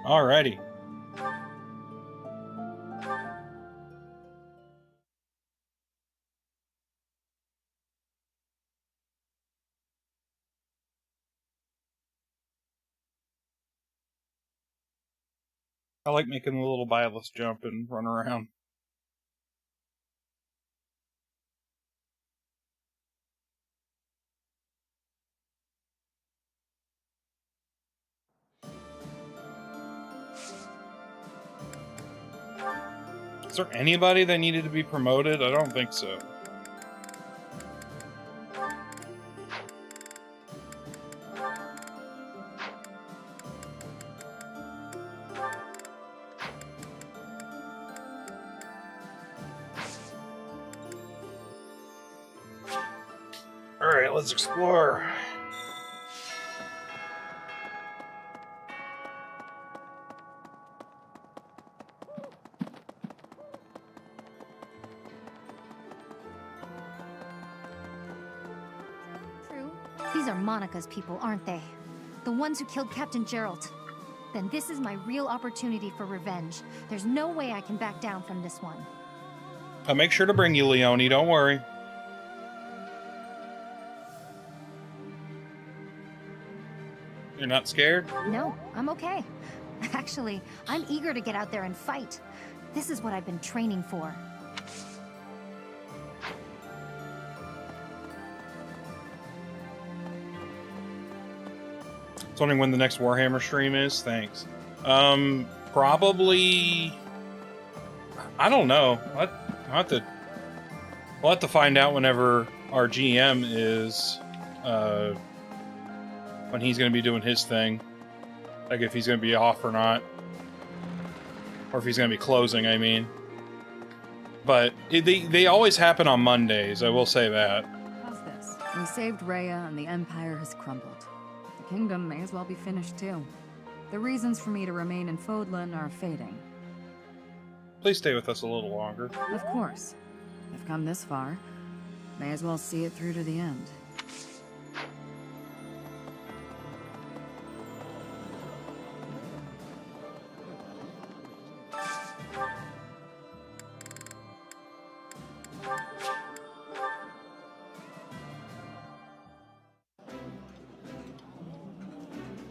Alrighty. I like making a little Byleth jump and run around. Is there anybody that needed to be promoted? I don't think so. Alright, let's explore. True. These are Monica's people, aren't they? The ones who killed Captain Gerald. Then this is my real opportunity for revenge. There's no way I can back down from this one. I'll make sure to bring you, Leonie, don't worry. You're not scared? No, I'm okay. Actually, I'm eager to get out there and fight. This is what I've been training for. I was wondering when the next Warhammer stream is. Thanks. Probably... I don't know. We'll have to find out whenever our GM is... when he's going to be doing his thing. Like, if he's going to be off or not. Or if he's going to be closing, I mean. But they always happen on Mondays, I will say that. How's this? We saved Rhea and the Empire has crumbled. The kingdom may as well be finished too. The reasons for me to remain in Fodlan are fading. Please stay with us a little longer. Of course. I've come this far. May as well see it through to the end.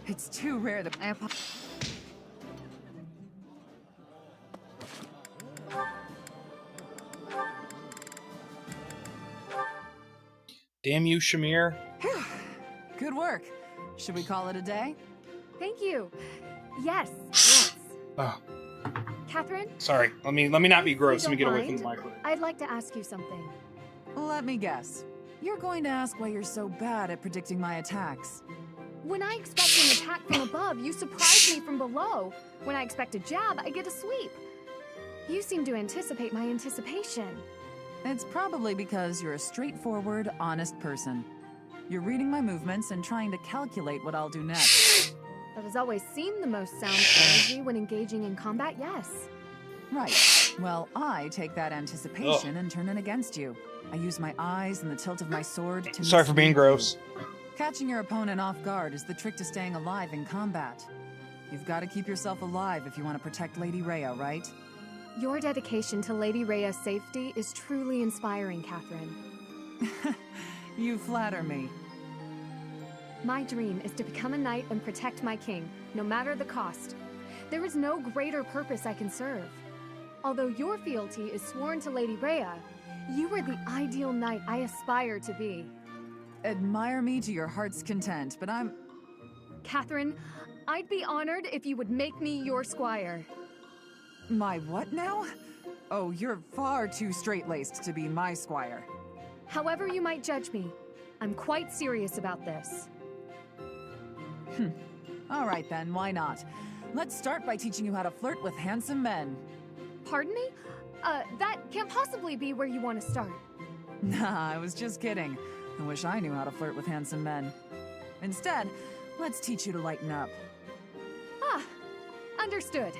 It's too rare that I Damn you, Shamir. Good work. Should we call it a day? Thank you. Yes, yes. Oh, Catherine? sorry. Let me not be gross. Let me Don't get away from mind. the microphone. I'd like to ask you something. Let me guess. You're going to ask why you're so bad at predicting my attacks. When I expect an attack from above, you surprise me from below. When I expect a jab, I get a sweep. You seem to anticipate my anticipation. It's probably because you're a straightforward, honest person. You're reading my movements and trying to calculate what I'll do next. That has always seemed the most sound strategy when engaging in combat, yes. Right. Well, I take that anticipation and turn it against you. I use my eyes and the tilt of my sword to Sorry for being mislead gross. you. Catching your opponent off guard is the trick to staying alive in combat. You've got to keep yourself alive if you want to protect Lady Rhea, right? Your dedication to Lady Rhea's safety is truly inspiring, Catherine. You flatter me. My dream is to become a knight and protect my king, no matter the cost. There is no greater purpose I can serve. Although your fealty is sworn to Lady Rhea, you are the ideal knight I aspire to be. Admire me to your heart's content, but I'm... Catherine, I'd be honored if you would make me your squire. My what now? Oh, you're far too straight-laced to be my squire. However you might judge me, I'm quite serious about this. All right then, why not? Let's start by teaching you how to flirt with handsome men. Pardon me? That can't possibly be where you want to start. Nah, I was just kidding. I wish I knew how to flirt with handsome men. Instead, let's teach you to lighten up. Ah, understood.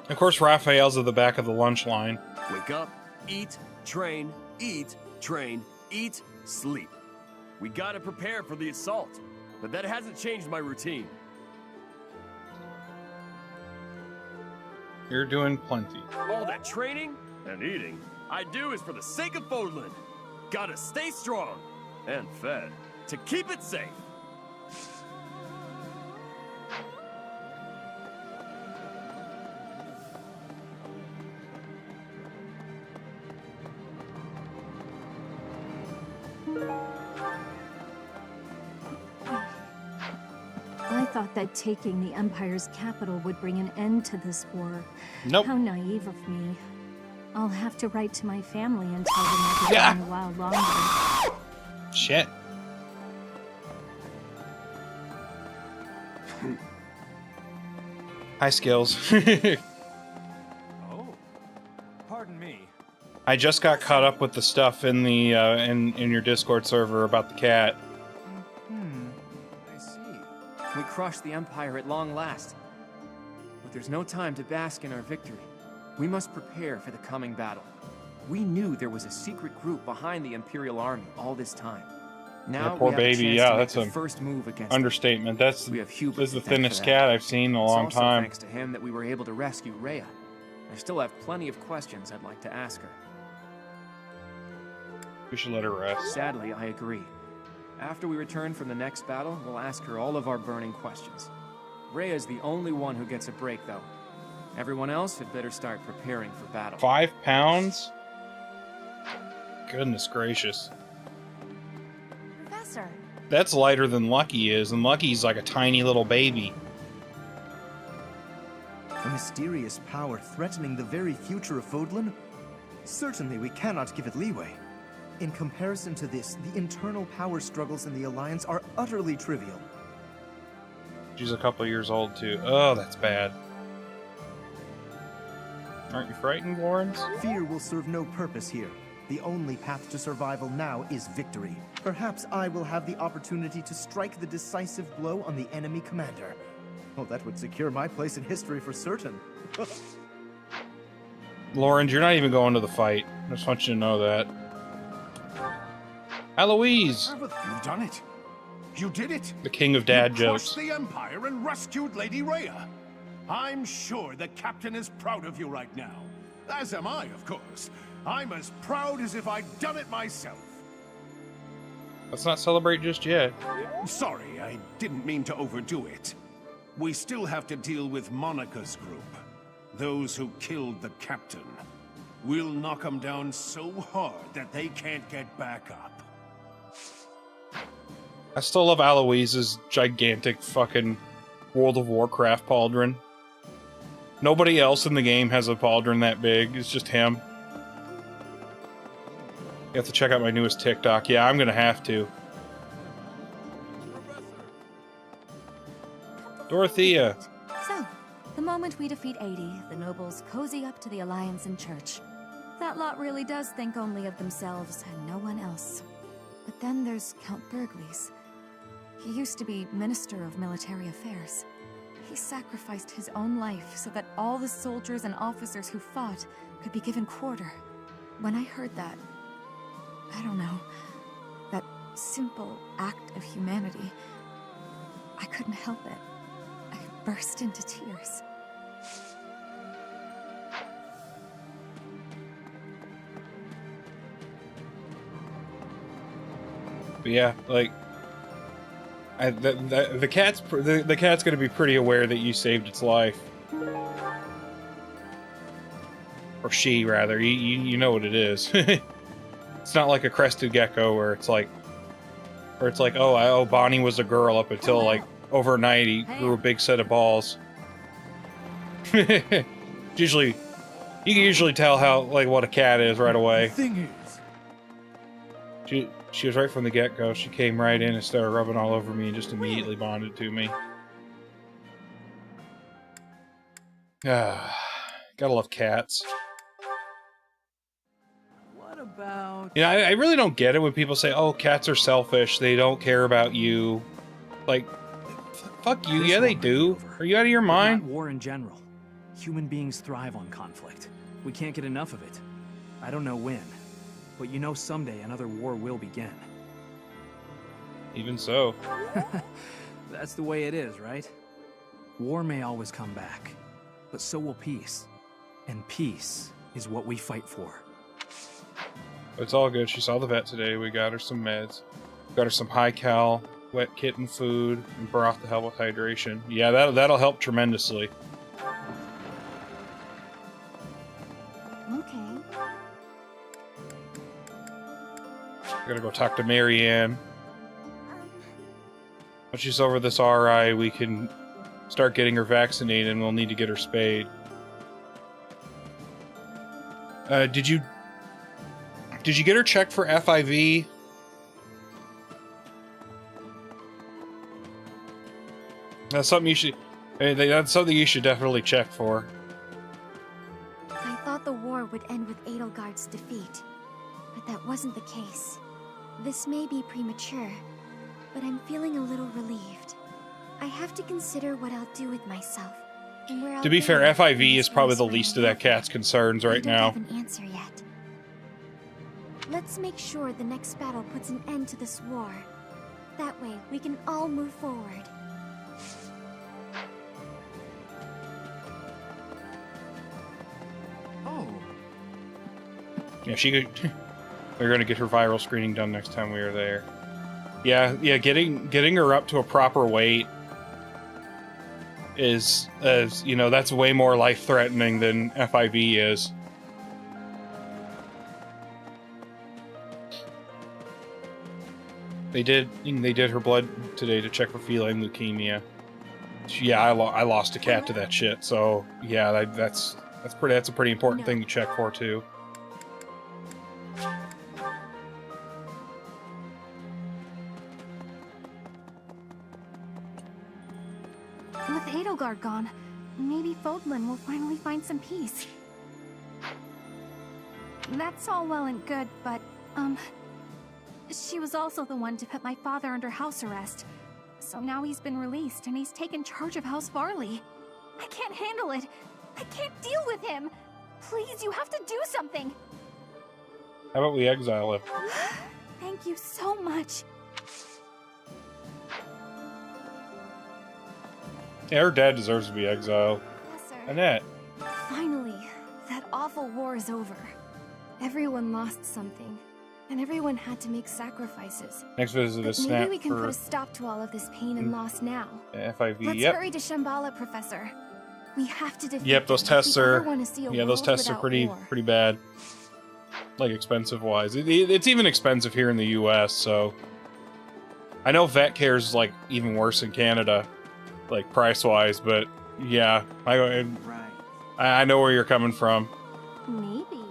Of course, Raphael's at the back of the lunch line. Wake up, eat, train, eat, sleep. We gotta prepare for the assault, but that hasn't changed my routine. You're doing plenty. All that training and eating I do is for the sake of Fodlan. Gotta stay strong and fed to keep it safe. I thought that taking the Empire's capital would bring an end to this war. Nope. How naive of me. I'll have to write to my family and tell them I'll be gone a while longer. Shit. Hi, Skills. Oh, pardon me. I just got caught up with the stuff in the in your Discord server about the cat. I see. We crushed the Empire at long last. But there's no time to bask in our victory. We must prepare for the coming battle. We knew there was a secret group behind the Imperial Army all this time. Now poor we have baby, a chance yeah, to make that's the a first move against Understatement. That's We have Hubert this is the to thank for thinnest that. cat I've seen in a It's long also time. thanks to him that we were able to rescue Rhea. I still have plenty of questions I'd like to ask her. We should let her rest. Sadly, I agree. After we return from the next battle, we'll ask her all of our burning questions. Rhea is the only one who gets a break, though. Everyone else had better start preparing for battle. 5 pounds? Goodness gracious. Professor, That's lighter than Lucky is, and Lucky's like a tiny little baby. A mysterious power threatening the very future of Fodlan? Certainly we cannot give it leeway. In comparison to this, the internal power struggles in the Alliance are utterly trivial. She's a couple years old, too. Oh, that's bad. Aren't you frightened, Lawrence? Fear will serve no purpose here. The only path to survival now is victory. Perhaps I will have the opportunity to strike the decisive blow on the enemy commander. Oh, that would secure my place in history for certain. Lawrence, you're not even going to the fight. I just want you to know that. Eloise! You've done it. You did it. The king of dad You jokes. crushed the Empire and rescued Lady Rhea. I'm sure the captain is proud of you right now. As am I, of course. I'm as proud as if I'd done it myself. Let's not celebrate just yet. Sorry, I didn't mean to overdo it. We still have to deal with Monica's group. Those who killed the captain. We'll knock them down so hard that they can't get back up. I still love Eloise's gigantic fucking World of Warcraft pauldron. Nobody else in the game has a pauldron that big. It's just him. You have to check out my newest TikTok. Yeah, I'm gonna have to. Dorothea. So, the moment we defeat 80, the nobles cozy up to the Alliance and Church. That lot really does think only of themselves and no one else. But then there's Count Burgles. He used to be Minister of Military Affairs. He sacrificed his own life so that all the soldiers and officers who fought could be given quarter. When I heard that, I don't know, that simple act of humanity, I couldn't help it. I burst into tears. But yeah, like, the cat's gonna be pretty aware that you saved its life, or she rather. You know what it is. It's not like a crested gecko where it's like, oh, Bonnie was a girl up until like overnight he grew a big set of balls. Usually, you can usually tell how what a cat is right away. The thing is, She was right from the get-go. She came right in and started rubbing all over me and just immediately bonded to me. Ah, gotta love cats. What about... You know, I really don't get it when people say, oh, cats are selfish, they don't care about you. Like, fuck you, yeah they do. Are you out of your mind? War in general. Human beings thrive on conflict. We can't get enough of it. I don't know when, but you know someday another war will begin. Even so. That's the way it is, right? War may always come back, but so will peace. And peace is what we fight for. It's all good. She saw the vet today. We got her some meds. Got her some high-cal wet kitten food and broth to help with hydration. Yeah, that'll help tremendously. Okay. Gotta go talk to Marianne. Once she's over this RI, we can start getting her vaccinated, and we'll need to get her spayed. Did you get her checked for FIV? That's something you should. That's something you should definitely check for. I thought the war would end with Edelgard's defeat, but that wasn't the case. This may be premature, but I'm feeling a little relieved. I have to consider what I'll do with myself, and where I'll To be fair, go when FIV this is probably war's the finally least of that over. cat's concerns right I now. don't have an answer yet. Let's make sure the next battle puts an end to this war. That way, we can all move forward. Oh, Yeah, she could. We're gonna get her viral screening done next time we are there. Yeah, getting her up to a proper weight is, you know, that's way more life-threatening than FIV is. They did her blood today to check for feline leukemia. Yeah, I lost a cat to that shit. So yeah, that's a pretty important thing to check for too. With Edelgard gone, maybe Fodlan will finally find some peace. That's all well and good, but, she was also the one to put my father under house arrest. So now he's been released and he's taken charge of House Varley. I can't handle it. I can't deal with him. Please, you have to do something. How about we exile him? Thank you so much. Yeah, her dad deserves to be exiled. Yes, sir. Annette. Finally, that awful war is over. Everyone lost something, and everyone had to make sacrifices. Next visit But is snap maybe we can put for a stop to all of this pain and loss now. FIV. Let's Yep. hurry to Shambhala, Professor. We have to defeat Yep, those them if tests we ever are wanna see a yeah, those world tests are without pretty war. bad. Like expensive wise, it's even expensive here in the U.S. So I know vet care is like even worse in Canada, like price wise. But yeah, I know where you're coming from. Maybe.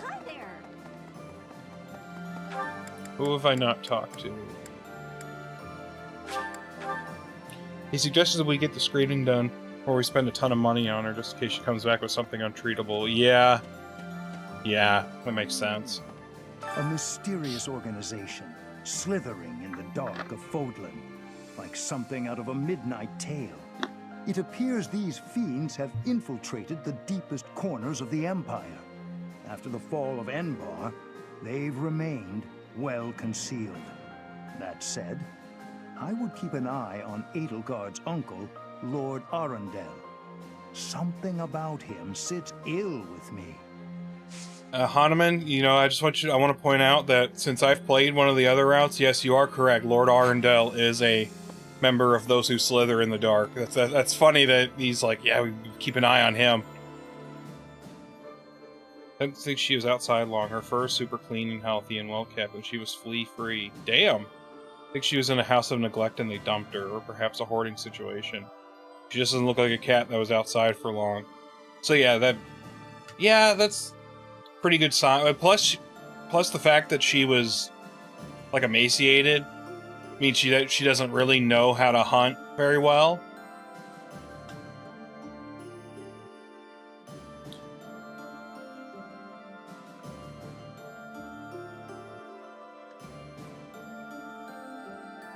Hi there. Who have I not talked to? He suggested that we get the screening done, or we spend a ton of money on her just in case she comes back with something untreatable. Yeah, that makes sense. A mysterious organization, slithering in the dark of Fodlan, like something out of a midnight tale. It appears these fiends have infiltrated the deepest corners of the Empire. After the fall of Enbar, they've remained well concealed. That said, I would keep an eye on Edelgard's uncle, Lord Arundel. Something about him sits ill with me. Hanuman, you know, I want to point out that since I've played one of the other routes, yes, you are correct. Lord Arundel is a member of those who slither in the dark. That's funny that he's like, yeah, we keep an eye on him. I didn't think she was outside long. Her fur is super clean and healthy and well kept, and she was flea-free. Damn! I think she was in a house of neglect and they dumped her, or perhaps a hoarding situation. She just doesn't look like a cat that was outside for long. So yeah, that's pretty good sign. Plus the fact that she was like emaciated means she doesn't really know how to hunt very well.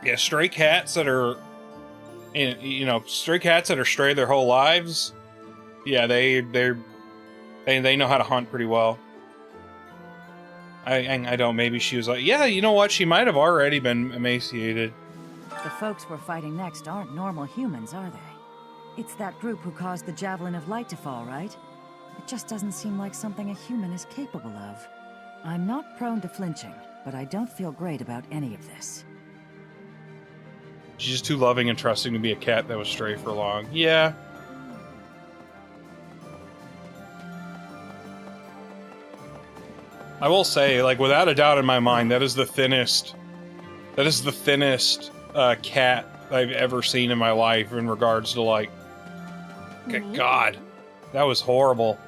Yeah, stray cats that are, you know, stray cats that are stray their whole lives. Yeah, they know how to hunt pretty well. I don't. Maybe she was like, yeah, you know what? She might have already been emaciated. The folks we're fighting next aren't normal humans, are they? It's that group who caused the Javelin of Light to fall, right? It just doesn't seem like something a human is capable of. I'm not prone to flinching, but I don't feel great about any of this. She's just too loving and trusting to be a cat that was stray for long. Yeah. I will say, like, without a doubt in my mind, that is the thinnest cat I've ever seen in my life in regards to, like, God, that was horrible.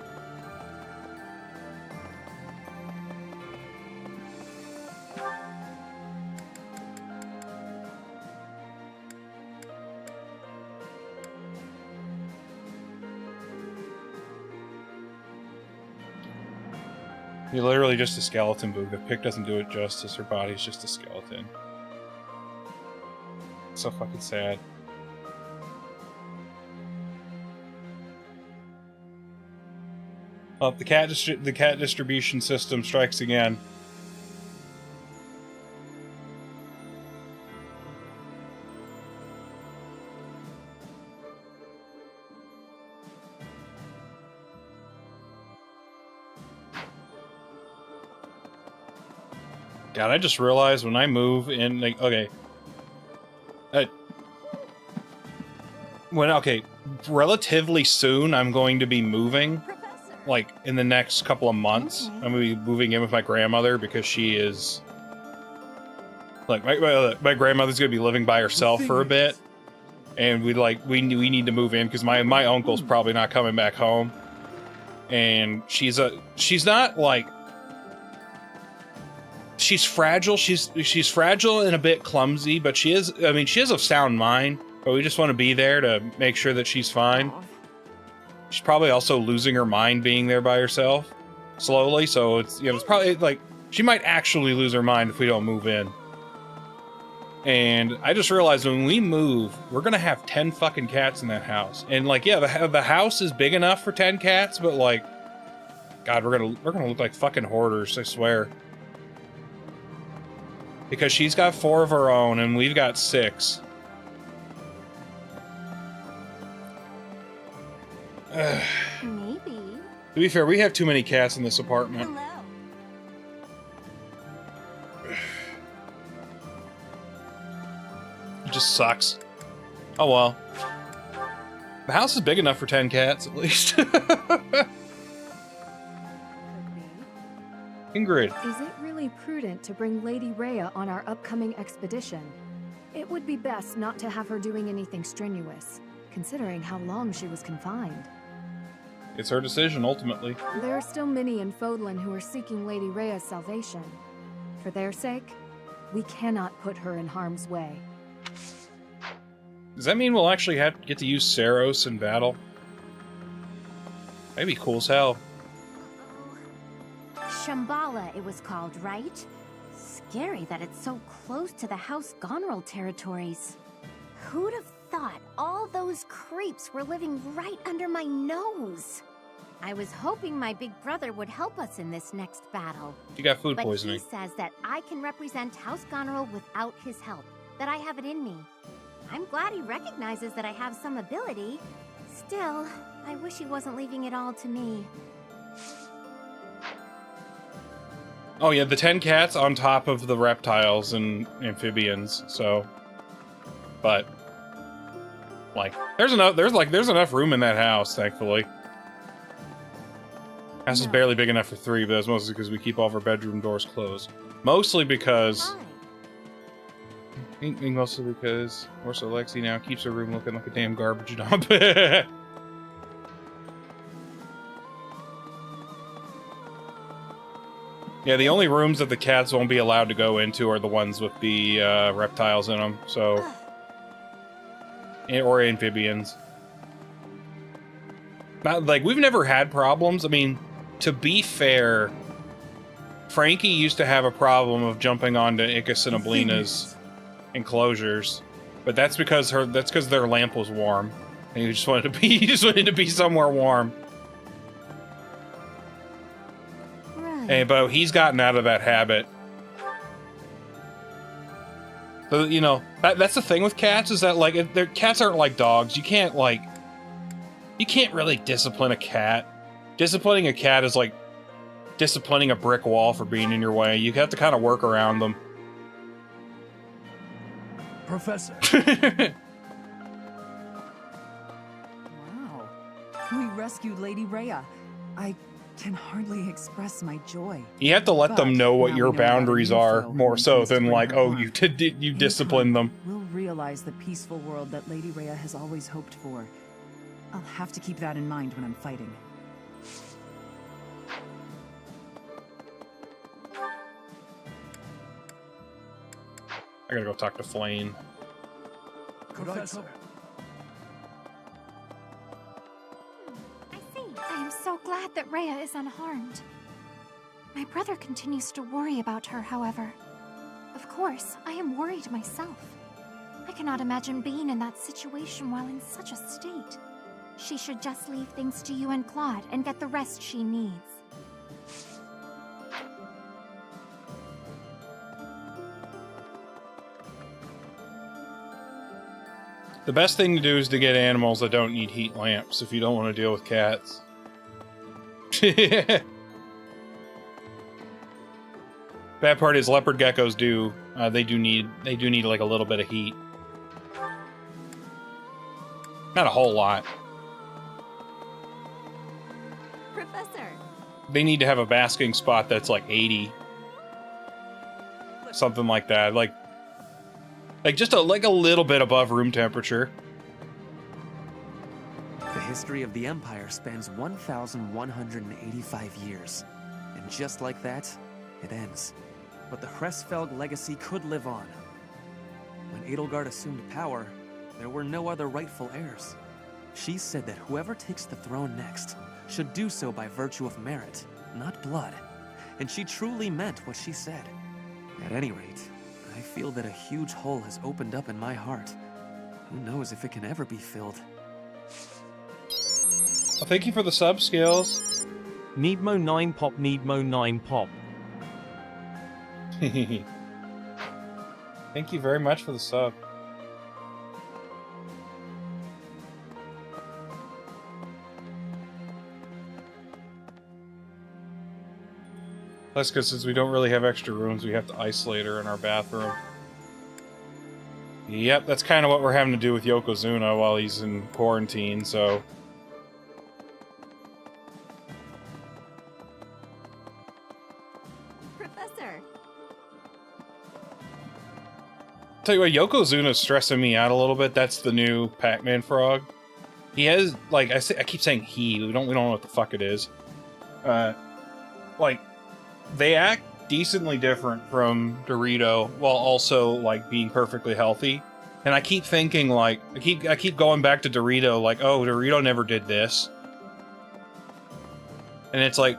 You're literally just a skeleton, Boo. The pic doesn't do it justice. Her body's just a skeleton. It's so fucking sad. Oh, the cat distribution system strikes again. God, I just realized when I move in, like, okay. Relatively soon I'm going to be moving, like, in the next couple of months. I'm going to be moving in with my grandmother because she is, like, my grandmother's going to be living by herself for a bit. And we need to move in because my uncle's probably not coming back home. And she's not, like, she's fragile. She's fragile and a bit clumsy, but she is a sound mind. But we just want to be there to make sure that she's fine. She's probably also losing her mind being there by herself slowly. So it's, you know, it's probably like she might actually lose her mind if we don't move in. And I just realized when we move, we're gonna have 10 fucking cats in that house. And like, yeah, the house is big enough for 10 cats, but like, God, we're gonna look like fucking hoarders, I swear. Because she's got 4 of her own, and we've got 6. Maybe. To be fair, we have too many cats in this apartment. Hello. It just sucks. Oh well. The house is big enough for 10 cats, at least. Ingrid. Is it really prudent to bring Lady Rhea on our upcoming expedition? It would be best not to have her doing anything strenuous, considering how long she was confined. It's her decision, ultimately. There are still many in Fodlan who are seeking Lady Rhea's salvation. For their sake, we cannot put her in harm's way. Does that mean we'll actually get to use Saros in battle? That'd be cool as hell. Shambhala, it was called, right? Scary that it's so close to the House Gonril territories. Who'd have thought all those creeps were living right under my nose? I was hoping my big brother would help us in this next battle. You got food poisoning. But he says that I can represent House Gonril without his help, that I have it in me. I'm glad he recognizes that I have some ability. Still, I wish he wasn't leaving it all to me. Oh yeah, the 10 cats on top of the reptiles and amphibians, so... But... like, there's enough room in that house, thankfully. House is barely big enough for 3, but that's mostly because we keep all of our bedroom doors closed. Mostly because... Mostly because Orso Lexi now keeps her room looking like a damn garbage dump. Yeah, the only rooms that the cats won't be allowed to go into are the ones with the reptiles in them, so... or amphibians. Not, like, we've never had problems. I mean, to be fair, Frankie used to have a problem of jumping onto Icus and Ablina's enclosures, but that's because their lamp was warm, and he just wanted to be somewhere warm. Right. But he's gotten out of that habit. So, you know, that's the thing with cats, is that, like, cats aren't like dogs. You can't really discipline a cat. Disciplining a cat is like disciplining a brick wall for being in your way. You have to kind of work around them. Professor. Wow. We rescued Lady Rhea. I can hardly express my joy. You have to let them But know what now your we know about a boundaries new are, foe more who so intends to than bring like, her oh, harm. you In discipline time, them. We'll realize the peaceful world that Lady Rhea has always hoped for. I'll have to keep that in mind when I'm fighting. I gotta go talk to Flane. Professor. I see. I am so glad that Rhea is unharmed. My brother continues to worry about her, however. Of course, I am worried myself. I cannot imagine being in that situation while in such a state. She should just leave things to you and Claude and get the rest she needs. The best thing to do is to get animals that don't need heat lamps if you don't want to deal with cats. Bad part is leopard geckos do they do need like a little bit of heat. Not a whole lot. Professor! They need to have a basking spot that's like 80. Something like that. Like just a little bit above room temperature. The history of the Empire spans 1,185 years. And just like that, it ends. But the Hresfelg legacy could live on. When Edelgard assumed power, there were no other rightful heirs. She said that whoever takes the throne next should do so by virtue of merit, not blood. And she truly meant what she said. At any rate, I feel that a huge hole has opened up in my heart. Who knows if it can ever be filled? Well, thank you for the sub skills. Needmo 9 pop, Needmo 9 pop. Thank you very much for the sub. That's because since we don't really have extra rooms, we have to isolate her in our bathroom. Yep, that's kind of what we're having to do with Yokozuna while he's in quarantine, so... Professor! Tell you what, Yokozuna's stressing me out a little bit. That's the new Pac-Man frog. He has, like, I keep saying he. We don't know what the fuck it is. Like, they act decently different from Dorito while also, like, being perfectly healthy. And I keep thinking, like, I keep going back to Dorito, like, oh, Dorito never did this. And it's like...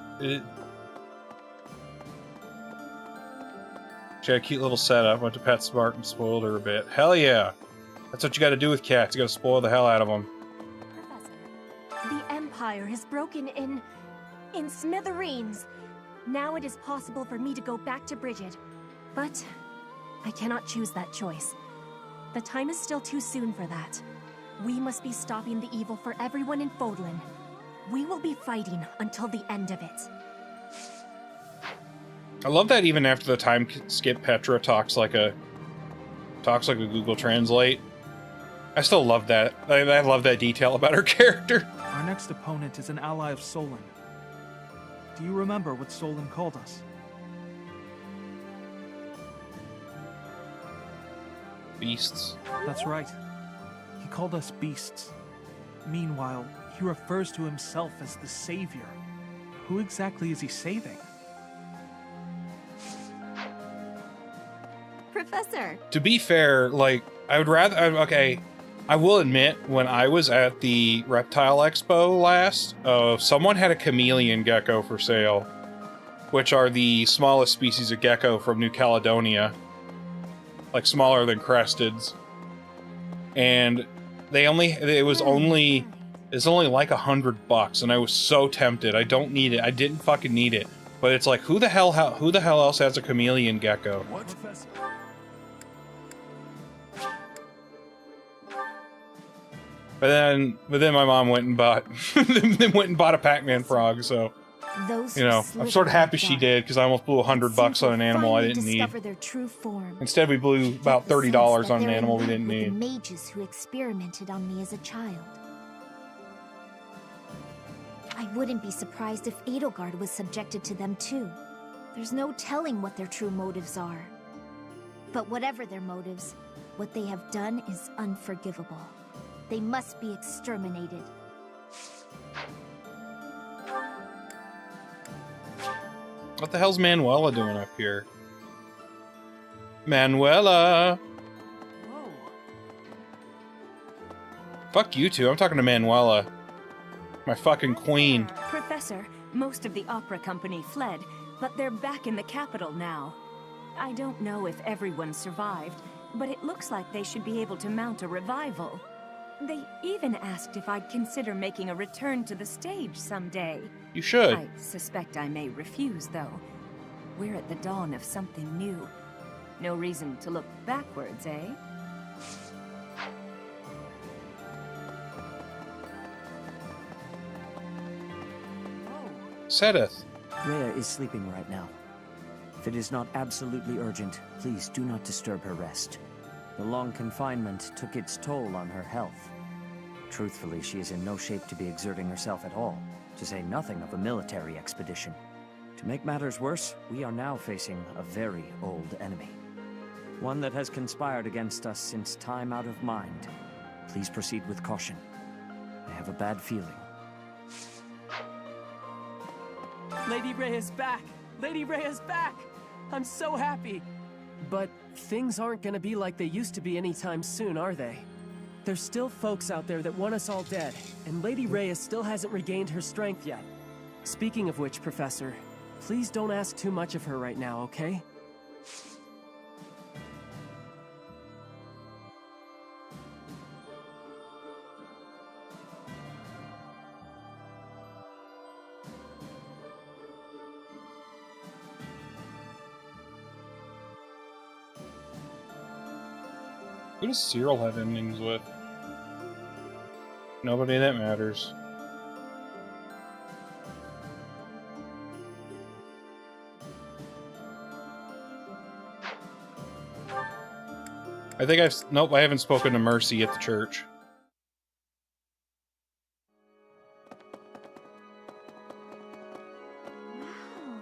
She had a cute little setup, went to PetSmart and spoiled her a bit. Hell yeah! That's what you gotta do with cats, you gotta spoil the hell out of them. Professor, the Empire has broken in smithereens. Now it is possible for me to go back to Bridget. But I cannot choose that choice. The time is still too soon for that. We must be stopping the evil for everyone in Fodlan. We will be fighting until the end of it. I love that even after the time skip, Petra talks like a Google Translate. I still love that. I love that detail about her character. Our next opponent is an ally of Solon. Do you remember what Solon called us? Beasts. That's right. He called us beasts. Meanwhile, he refers to himself as the Savior. Who exactly is he saving? Professor! To be fair, like, I would rather... Okay, I will admit, when I was at the Reptile Expo last, someone had a chameleon gecko for sale, which are the smallest species of gecko from New Caledonia. like smaller than Crested's, and it's only like $100, and I was so tempted. I don't need it. I didn't fucking need it. But it's like, who the hell else has a chameleon gecko? What, Professor? But then my mom went and bought a Pac-Man frog. So, Those you know, I'm sort of happy she did, because I almost blew $100 on an animal I didn't need. Their true form. Instead, we blew about $30 on an animal we didn't need. The mages who experimented on me as a child. I wouldn't be surprised if Edelgard was subjected to them too. There's no telling what their true motives are. But whatever their motives, what they have done is unforgivable. They must be exterminated. What the hell's Manuela doing up here? Manuela! Whoa. Fuck you two, I'm talking to Manuela. My fucking queen. Professor, most of the opera company fled, but they're back in the capital now. I don't know if everyone survived, but it looks like they should be able to mount a revival. They even asked if I'd consider making a return to the stage someday. You should. I suspect I may refuse, though. We're at the dawn of something new. No reason to look backwards, eh? Sedith. Rhea is sleeping right now. If it is not absolutely urgent, please do not disturb her rest. The long confinement took its toll on her health. Truthfully, she is in no shape to be exerting herself at all, to say nothing of a military expedition. To make matters worse, we are now facing a very old enemy. One that has conspired against us since time out of mind. Please proceed with caution. I have a bad feeling. Lady Rhea's back! Lady Rhea's back! I'm so happy! But things aren't gonna be like they used to be anytime soon, are they? There's still folks out there that want us all dead, and Lady Rhea still hasn't regained her strength yet. Speaking of which, Professor, please don't ask too much of her right now, okay? Who does Cyril have endings with? Nobody that matters. I think nope, I haven't spoken to Mercy at the church. Wow.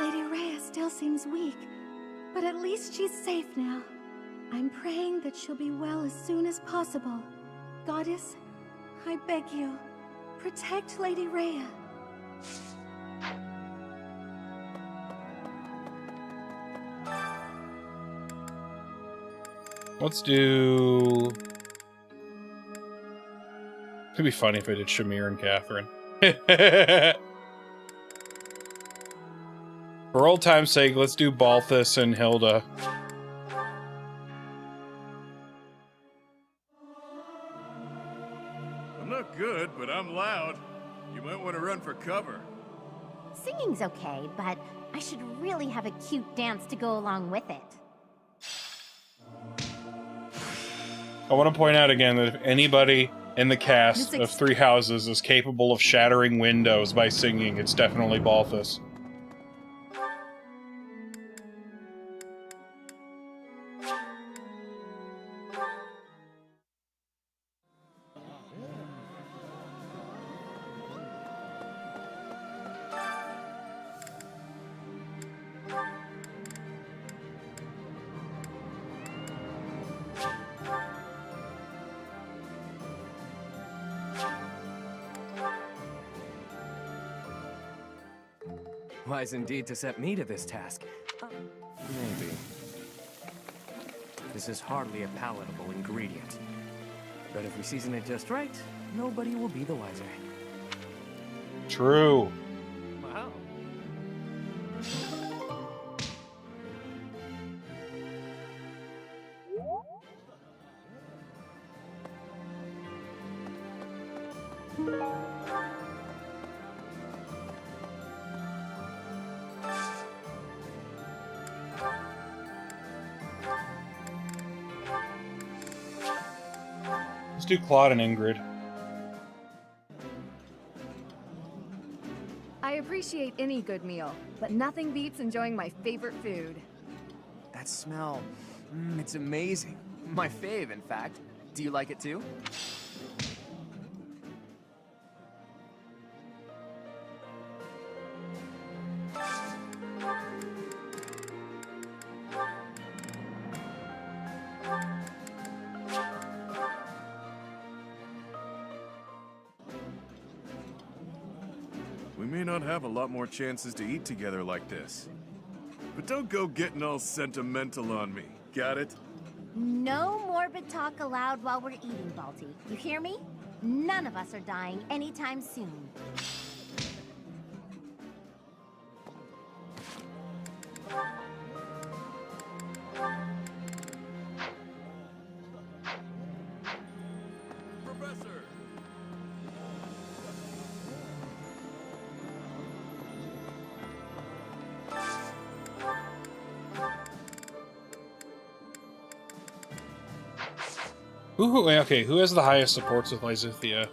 Lady Rhea still seems weak, but at least she's safe now. I'm praying that she'll be well as soon as possible. Goddess, I beg you, protect Lady Rhea. Let's do... It'd be funny if I did Shamir and Catherine. For old time's sake, let's do Balthus and Hilda. Good, but I'm loud. You might want to run for cover. Singing's okay, but I should really have a cute dance to go along with it. I want to point out again that if anybody in the cast of Three Houses is capable of shattering windows by singing, it's definitely Balthus. Wise indeed to set me to this task. Maybe. This is hardly a palatable ingredient. But if we season it just right, nobody will be the wiser. True. Wow. do Claude and Ingrid. I appreciate any good meal, but nothing beats enjoying my favorite food. That smell, it's amazing. My fave, in fact. Do you like it too? We may not have a lot more chances to eat together like this. But don't go getting all sentimental on me, got it? No morbid talk allowed while we're eating, Balti. You hear me? None of us are dying anytime soon. Professor! Okay, who has the highest supports with Lysithea?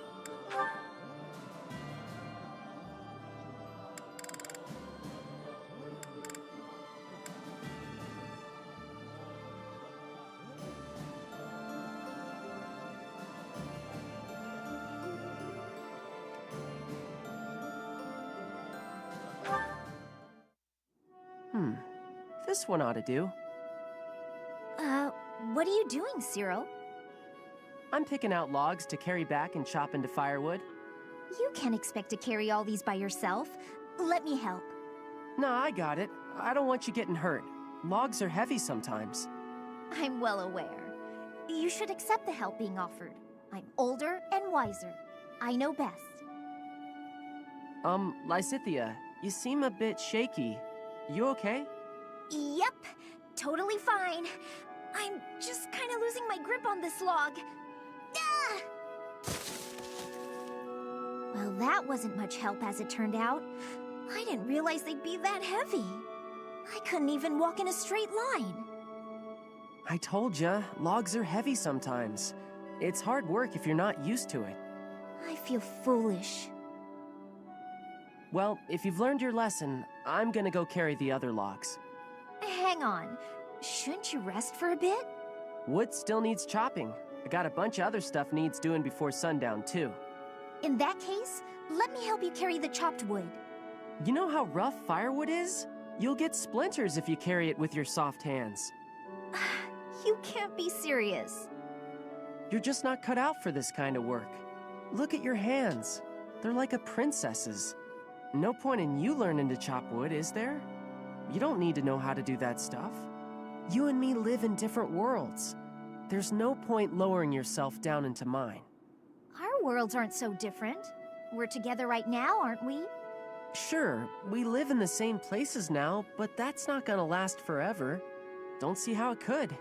This one ought to do. What are you doing, Cyril? I'm picking out logs to carry back and chop into firewood. You can't expect to carry all these by yourself. Let me help. No, I got it. I don't want you getting hurt. Logs are heavy sometimes. I'm well aware. You should accept the help being offered. I'm older and wiser. I know best. Lysithea, you seem a bit shaky. You okay? Yep, totally fine. I'm just kind of losing my grip on this log. Ah! Well, that wasn't much help as it turned out. I didn't realize they'd be that heavy. I couldn't even walk in a straight line. I told ya, logs are heavy sometimes. It's hard work if you're not used to it. I feel foolish. Well, if you've learned your lesson, I'm gonna go carry the other logs. Hang on. Shouldn't you rest for a bit? Wood still needs chopping. I got a bunch of other stuff needs doing before sundown, too. In that case, let me help you carry the chopped wood. You know how rough firewood is? You'll get splinters if you carry it with your soft hands. You can't be serious. You're just not cut out for this kind of work. Look at your hands. They're like a princess's. No point in you learning to chop wood, is there? You don't need to know how to do that stuff. You and me live in different worlds. There's no point lowering yourself down into mine. Our worlds aren't so different. We're together right now, aren't we? Sure, we live in the same places now, but that's not gonna last forever. Don't see how it could.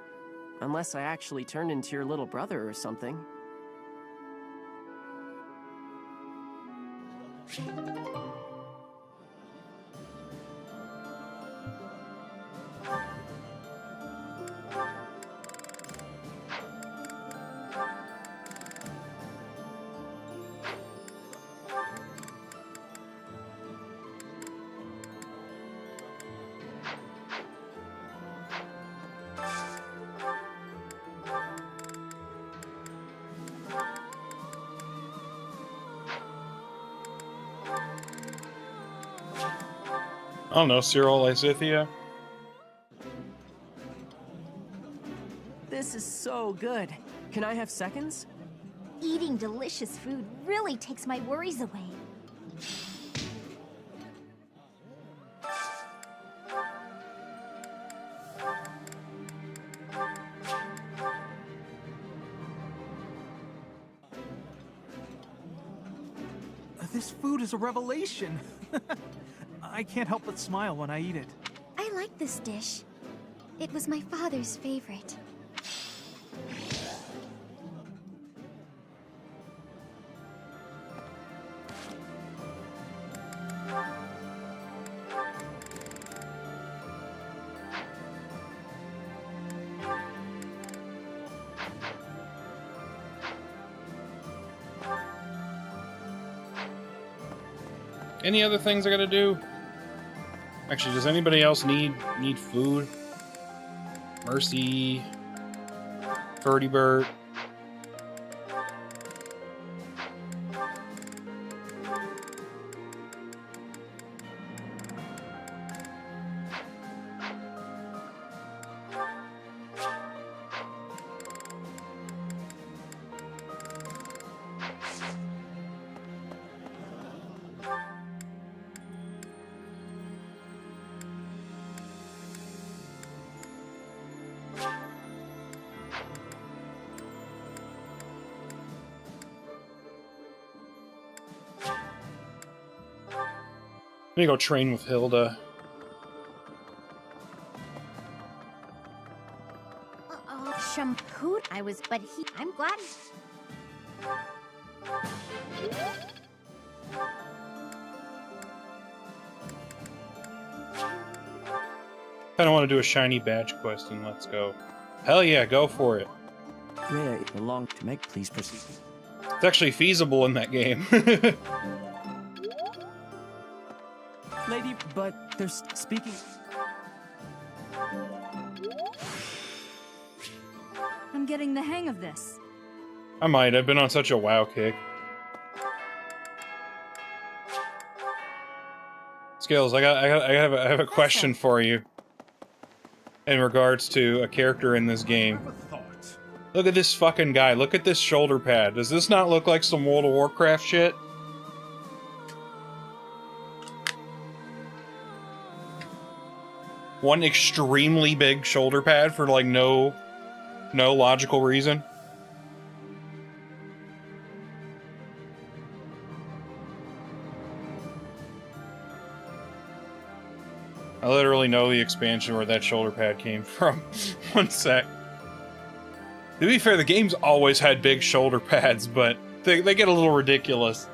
Unless I actually turned into your little brother or something. I don't know, Cyril, Lysithea? This is so good. Can I have seconds? Eating delicious food really takes my worries away. This food is a revelation. I can't help but smile when I eat it. I like this dish. It was my father's favorite. Any other things I gotta do? Actually, does anybody else need food? Mercy. Birdie Bird. Let me go train with Hilda. Shampoo? I'm glad. Kinda want to do a shiny badge quest and let's go. Hell yeah, go for it. Rhea, it belonged to Meg. Please proceed. It's actually feasible in that game. Lady, but they're speaking... I'm getting the hang of this. I might. I've been on such a WoW kick. Skills, I have a question for you. In regards to a character in this game. Look at this fucking guy. Look at this shoulder pad. Does this not look like some World of Warcraft shit? One extremely big shoulder pad for like no logical reason. I literally know the expansion where that shoulder pad came from. One sec. To be fair, the game's always had big shoulder pads, but they get a little ridiculous.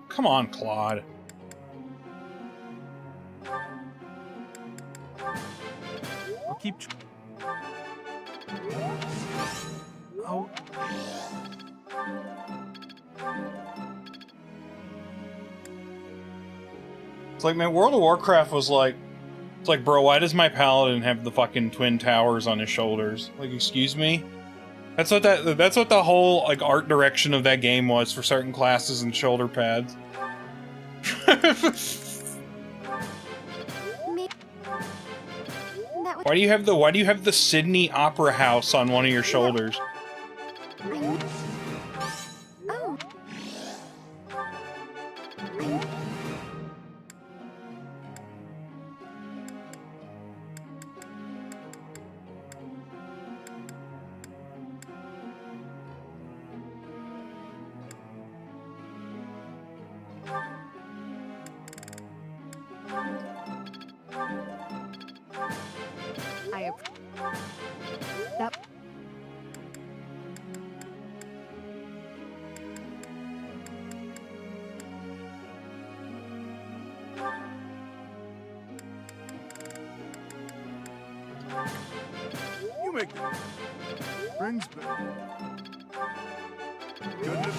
Come on, Claude. I'll keep... Oh. It's like, man, World of Warcraft was like... It's like, bro, why does my paladin have the fucking twin towers on his shoulders? Like, excuse me? That's what the whole, like, art direction of that game was for certain classes and shoulder pads. Why do you have the Sydney Opera House on one of your shoulders? You make brings back goodness.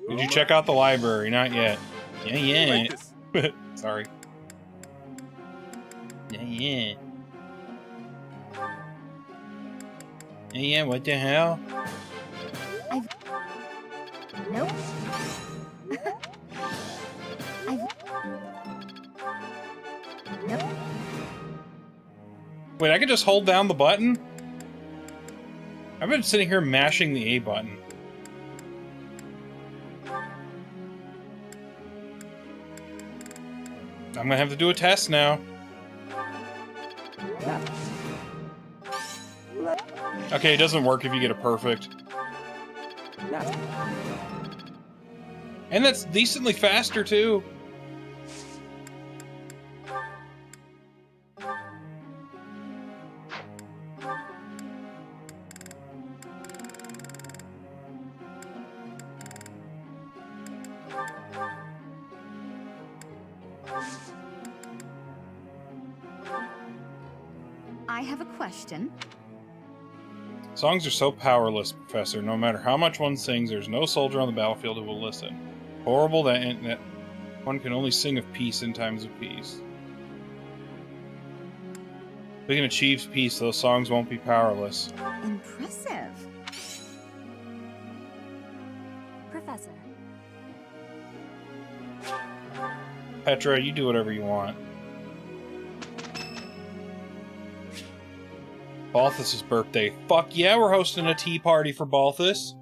Did you check out the library? Not yet. Yeah. Sorry. Yeah. Yeah, what the hell? Nope. Nope. Wait, I can just hold down the button? I've been sitting here mashing the A button. I'm gonna have to do a test now. Okay, it doesn't work if you get a perfect. And that's decently faster, too. I have a question. Songs are so powerless, Professor. No matter how much one sings, there's no soldier on the battlefield who will listen. Horrible that one can only sing of peace in times of peace. If we can achieve peace, those songs won't be powerless. Impressive. Professor. Petra, you do whatever you want. Balthus' birthday. Fuck yeah, we're hosting a tea party for Balthus.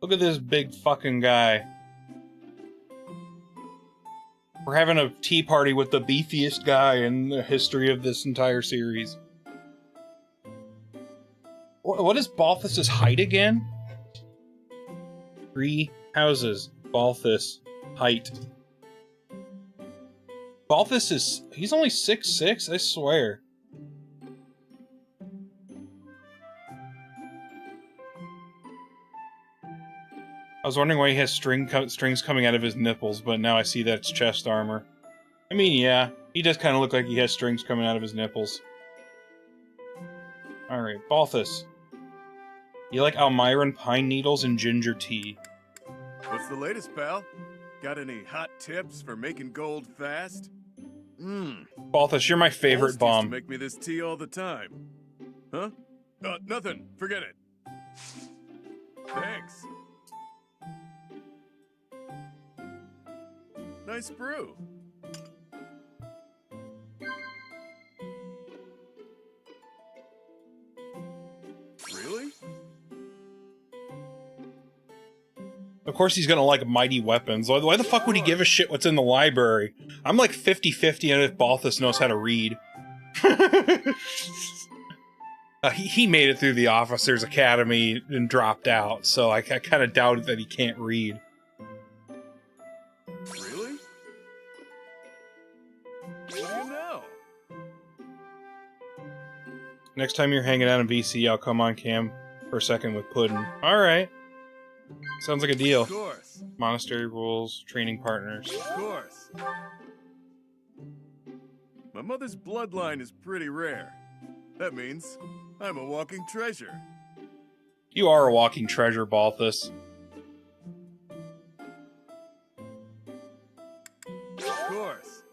Look at this big fucking guy. We're having a tea party with the beefiest guy in the history of this entire series. What is Balthus' height again? 3 houses. Balthus. Height. Balthus is... he's only 6'6", I swear. I was wondering why he has strings coming out of his nipples, but now I see that it's chest armor. I mean, yeah, he does kind of look like he has strings coming out of his nipples. Alright, Balthus. You like Almiran pine needles and ginger tea. What's the latest, pal? Got any hot tips for making gold fast? Balthus, you're my favorite bomb. Used to make me this tea all the time. Huh? Nothing. Forget it. Thanks. Nice brew. Really? Of course he's gonna like mighty weapons. Why the fuck would he give a shit what's in the library? I'm like 50-50 on if Balthus knows how to read. He made it through the Officers Academy and dropped out, so I kind of doubt that he can't read. Really? What do you know? Next time you're hanging out in VC, I'll come on cam for a second with Puddin'. Alright. Sounds like a deal. Of course. Monastery rules, training partners. Of course. My mother's bloodline is pretty rare. That means I'm a walking treasure. You are a walking treasure, Balthus. Of course.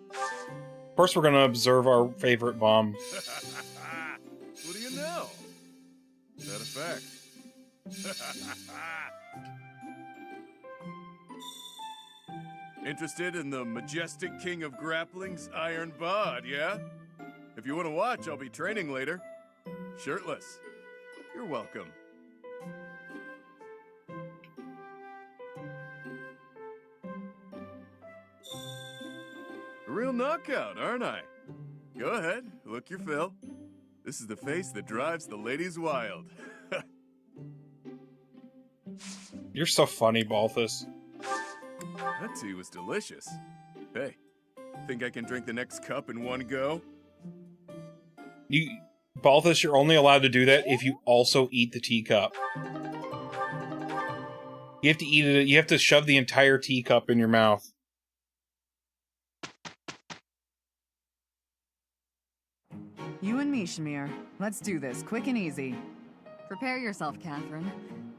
Of course we're gonna observe our favorite bomb. What do you know? Is that a fact? Interested in the majestic king of grappling's Iron Bod, yeah? If you want to watch, I'll be training later. Shirtless. You're welcome. A real knockout, aren't I? Go ahead, look your fill. This is the face that drives the ladies wild. You're so funny, Balthus. That tea was delicious. Hey, think I can drink the next cup in one go? Balthus, you're only allowed to do that if you also eat the teacup. You have to eat it. You have to shove the entire teacup in your mouth. You and me, Shamir. Let's do this, quick and easy. Prepare yourself, Catherine.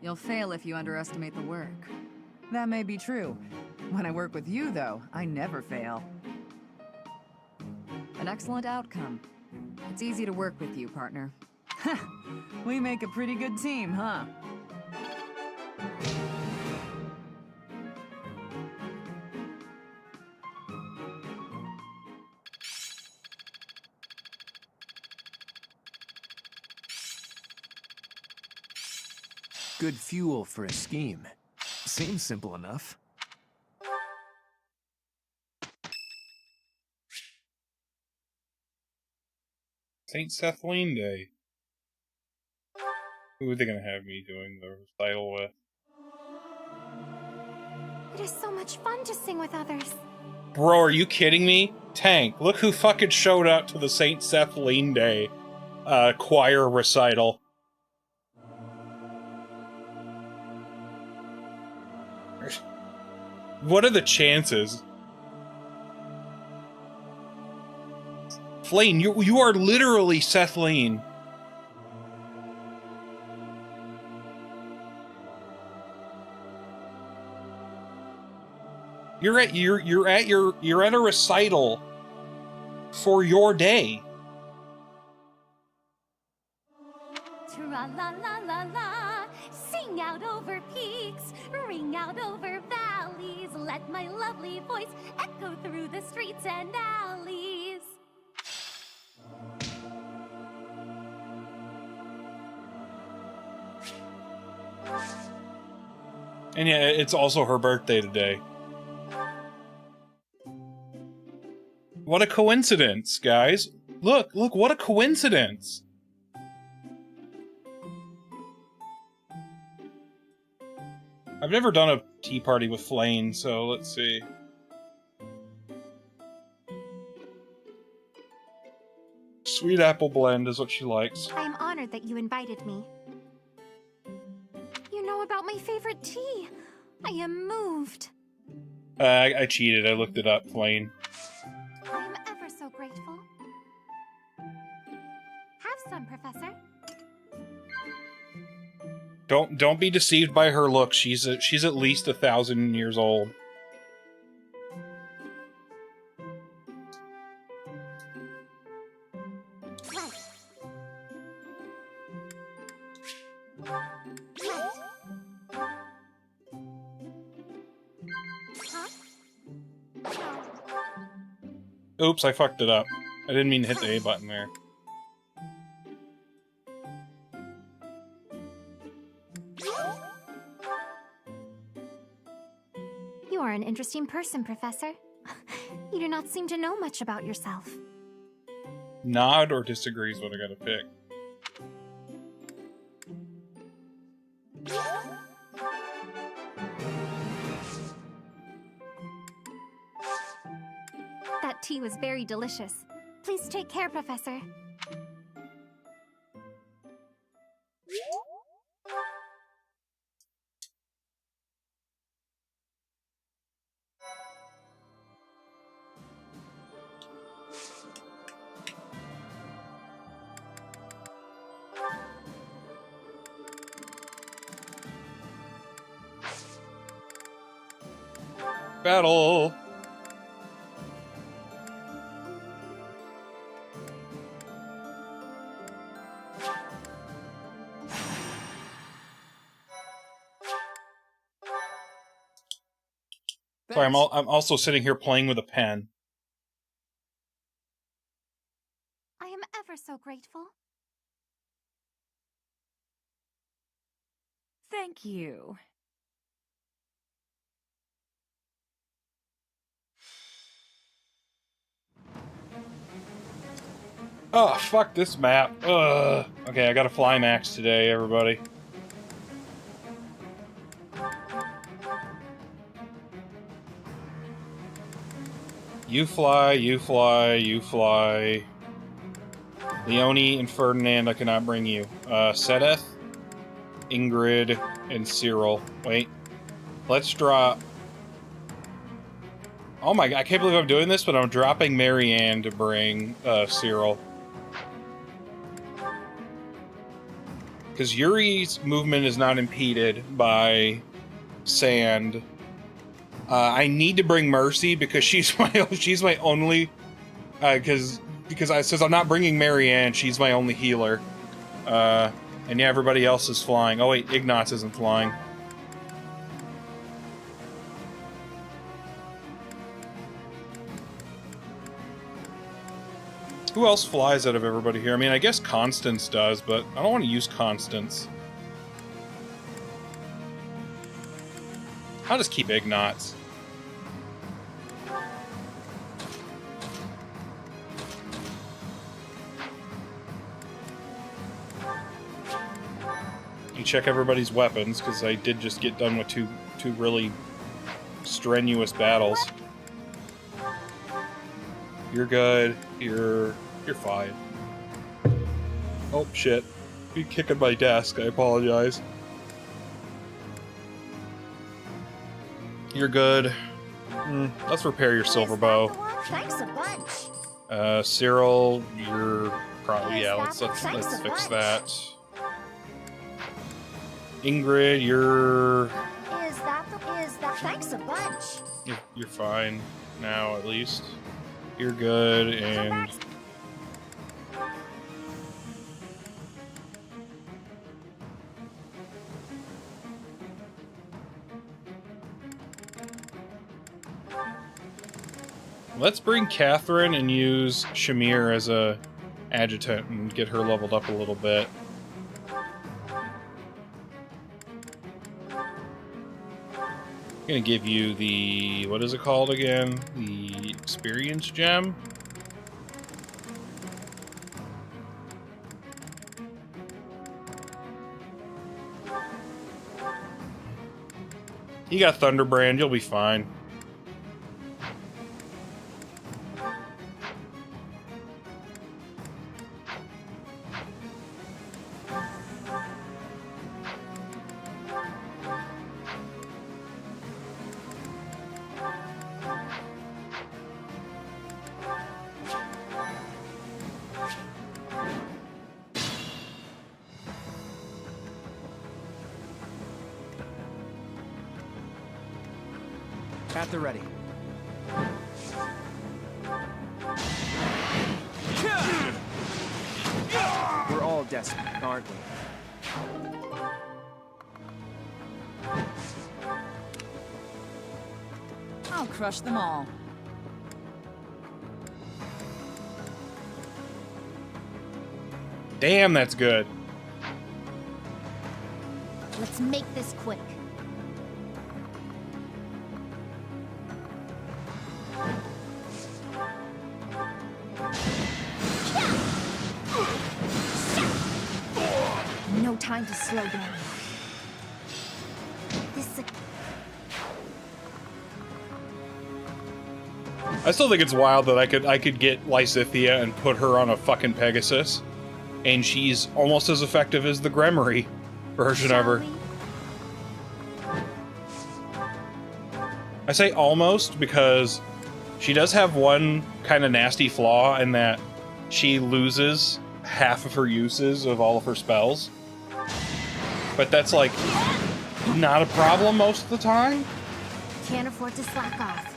You'll fail if you underestimate the work. That may be true, When I work with you, though, I never fail. An excellent outcome. It's easy to work with you, partner. We make a pretty good team, huh? Good fuel for a scheme. Seems simple enough. St. Sethlene Day. Who are they gonna have me doing the recital with? It is so much fun to sing with others. Bro, are you kidding me? Tank, look who fucking showed up to the St. Sethlene Day choir recital. What are the chances? Flane, you are literally Sethlene. You're at a recital for your day. Tra-la-la-la-la, sing out over peaks, ring out over valleys, let my lovely voice echo through the streets and alleys. And yeah, it's also her birthday today. What a coincidence, guys. Look, what a coincidence. I've never done a tea party with Flane, so let's see. Sweet apple blend is what she likes. I am honored that you invited me. You know about my favorite tea. I am moved. I cheated. I looked it up, Flane. I am ever so grateful. Have some, Professor. Don't be deceived by her look. She's at least 1,000 years old. Oops, I fucked it up. I didn't mean to hit the A button there. You are an interesting person, Professor. You do not seem to know much about yourself. Nod or disagree is what I gotta pick. That tea was very delicious. Please take care, Professor. Battle! Sorry, I'm also sitting here playing with a pen. I am ever so grateful. Thank you. Oh, fuck this map. Ugh. Okay, I got a fly max today, everybody. You fly, you fly, you fly. Leonie and Ferdinand, I cannot bring you. Sedeth, Ingrid, and Cyril. Wait. Let's drop... Oh my god, I can't believe I'm doing this, but I'm dropping Marianne to bring Cyril. Because Yuri's movement is not impeded by sand. I need to bring Mercy because she's my only because since I'm not bringing Marianne, she's my only healer. And yeah, everybody else is flying. Oh wait, Ignatz isn't flying. Who else flies out of everybody here? I mean, I guess Constance does, but I don't want to use Constance. I'll just keep Ignatz. You check everybody's weapons, because I did just get done with two really strenuous battles. You're good. You're fine. Oh shit! You kicking my desk. I apologize. You're good. Let's repair your silver bow. Thanks a bunch. Cyril, you're probably let's fix that. Ingrid, you're thanks a bunch. You're fine now, at least. You're good, and let's bring Catherine and use Shamir as a adjutant and get her leveled up a little bit. I'm gonna give you the, what is it called again? The experience gem? You got Thunderbrand, you'll be fine. At the ready. We're all desperate, aren't we? I'll crush them all. Damn, that's good. Let's make this quick. No time to slow down. I still think it's wild that I could get Lysithea and put her on a fucking Pegasus, and she's almost as effective as the Gremory version of her. I say almost because she does have one kind of nasty flaw in that she loses half of her uses of all of her spells. But that's like not a problem most of the time. Can't afford to slack off.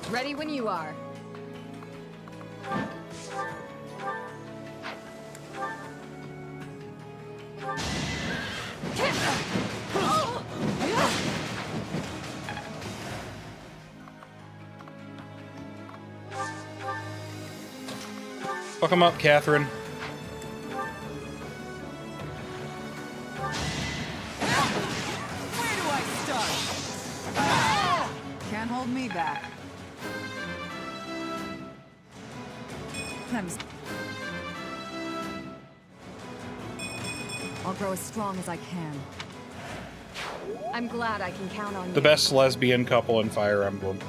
Ready when you are. Fuck him up, Catherine. Where do I start? Can't hold me back. I'll grow as strong as I can. I'm glad I can count on you. The best lesbian couple in Fire Emblem.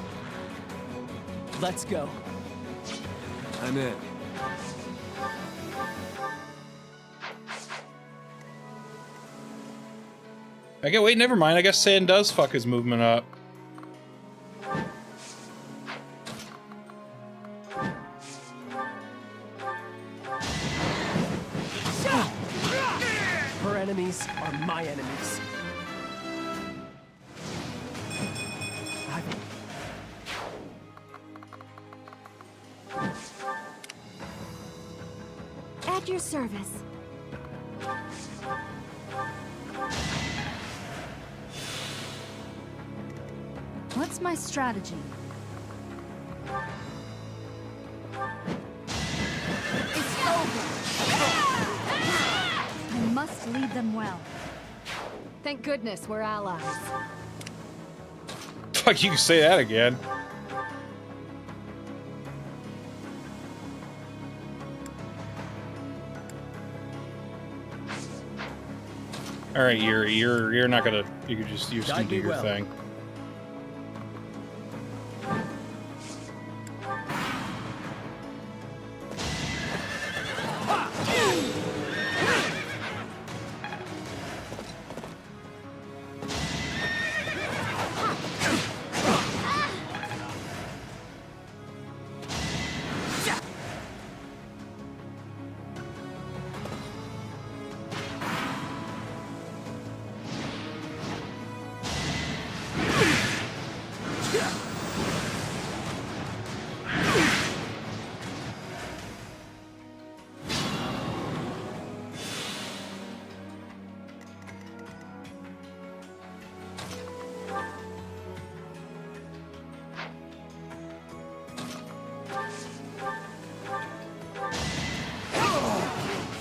Let's go. I'm in. Okay, wait, never mind. I guess Sand does fuck his movement up. Her enemies are mine. my enemies. At your service. What's my strategy? It's over! I must lead them well. Thank goodness we're allies. Fuck, you can say that again. All right, you're not gonna. You can just can do your thing.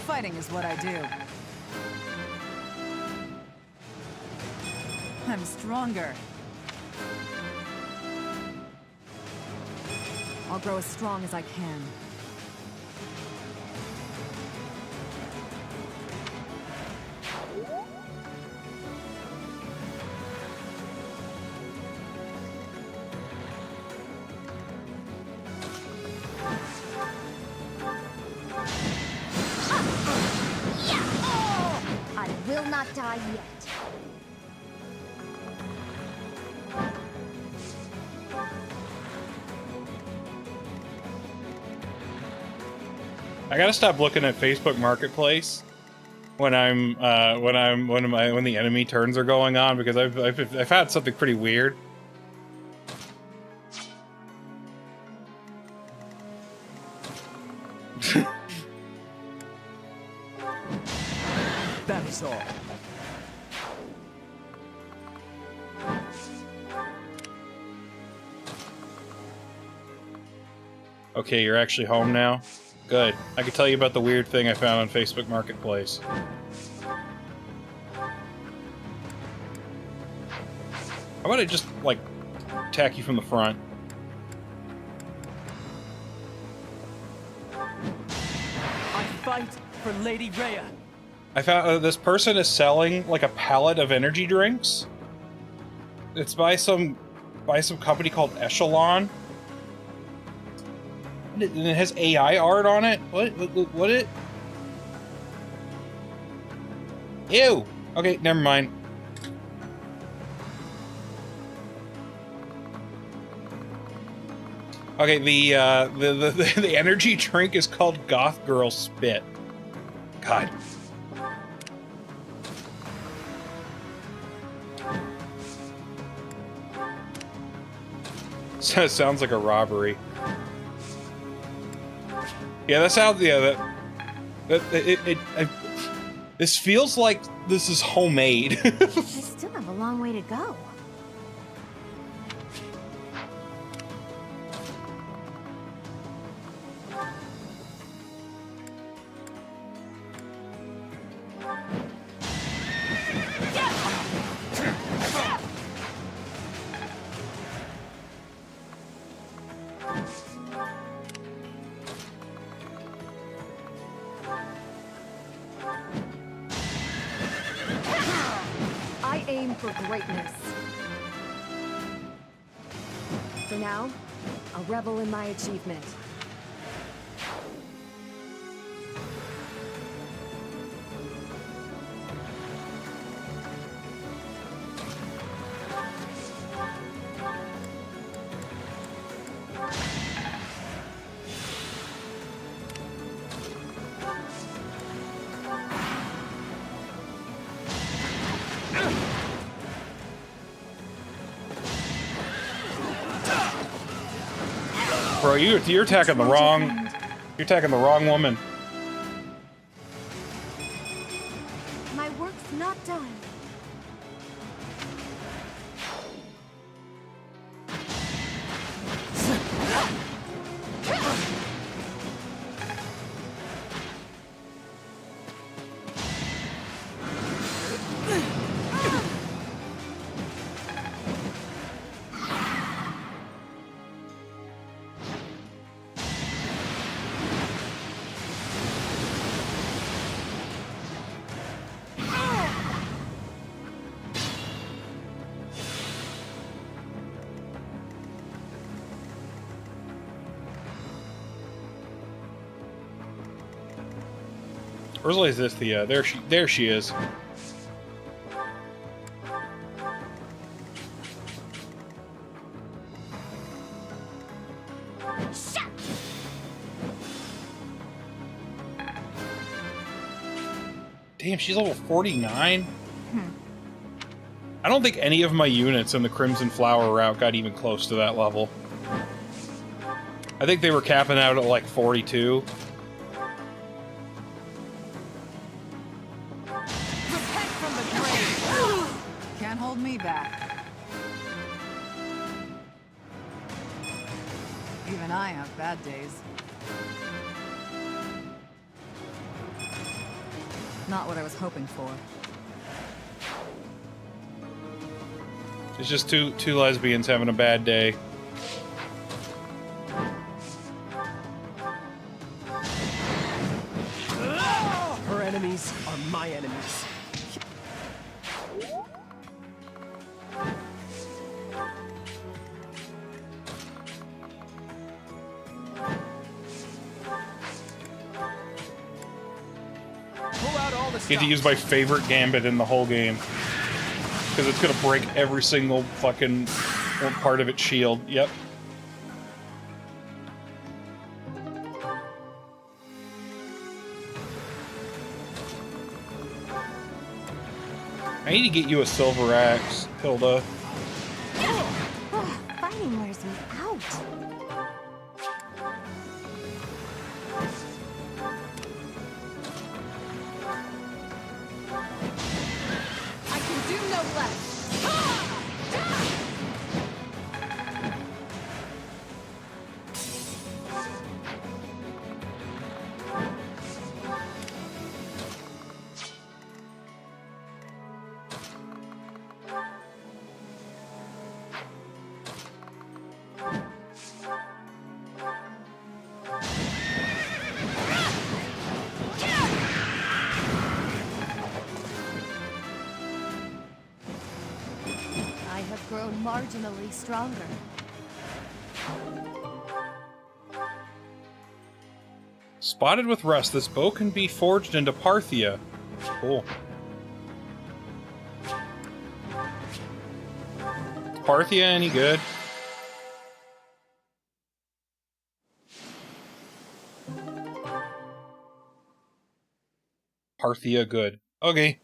Fighting is what I do. I'm stronger. I'll grow as strong as I can. I will not die yet. I gotta stop looking at Facebook Marketplace when when the enemy turns are going on, because I've had something pretty weird. That is all. Okay, you're actually home now? Good. I can tell you about the weird thing I found on Facebook Marketplace. How about I just, like, attack you from the front? I fight for Lady Rhea. I found this person is selling, like, a pallet of energy drinks. It's by some company called Echelon. And it has AI art on it? What it? Ew! Okay, never mind. Okay, the energy drink is called Goth Girl Spit. God. So it sounds like a robbery. Yeah, that's how. Yeah, this feels like this is homemade. I still have a long way to go. I aim for greatness. For now, I'll revel in my achievement. Bro, you're attacking the wrong... You're attacking the wrong woman. My work's not done. Where's Lysithea? There she is. Damn, she's level 49? I don't think any of my units in the Crimson Flower route got even close to that level. I think they were capping out at like 42. Can't hold me back. Even I have bad days. Not what I was hoping for. It's just two lesbians having a bad day. Her enemies are my enemies. Get to use my favorite gambit in the whole game. Because it's gonna break every single fucking part of its shield. Yep. I need to get you a silver axe, Hilda. Fighting wears me out. I can do no less. I have grown marginally stronger. Spotted with rust, this bow can be forged into Parthia. Cool. Is Parthia any good? Parthia good. Okay.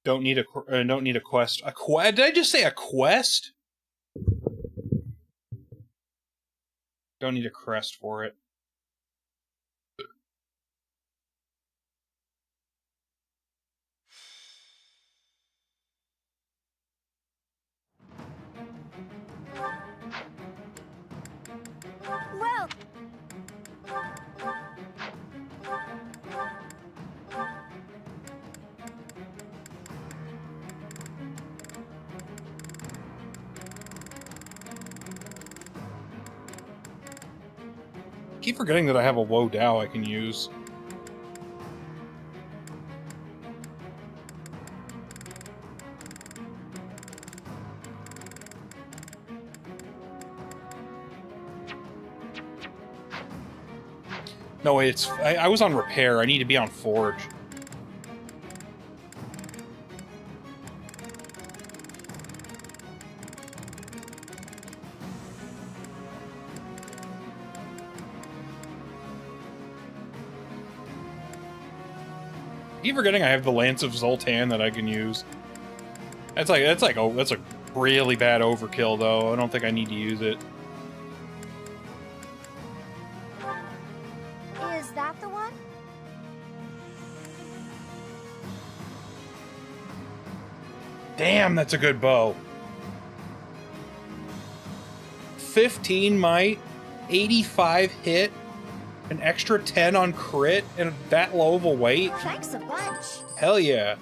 Don't need a quest. Did I just say a quest? Don't need a crest for it. Well, Keep forgetting that I have a Woe Dao I can use. No, wait, I was on repair. I need to be on forge. keep forgetting I have the Lance of Zoltan that I can use. That's a really bad overkill though. I don't think I need to use it. Is that the one? Damn, that's a good bow. 15 might, 85 hit, an extra 10 on crit, and that low of a weight? Thanks a bunch. Hell yeah.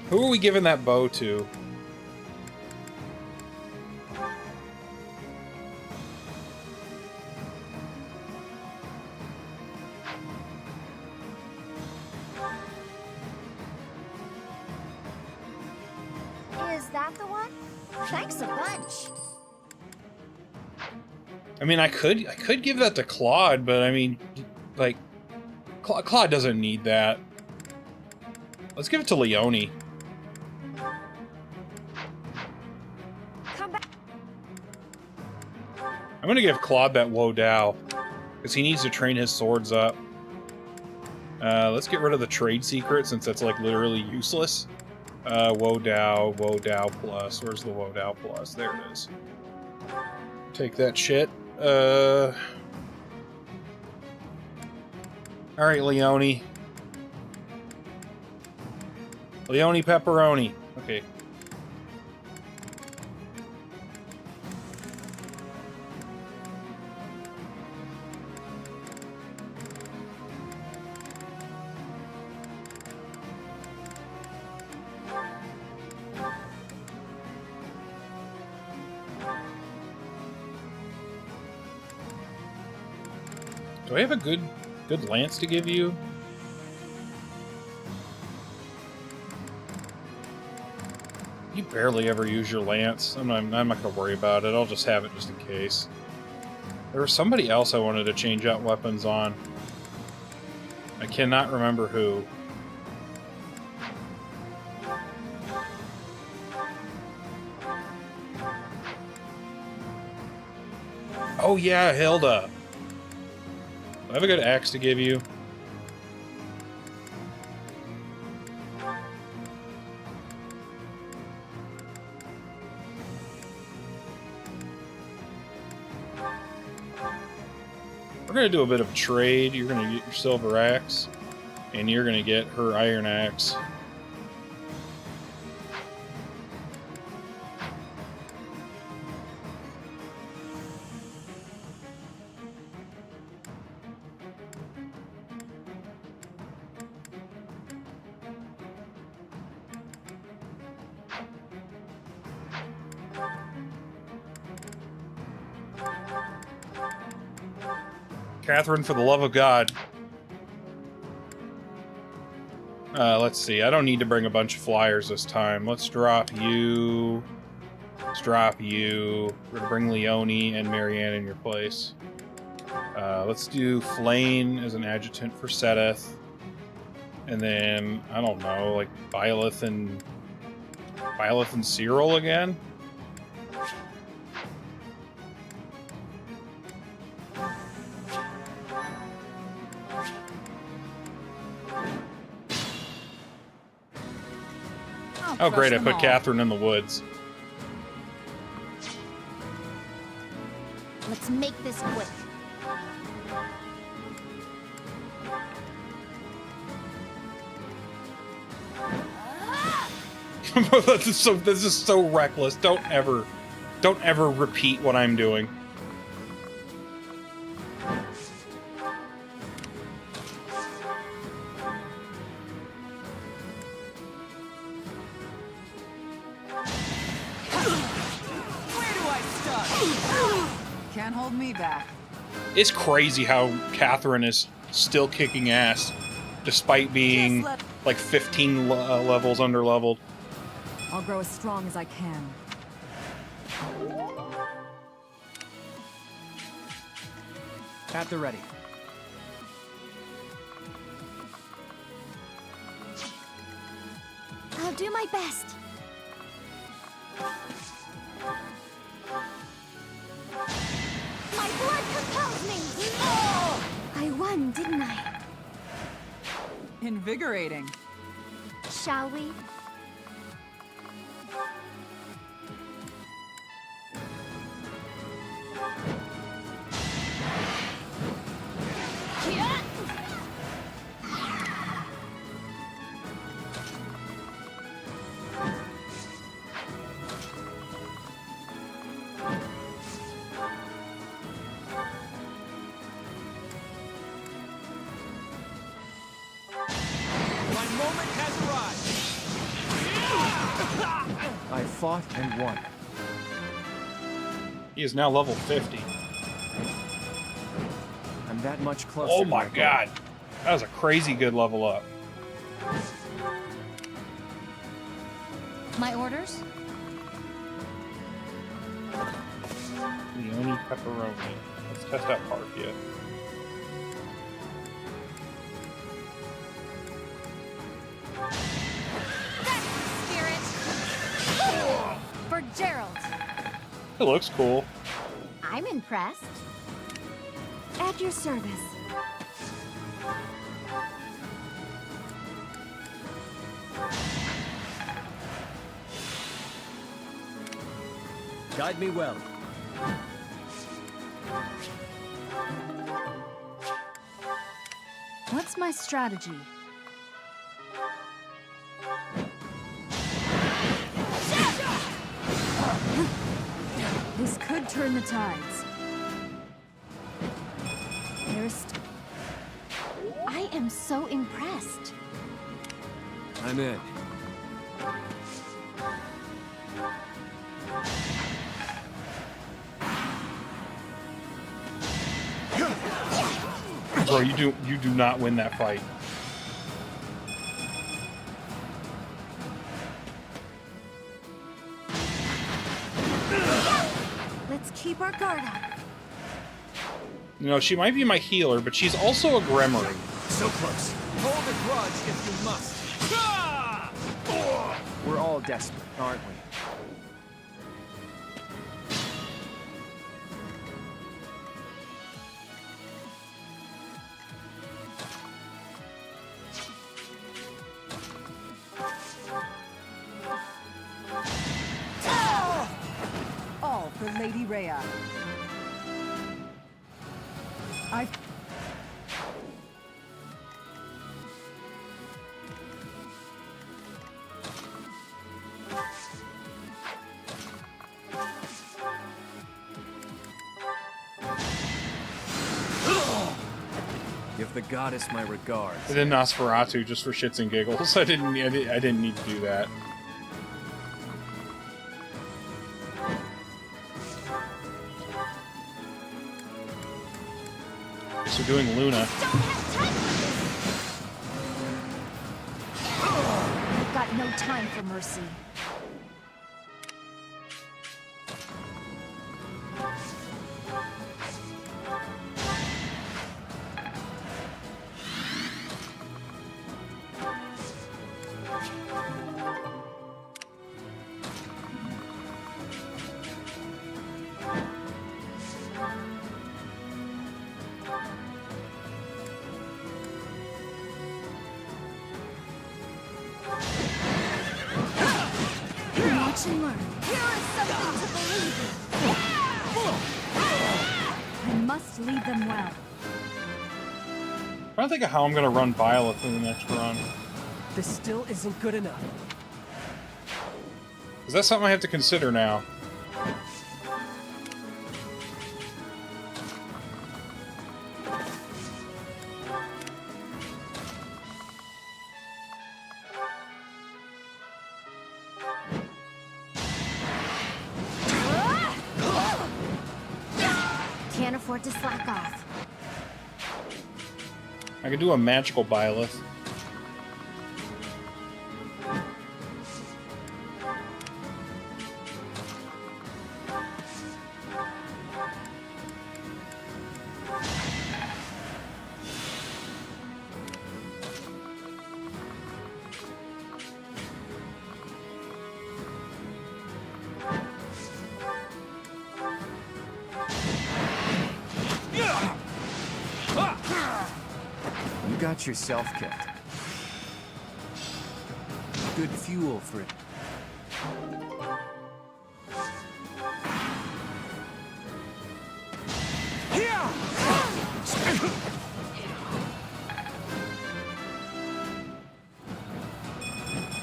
Who are we giving that bow to? Is that the one? Thanks a bunch. I mean, I could give that to Claude, but I mean, like, Claude doesn't need that. Let's give it to Leone. Come back. I'm gonna give Claude that Wo Dao, because he needs to train his swords up. Let's get rid of the trade secret, since that's like literally useless. Wo Dao plus. Where's the Wo Dao plus? There it is. Take that shit. Alright, Leone. Leone pepperoni. Okay. Do I have a good lance to give you? You barely ever use your lance. I'm not gonna worry about it. I'll just have it just in case. There was somebody else I wanted to change out weapons on. I cannot remember who. Oh yeah, Hilda. I have a good axe to give you. We're gonna do a bit of a trade. You're gonna get your silver axe, and you're gonna get her iron axe. Catherine, for the love of God. Let's see. I don't need to bring a bunch of flyers this time. Let's drop you. Let's drop you. We're gonna bring Leone and Marianne in your place. Let's do Flane as an adjutant for Sedith. And then, I don't know, like Byleth and Cyril again? Oh great, I put Catherine in the woods. Let's make this quick. This is so reckless. Don't ever repeat what I'm doing. Can't hold me back. It's crazy how Catherine is still kicking ass, despite being like 15 levels underleveled. I'll grow as strong as I can. At the ready. I'll do my best. My blood compels me! Oh! I won, didn't I? Invigorating. Shall we? I fought and won. He is now level 50. I'm that much closer. Oh to my goal. god. That was a crazy good level up. My orders? Leone pepperoni. Let's test out Parthia. For Gerald. It looks cool. I'm impressed. At your service. Guide me well. What's my strategy? This could turn the tides. I am so impressed. I'm in. Bro, you do not win that fight. Let's keep our guard up. You know, she might be my healer, but she's also a Gremmery. So close. Hold a grudge if you must. We're all desperate, aren't we? All for Lady Rhea. Give the goddess my regards. I did Nosferatu just for shits and giggles. I didn't need to do that. So doing Luna. We've got no time for mercy. Watch and learn. Here is something to believe in. I must lead them well. I'm trying to think of how I'm going to run Byleth in the next run. This still isn't good enough. Is that something I have to consider now? Can't afford to slack off. I can do a magical Byleth. got yourself killed. Good fuel for it.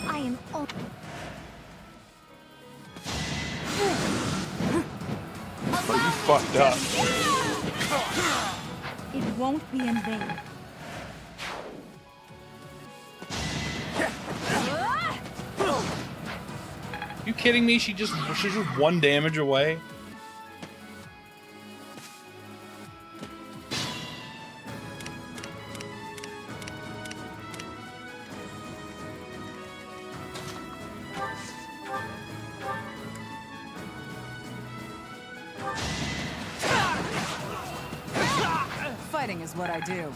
I am all... But you fucked up. It won't be in vain. You kidding me? She's just 1 damage away. Fighting is what I do.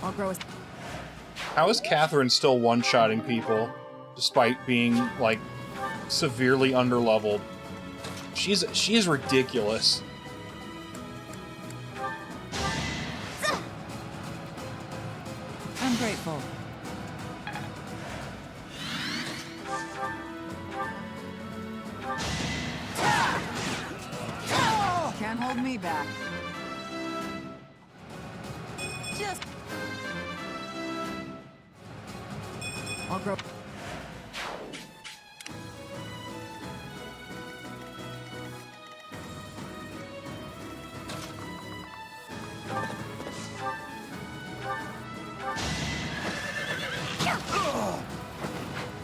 I'll grow as... How is Catherine still one-shotting people, despite being, like, severely underleveled? She is ridiculous. I'm grateful. Can't hold me back. Just... I'll grow...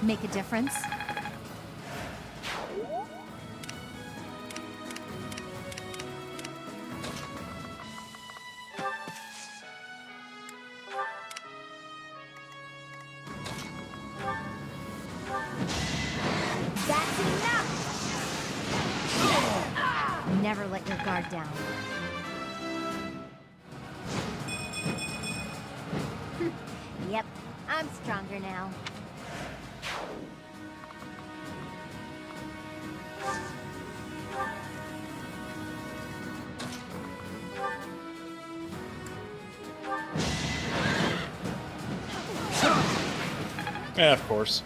Make a difference? That's enough! Never let your guard down. Yep, I'm stronger now. Yeah, of course.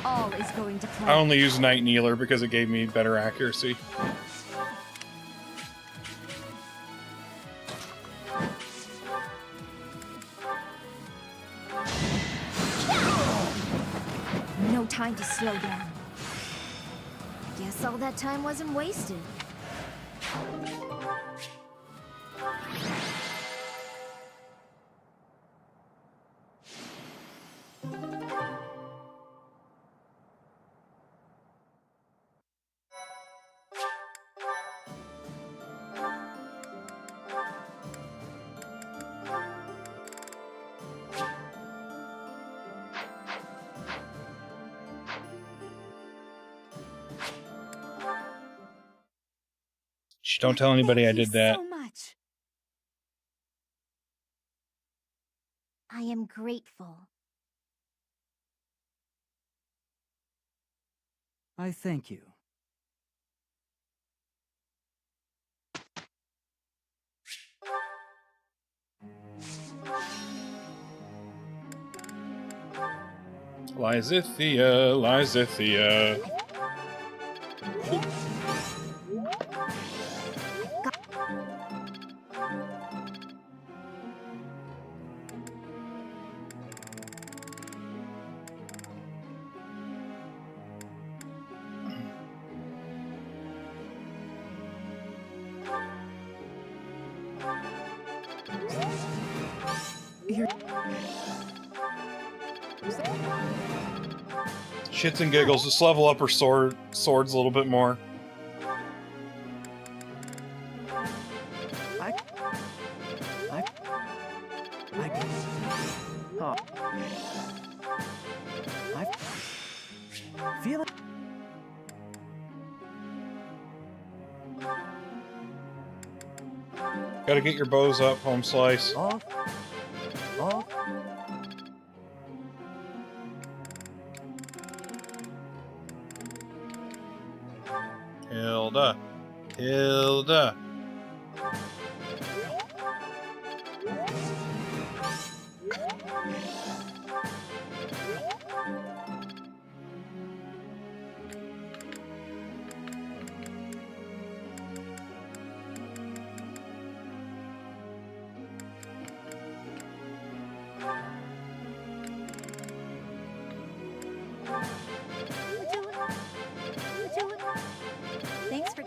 All is going to plan. I only use Night Kneeler because it gave me better accuracy. No time to slow down. Guess all that time wasn't wasted. Shh, don't tell anybody I did that. So much. I am grateful. I thank you. Lysithea, Lysithea. Shits and giggles, just level up her swords a little bit more. Gotta get your bows up, home slice. Off. Off. Hilda. Hilda. Thanks for...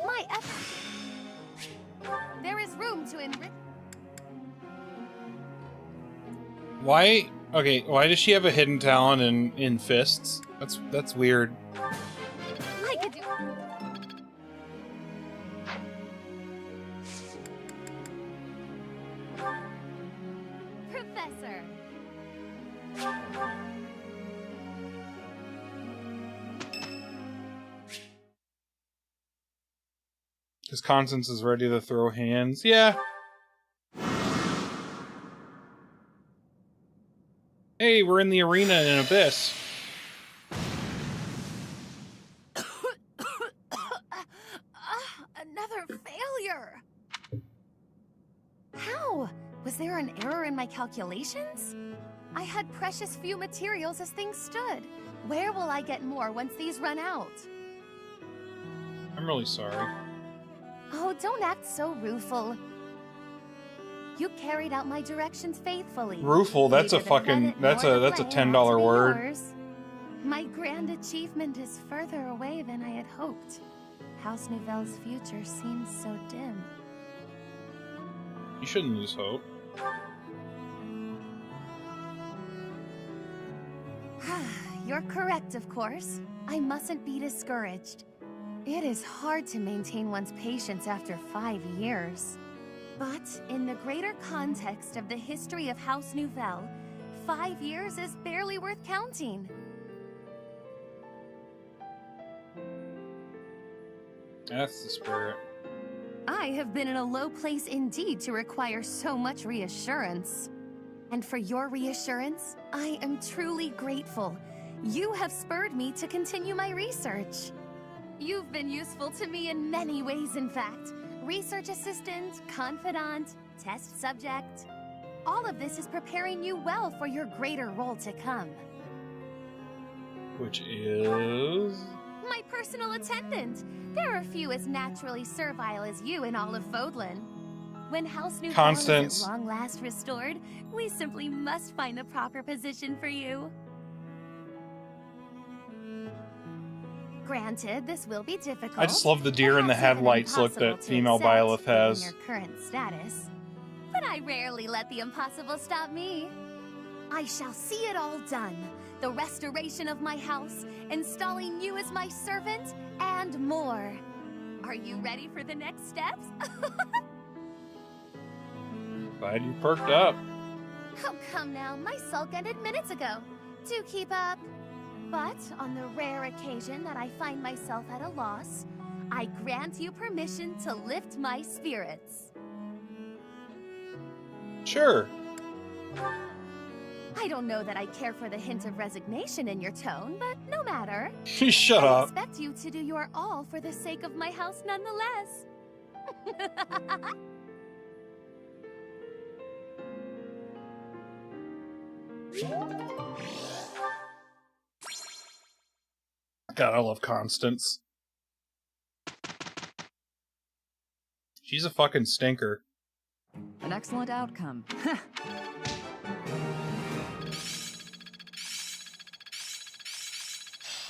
My There is room to enrich. Why? Okay, why does she have a hidden talent in fists? That's weird. I could do. Professor. Because Constance is ready to throw hands. Yeah. Hey, we're in the arena in Abyss. Another failure. How? Was there an error in my calculations? I had precious few materials as things stood. Where will I get more once these run out? I'm really sorry. Oh, don't act so rueful. You carried out my directions faithfully. Rueful, that's a fucking that's a $10 word. Yours. My grand achievement is further away than I had hoped. House Nouvelle's future seems so dim. You shouldn't lose hope. You're correct, of course. I mustn't be discouraged. It is hard to maintain one's patience after 5 years. But in the greater context of the history of House Nouvelle, 5 years is barely worth counting. That's the spirit. I have been in a low place indeed to require so much reassurance. And for your reassurance, I am truly grateful. You have spurred me to continue my research. You've been useful to me in many ways, in fact. Research assistant, confidant, test subject. All of this is preparing you well for your greater role to come. Which is... My personal attendant. There are few as naturally servile as you in all of Fodlan. When House Nouvelle is at long last restored, we simply must find the proper position for you. Granted, this will be difficult. I just love the deer in the headlights look that female Byleth has. Your current status, but I rarely let the impossible stop me. I shall see it all done. The restoration of my house, installing you as my servant, and more. Are you ready for the next steps? Glad you perked up. Oh, come now. My sulk ended minutes ago. Do keep up. But on the rare occasion that I find myself at a loss, I grant you permission to lift my spirits. Sure. I don't know that I care for the hint of resignation in your tone, but no matter. Shut I up. expect you to do your all for the sake of my house nonetheless. God, I love Constance. She's a fucking stinker. An excellent outcome.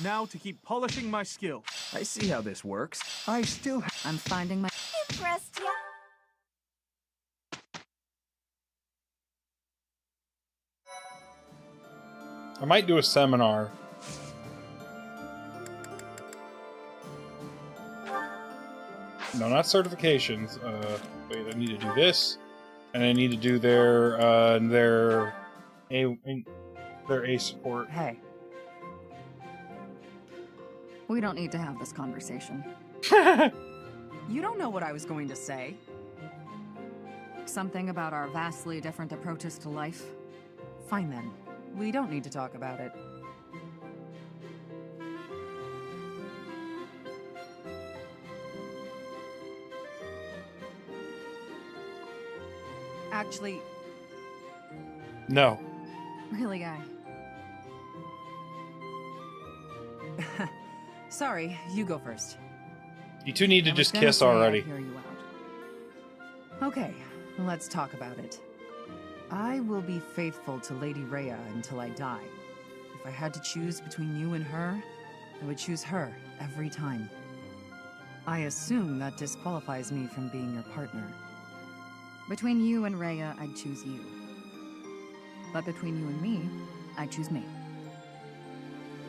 Now to keep polishing my skill. I see how this works. I'm finding my... Impressed ya? I might do a seminar. No, not certifications. Wait, I need to do this, and I need to do their They're A support. Hey. We don't need to have this conversation. You don't know what I was going to say. Something about our vastly different approaches to life? Fine then. We don't need to talk about it. Actually... No. Really, Guy? Sorry, you go first. You two need to I was just gonna kiss say I'd already. hear you out. Okay, let's talk about it. I will be faithful to Lady Rhea until I die. If I had to choose between you and her, I would choose her every time. I assume that disqualifies me from being your partner. Between you and Rhea, I'd choose you. But between you and me, I'd choose me.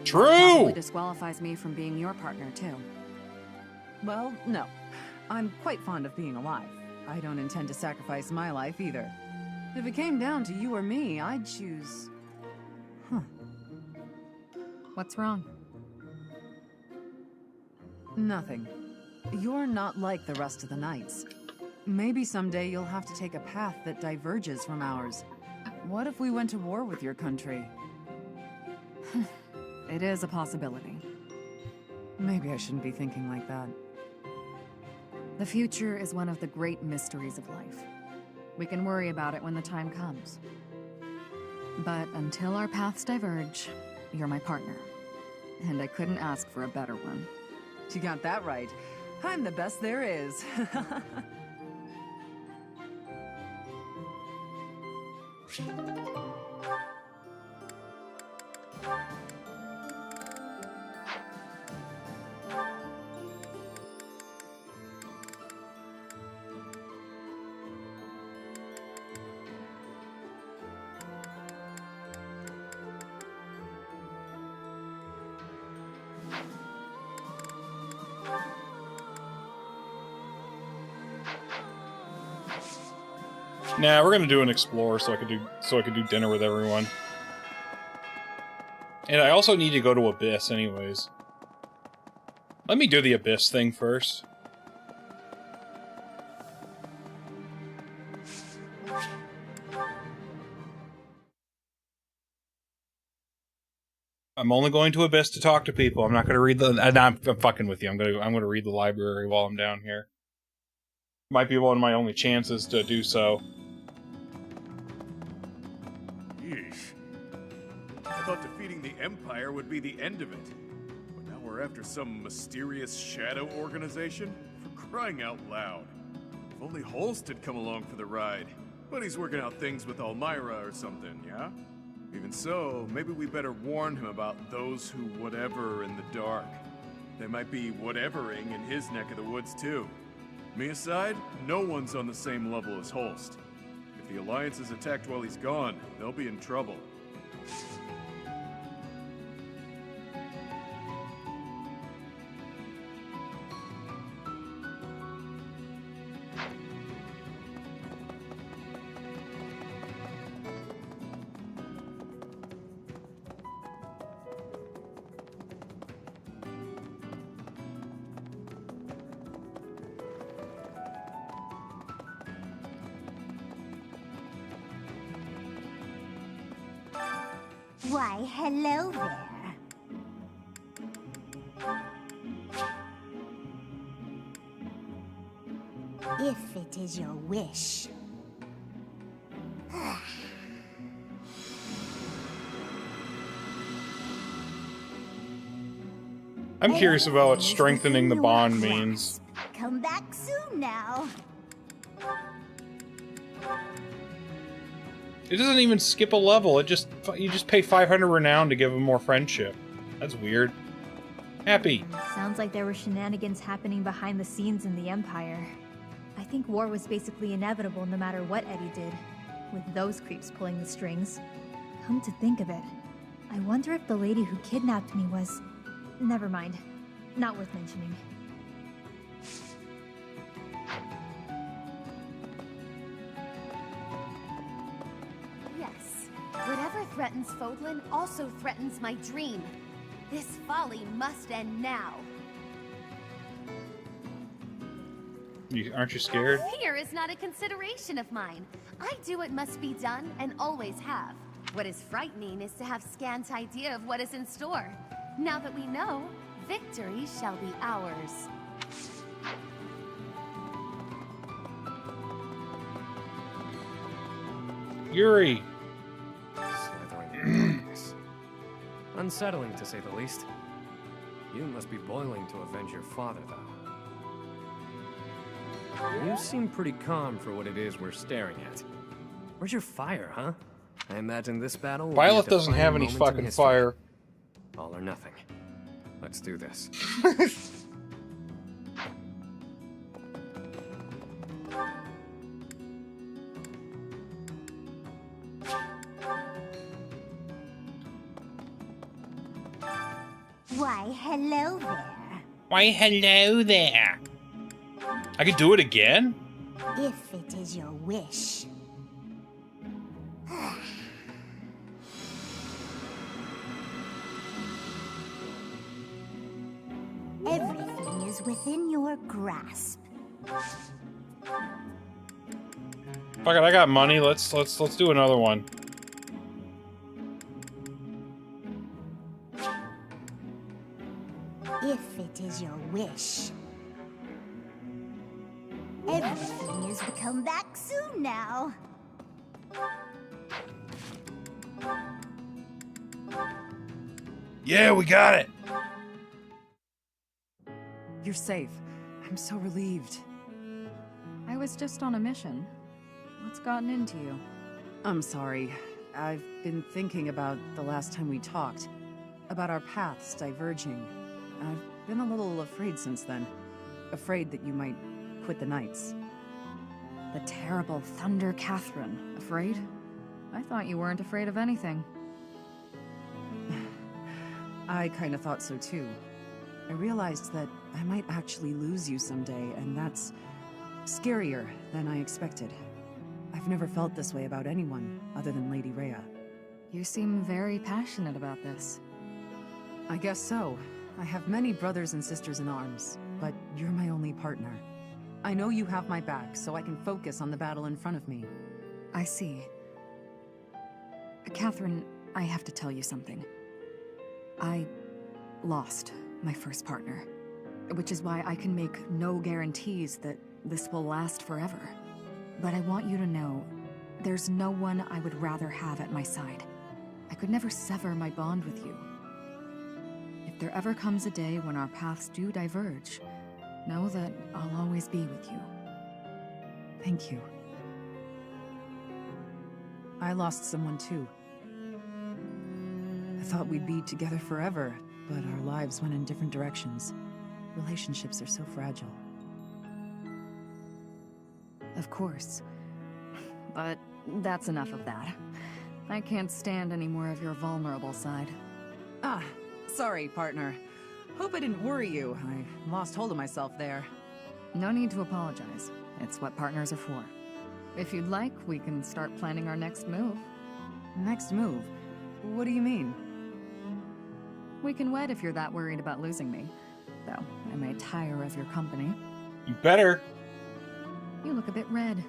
True! That probably disqualifies me from being your partner, too. Well, no. I'm quite fond of being alive. I don't intend to sacrifice my life either. If it came down to you or me, I'd choose... What's wrong? Nothing. You're not like the rest of the knights. Maybe someday you'll have to take a path that diverges from ours. What if we went to war with your country? It is a possibility. Maybe I shouldn't be thinking like that. The future is one of the great mysteries of life. We can worry about it when the time comes. But until our paths diverge, you're my partner. And I couldn't ask for a better one. You got that right. I'm the best there is. Nah, we're gonna do an explore so I could do dinner with everyone. And I also need to go to Abyss anyways. Let me do the Abyss thing first. I'm only going to Abyss to talk to people. I'm not gonna read the. I'm fucking with you. I'm gonna read the library while I'm down here. Might be one of my only chances to do so. Yeesh. I thought defeating the Empire would be the end of it. But now we're after some mysterious shadow organization? For crying out loud. If only Holst had come along for the ride. But he's working out things with Elmira or something, yeah? Even so, maybe we better warn him about those who whatever in the dark. They might be whatevering in his neck of the woods too. Me aside, no one's on the same level as Holst. If the Alliance is attacked while he's gone, they'll be in trouble. Why, hello there. If it is your wish. I'm curious about what strengthening the bond means. Come back soon now. It doesn't even skip a level. You just pay 500 renown to give him more friendship. That's weird. Happy. Sounds like there were shenanigans happening behind the scenes in the Empire. I think war was basically inevitable no matter what Eddie did, with those creeps pulling the strings. Come to think of it, I wonder if the lady who kidnapped me was... Never mind. Not worth mentioning. Yes. Whatever threatens Fodlan also threatens my dream. This folly must end now. Aren't you scared? Fear is not a consideration of mine. I do what must be done and always have. What is frightening is to have scant idea of what is in store. Now that we know, victory shall be ours. Yuri! Slithering in darkness. Unsettling, to say the least. You must be boiling to avenge your father, though. You seem pretty calm for what it is we're staring at. Where's your fire, huh? I imagine this battle will Byleth be a doesn't have any defining moment in fucking history. fire. All or nothing. Let's do this. Why, hello there. Why, hello there. I could do it again? If it is your wish. Everything is within your grasp. Fuck it, I got money. Let's do another one. If it is your wish. Everything is to come back soon now. Yeah, we got it. You're safe. I'm so relieved. I was just on a mission. What's gotten into you? I'm sorry. I've been thinking about the last time we talked. About our paths diverging. I've been a little afraid since then. Afraid that you might quit the Knights. The terrible Thunder Catherine. Afraid? I thought you weren't afraid of anything. I kinda thought so too. I realized that I might actually lose you someday, and that's scarier than I expected. I've never felt this way about anyone other than Lady Rhea. You seem very passionate about this. I guess so. I have many brothers and sisters in arms, but you're my only partner. I know you have my back, so I can focus on the battle in front of me. I see. Catherine, I have to tell you something. I lost my first partner, which is why I can make no guarantees that this will last forever. But I want you to know, there's no one I would rather have at my side. I could never sever my bond with you. If there ever comes a day when our paths do diverge, know that I'll always be with you. Thank you. I lost someone too. I thought we'd be together forever, but our lives went in different directions. Relationships are so fragile. Of course. But that's enough of that. I can't stand any more of your vulnerable side. Ah, sorry, partner. Hope I didn't worry you. I lost hold of myself there. No need to apologize. It's what partners are for. If you'd like, we can start planning our next move. Next move? What do you mean? We can wed if you're that worried about losing me. Though, I may tire of your company. You better. You look a bit red.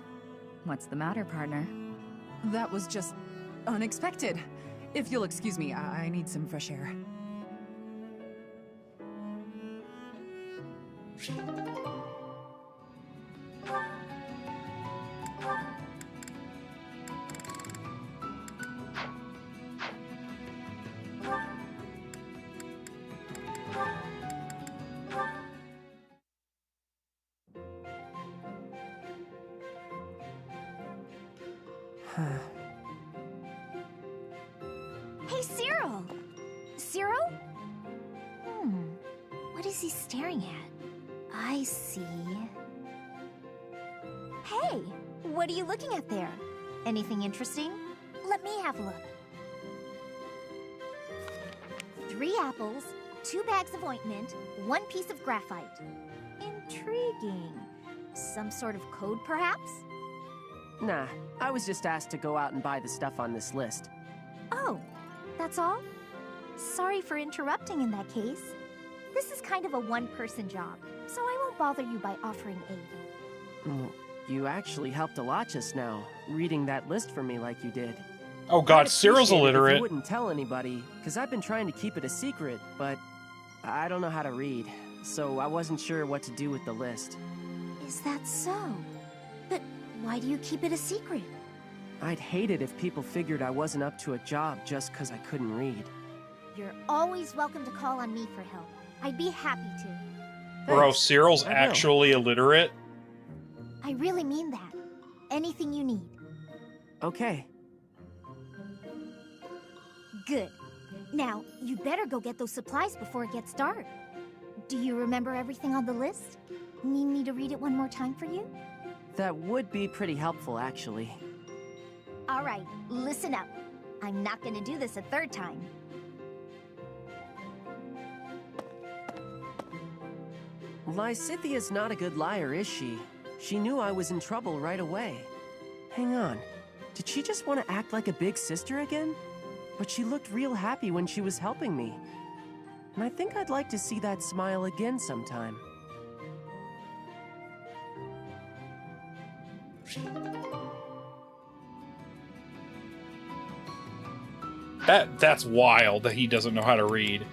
What's the matter, partner? That was just unexpected. If you'll excuse me, I need some fresh air. Hey, Cyril! Cyril? What is he staring at? I see. Hey! What are you looking at there? Anything interesting? Let me have a look. 3 apples, 2 bags of ointment, 1 piece of graphite. Intriguing. Some sort of code, perhaps? Nah, I was just asked to go out and buy the stuff on this list. Oh, that's all? Sorry for interrupting in that case. This is kind of a one-person job, so I won't bother you by offering aid. You actually helped a lot just now, reading that list for me like you did. Oh god, I'd Cyril's appreciate it if illiterate. you wouldn't tell anybody, because I've been trying to keep it a secret, but I don't know how to read, so I wasn't sure what to do with the list. Is that so? But why do you keep it a secret? I'd hate it if people figured I wasn't up to a job just because I couldn't read. You're always welcome to call on me for help. I'd be happy to. Bro, Cyril's actually illiterate? I really mean that. Anything you need. Okay. Good. Now, you better go get those supplies before it gets dark. Do you remember everything on the list? Need me to read it one more time for you? That would be pretty helpful, actually. All right, listen up. I'm not gonna do this a third time. Lysithia's not a good liar, is she? She knew I was in trouble right away. Hang on. Did she just want to act like a big sister again? But she looked real happy when she was helping me. And I think I'd like to see that smile again sometime. That's wild that he doesn't know how to read.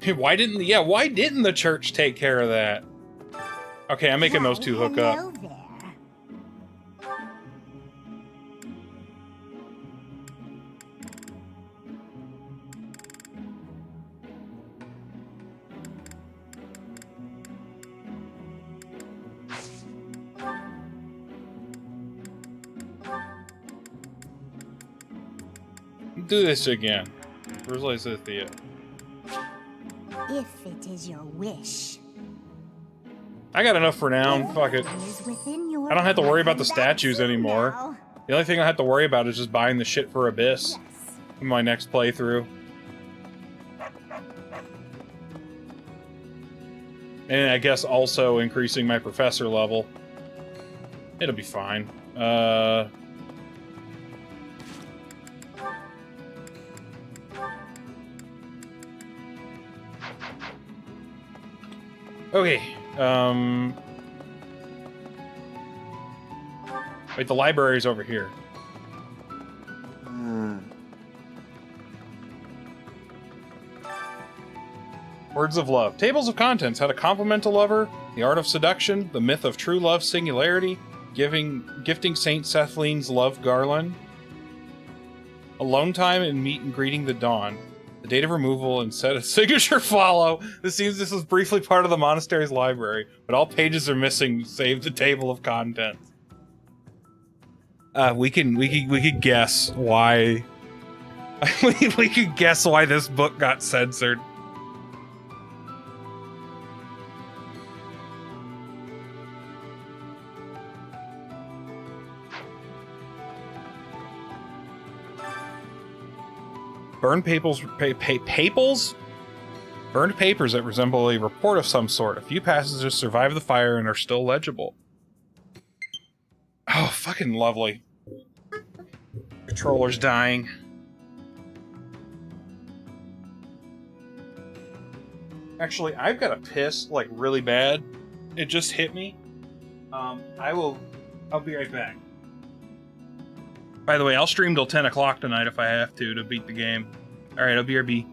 Why didn't the church take care of that? Okay, I'm making those two hook up. Do this again. Where's Lysithia? If it is your wish. I got enough for now. Fuck it. I don't have to worry about the statues anymore. The only thing I have to worry about is just buying the shit for Abyss in my next playthrough. And I guess also increasing my professor level. It'll be fine. Okay, wait, the library's over here. Words of love. Tables of contents. How to compliment a lover. The art of seduction. The myth of true love singularity. Gifting Saint Sethleen's love garland. Alone time and meet and greeting the dawn. The date of removal and set a signature follow. This seems this was briefly part of the monastery's library, but all pages are missing save the table of contents. We could guess why. we could guess why this book got censored. Burned papers, burned papers that resemble a report of some sort. A few passengers survived the fire and are still legible. Oh, fucking lovely. Controller's dying. Actually, I've got a piss, like, really bad. It just hit me. I'll be right back. By the way, I'll stream till 10 o'clock tonight if I have to beat the game. Alright, I'll be RB.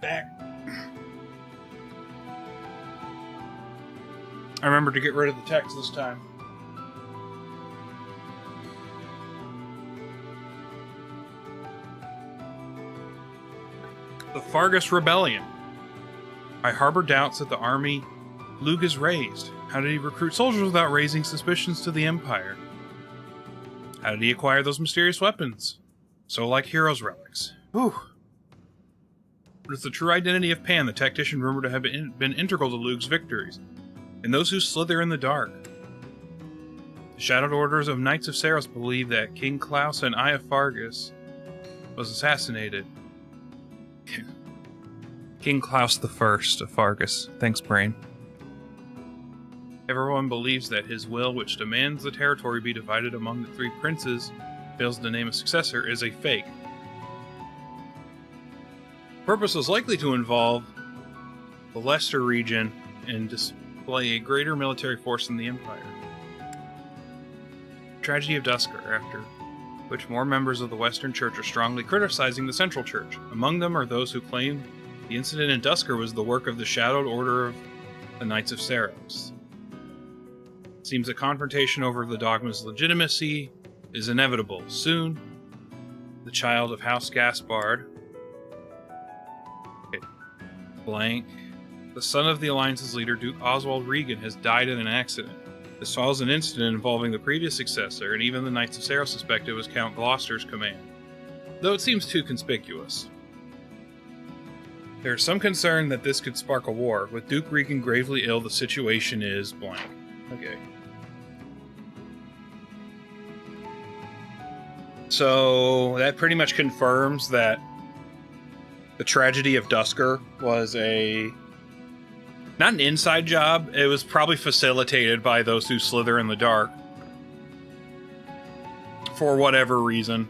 Back. I remembered to get rid of the text this time. The Fargus Rebellion. I harbor doubts that the army Lug has raised. How did he recruit soldiers without raising suspicions to the Empire? How did he acquire those mysterious weapons? So like heroes' relics. Whew. What is the true identity of Pan, the tactician rumored to have been integral to Lug's victories, and those who slither in the dark? The shadowed orders of Knights of Saros believe that King Klaus and Aya Fargus was assassinated. King Klaus the First of Fargus. Thanks, Brain. Everyone believes that his will, which demands the territory be divided among the three princes, fails to name a successor, is a fake. Purpose was likely to involve the Leicester region and display a greater military force in the Empire. Tragedy of Dusker, after which more members of the Western Church are strongly criticizing the Central Church. Among them are those who claim the incident in Dusker was the work of the shadowed order of the Knights of Saros. It seems a confrontation over the dogma's legitimacy is inevitable. Soon, the child of House Gaspard, blank, the son of the Alliance's leader, Duke Oswald Regan, has died in an accident. This follows an incident involving the previous successor, and even the Knights of Saros suspect it was Count Gloucester's command, though it seems too conspicuous. There is some concern that this could spark a war. With Duke Regan gravely ill, the situation is blank. Okay. So that pretty much confirms that the tragedy of Dusker was not an inside job. It was probably facilitated by those who slither in the dark. For whatever reason.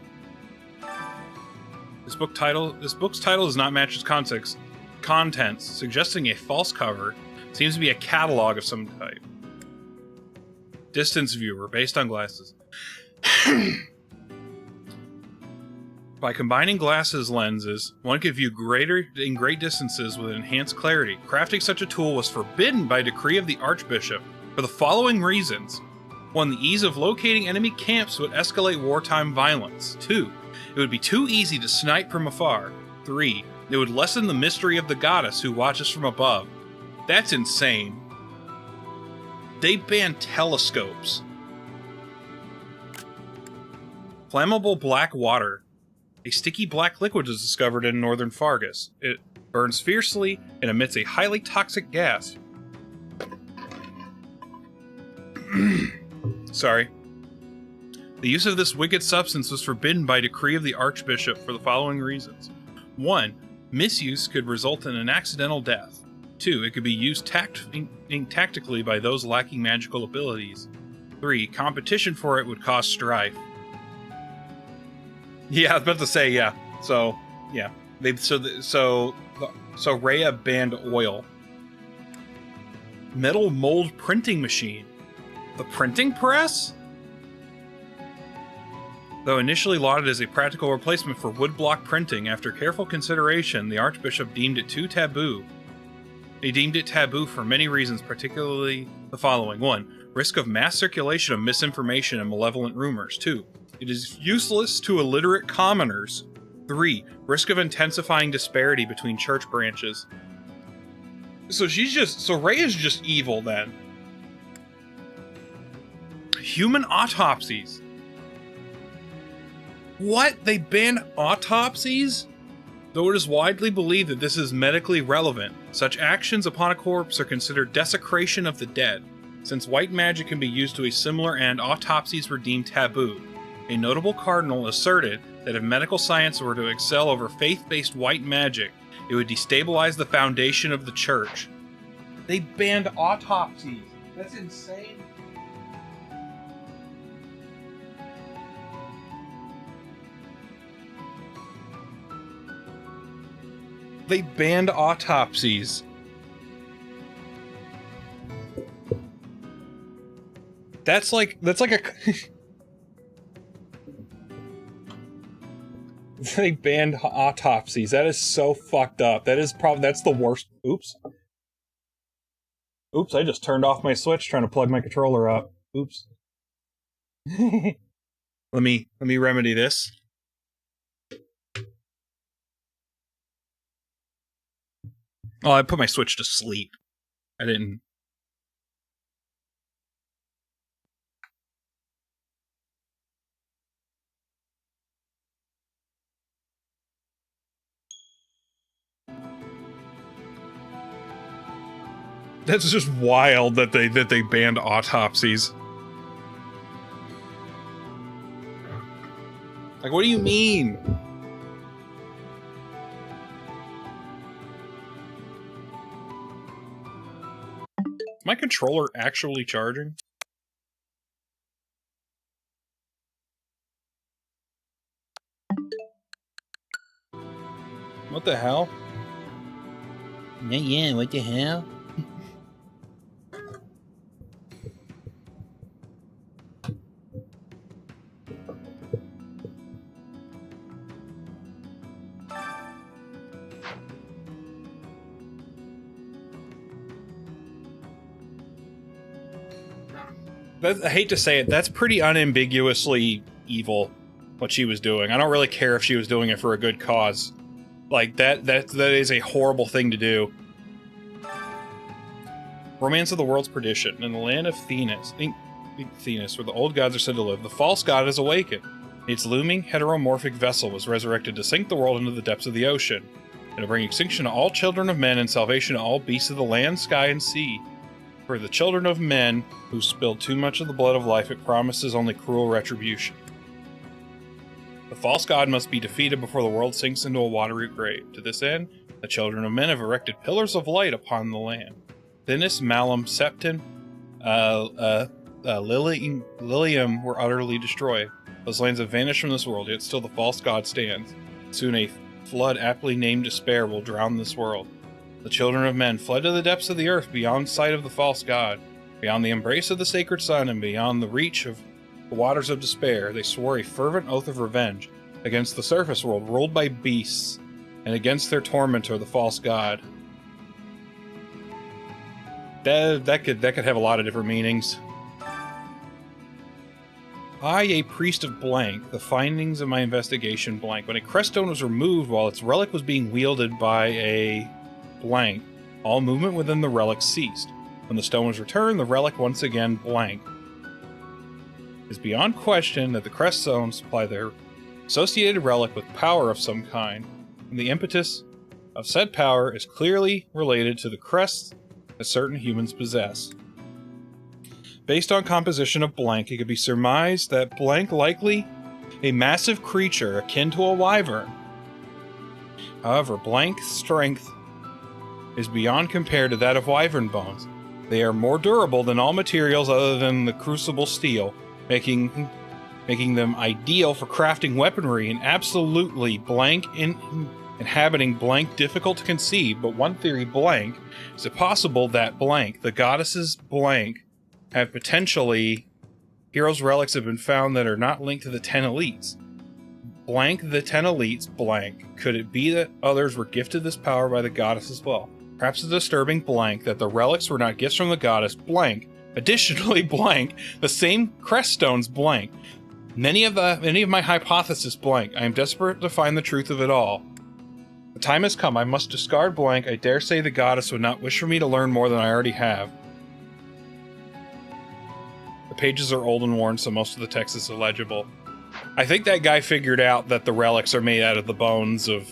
This book's title does not match its contents, suggesting a false cover. Seems to be a catalog of some type. Distance viewer, based on glasses. By combining glasses lenses, one could view in great distances with enhanced clarity. Crafting such a tool was forbidden by decree of the Archbishop for the following reasons. 1. The ease of locating enemy camps would escalate wartime violence. 2. It would be too easy to snipe from afar. 3. It would lessen the mystery of the goddess who watches from above. That's insane. They banned telescopes. Flammable black water. A sticky black liquid was discovered in northern Fargus. It burns fiercely and emits a highly toxic gas. Sorry. The use of this wicked substance was forbidden by decree of the Archbishop for the following reasons. 1. Misuse could result in an accidental death. 2. It could be used tactically by those lacking magical abilities. 3. Competition for it would cause strife. Yeah, I was about to say, yeah. So, yeah. So Rhea banned oil. Metal mold printing machine. The printing press? Though initially lauded as a practical replacement for woodblock printing, after careful consideration, the Archbishop deemed it too taboo. He deemed it taboo for many reasons, particularly the following. 1. Risk of mass circulation of misinformation and malevolent rumors. 2. It is useless to illiterate commoners. 3. Risk of intensifying disparity between church branches. So Rhea's just evil then. Human autopsies. What? They banned autopsies? Though it is widely believed that this is medically relevant, such actions upon a corpse are considered desecration of the dead. Since white magic can be used to a similar end, autopsies were deemed taboo. A notable cardinal asserted that if medical science were to excel over faith-based white magic, it would destabilize the foundation of the church. They banned autopsies. That's insane. They banned autopsies. That's like a They banned autopsies. That is so fucked up. That is that's the worst. Oops. Oops, I just turned off my Switch trying to plug my controller up. Oops. Let me remedy this. Oh, I put my Switch to sleep. I didn't. That's just wild that they banned autopsies. Like, what do you mean? Is my controller actually charging? What the hell? Yeah, what the hell? I hate to say it, that's pretty unambiguously evil, what she was doing. I don't really care if she was doing it for a good cause. Like, that is a horrible thing to do. Romance of the World's Perdition. In the land of Thenis, where the old gods are said to live, the false god is awakened. Its looming, heteromorphic vessel was resurrected to sink the world into the depths of the ocean, and to bring extinction to all children of men and salvation to all beasts of the land, sky, and sea. For the children of men who spilled too much of the blood of life, it promises only cruel retribution. The false god must be defeated before the world sinks into a watery grave. To this end, the children of men have erected pillars of light upon the land. Thinis, Malum, Septon, Lilium were utterly destroyed. Those lands have vanished from this world, yet still the false god stands. Soon a flood aptly named Despair will drown this world. The children of men fled to the depths of the earth beyond sight of the false god, beyond the embrace of the sacred sun, and beyond the reach of the waters of despair. They swore a fervent oath of revenge against the surface world ruled by beasts, and against their tormentor, the false god. That could have a lot of different meanings. I, a priest of blank, the findings of my investigation blank. When a crest stone was removed while its relic was being wielded by a blank, all movement within the relic ceased. When the stone was returned, the relic once again blank. It is beyond question that the crest stones supply their associated relic with power of some kind, and the impetus of said power is clearly related to the crests that certain humans possess. Based on composition of blank, it could be surmised that blank likely a massive creature akin to a wyvern. However, blank's strength is beyond compare to that of wyvern bones. They are more durable than all materials other than the crucible steel, making them ideal for crafting weaponry, and absolutely blank inhabiting blank difficult to conceive. But one theory blank, is it possible that blank, the goddesses blank, have potentially heroes' relics have been found that are not linked to the 10 elites. Blank the 10 elites blank. Could it be that others were gifted this power by the goddess as well? Perhaps a disturbing blank that the relics were not gifts from the goddess blank. Additionally blank, the same crest stones blank. Many of my hypotheses blank. I am desperate to find the truth of it all. The time has come. I must discard blank. I dare say the goddess would not wish for me to learn more than I already have. The pages are old and worn, so most of the text is illegible. I think that guy figured out that the relics are made out of the bones of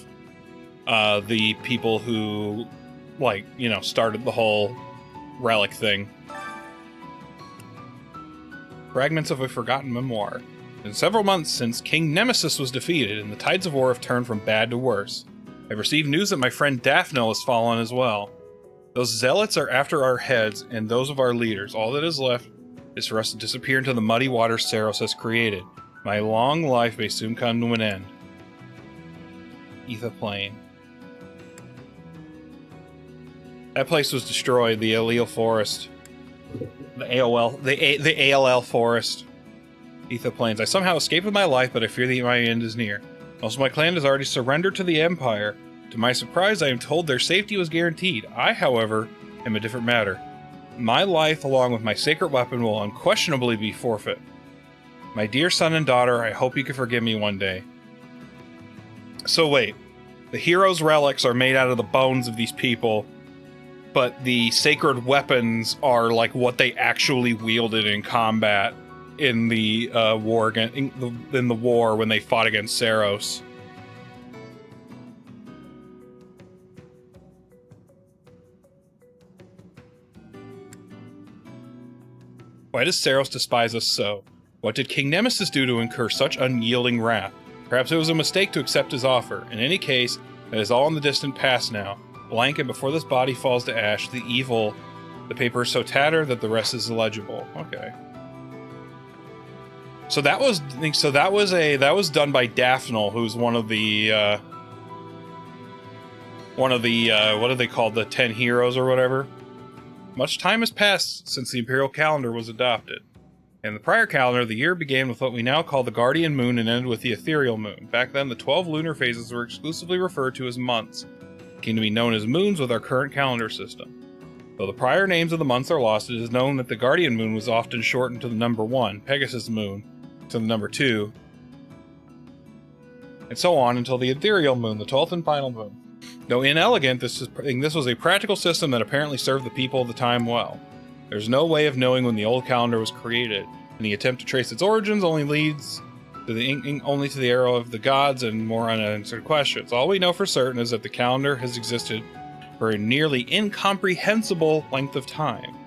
the people who, like, you know, started the whole relic thing. Fragments of a forgotten memoir. It's been several months since King Nemesis was defeated, and the tides of war have turned from bad to worse. I've received news that my friend Daphne has fallen as well. Those zealots are after our heads and those of our leaders. All that is left is for us to disappear into the muddy waters Saros has created. My long life may soon come to an end. Etha Plain. That place was destroyed, the Allel Forest. The ALL Forest. Etha Plains. I somehow escaped with my life, but I fear that my end is near. Most of my clan has already surrendered to the Empire. To my surprise, I am told their safety was guaranteed. I, however, am a different matter. My life, along with my sacred weapon, will unquestionably be forfeit. My dear son and daughter, I hope you can forgive me one day. So wait, the hero's relics are made out of the bones of these people, but the sacred weapons are like what they actually wielded in combat in the war in the war when they fought against Saros. Why does Saros despise us so? What did King Nemesis do to incur such unyielding wrath? Perhaps it was a mistake to accept his offer. In any case, that is all in the distant past now. Blank, and before this body falls to ash, the paper is so tattered that the rest is illegible. Okay. So that was done by Daphnel, who's one of the what are they called, the 10 heroes or whatever. Much time has passed since the Imperial calendar was adopted. In the prior calendar, the year began with what we now call the Guardian Moon and ended with the Ethereal Moon. Back then, the 12 lunar phases were exclusively referred to as months, came to be known as moons with our current calendar system. Though the prior names of the months are lost, it is known that the Guardian Moon was often shortened to the number 1, Pegasus Moon, to the number 2, and so on until the Ethereal Moon, the 12th and final moon. Though inelegant, this was a practical system that apparently served the people of the time well. There's no way of knowing when the old calendar was created, and the attempt to trace its origins only leads to the era of the gods and more unanswered questions. All we know for certain is that the calendar has existed for a nearly incomprehensible length of time.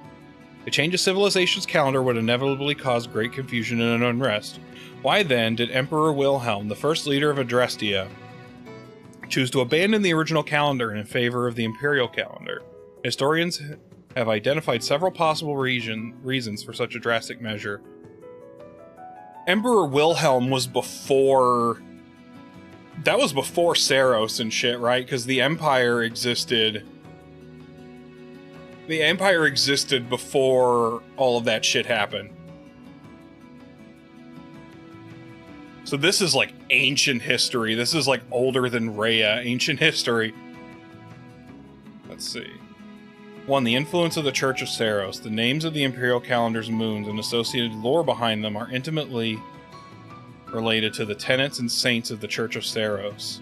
A change of civilization's calendar would inevitably cause great confusion and unrest. Why then did Emperor Wilhelm, the first leader of Adrestia, choose to abandon the original calendar in favor of the imperial calendar? Historians have identified several possible reasons for such a drastic measure. Emperor Wilhelm was before... That was before Saros and shit, right? Because the Empire existed... The Empire existed before all of that shit happened. So this is like ancient history. This is like older than Rhea. Ancient history. Let's see. 1. The influence of the Church of Saros. The names of the Imperial Calendar's moons and associated lore behind them are intimately related to the tenets and saints of the Church of Saros.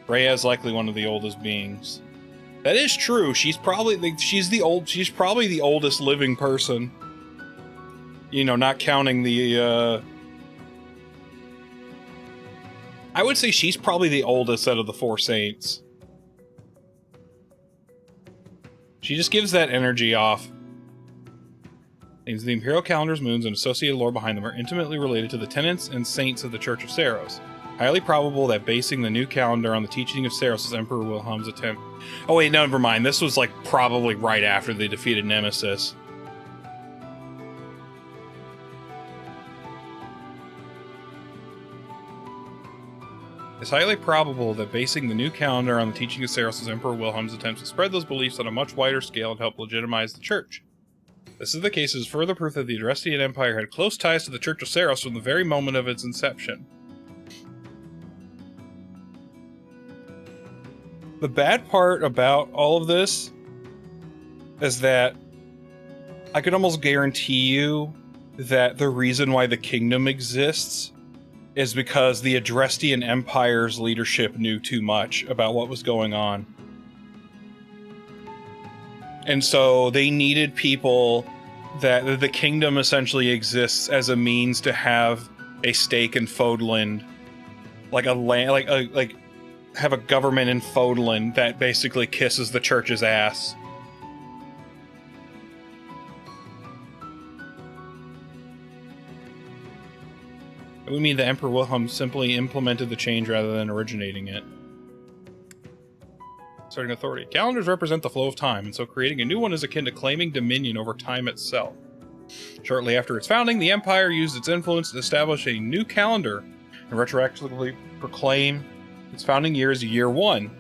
Rhea is likely one of the oldest beings. That is true. She's probably the oldest living person. You know, not counting the I would say she's probably the oldest out of the 4 saints. She just gives that energy off. Names of the Imperial Calendar's moons and associated lore behind them are intimately related to the tenets and saints of the Church of Saros. Highly probable that basing the new calendar on the teaching of Saros was Emperor Wilhelm's attempt. Oh wait, no, never mind. This was like probably right after they defeated Nemesis. It's highly probable that basing the new calendar on the teaching of Saros was Emperor Wilhelm's attempt to spread those beliefs on a much wider scale and help legitimize the Church. This is the case as further proof that the Adrestian Empire had close ties to the Church of Saros from the very moment of its inception. The bad part about all of this is that I could almost guarantee you that the reason why the kingdom exists is because the Adrestian Empire's leadership knew too much about what was going on. And so they needed people that the kingdom essentially exists as a means to have a stake in Fodland, like a land, like have a government in Fodland that basically kisses the church's ass. We mean the Emperor Wilhelm simply implemented the change rather than originating it. Starting authority. Calendars represent the flow of time, and so creating a new one is akin to claiming dominion over time itself. Shortly after its founding, the Empire used its influence to establish a new calendar and retroactively proclaim its founding year as Year 1.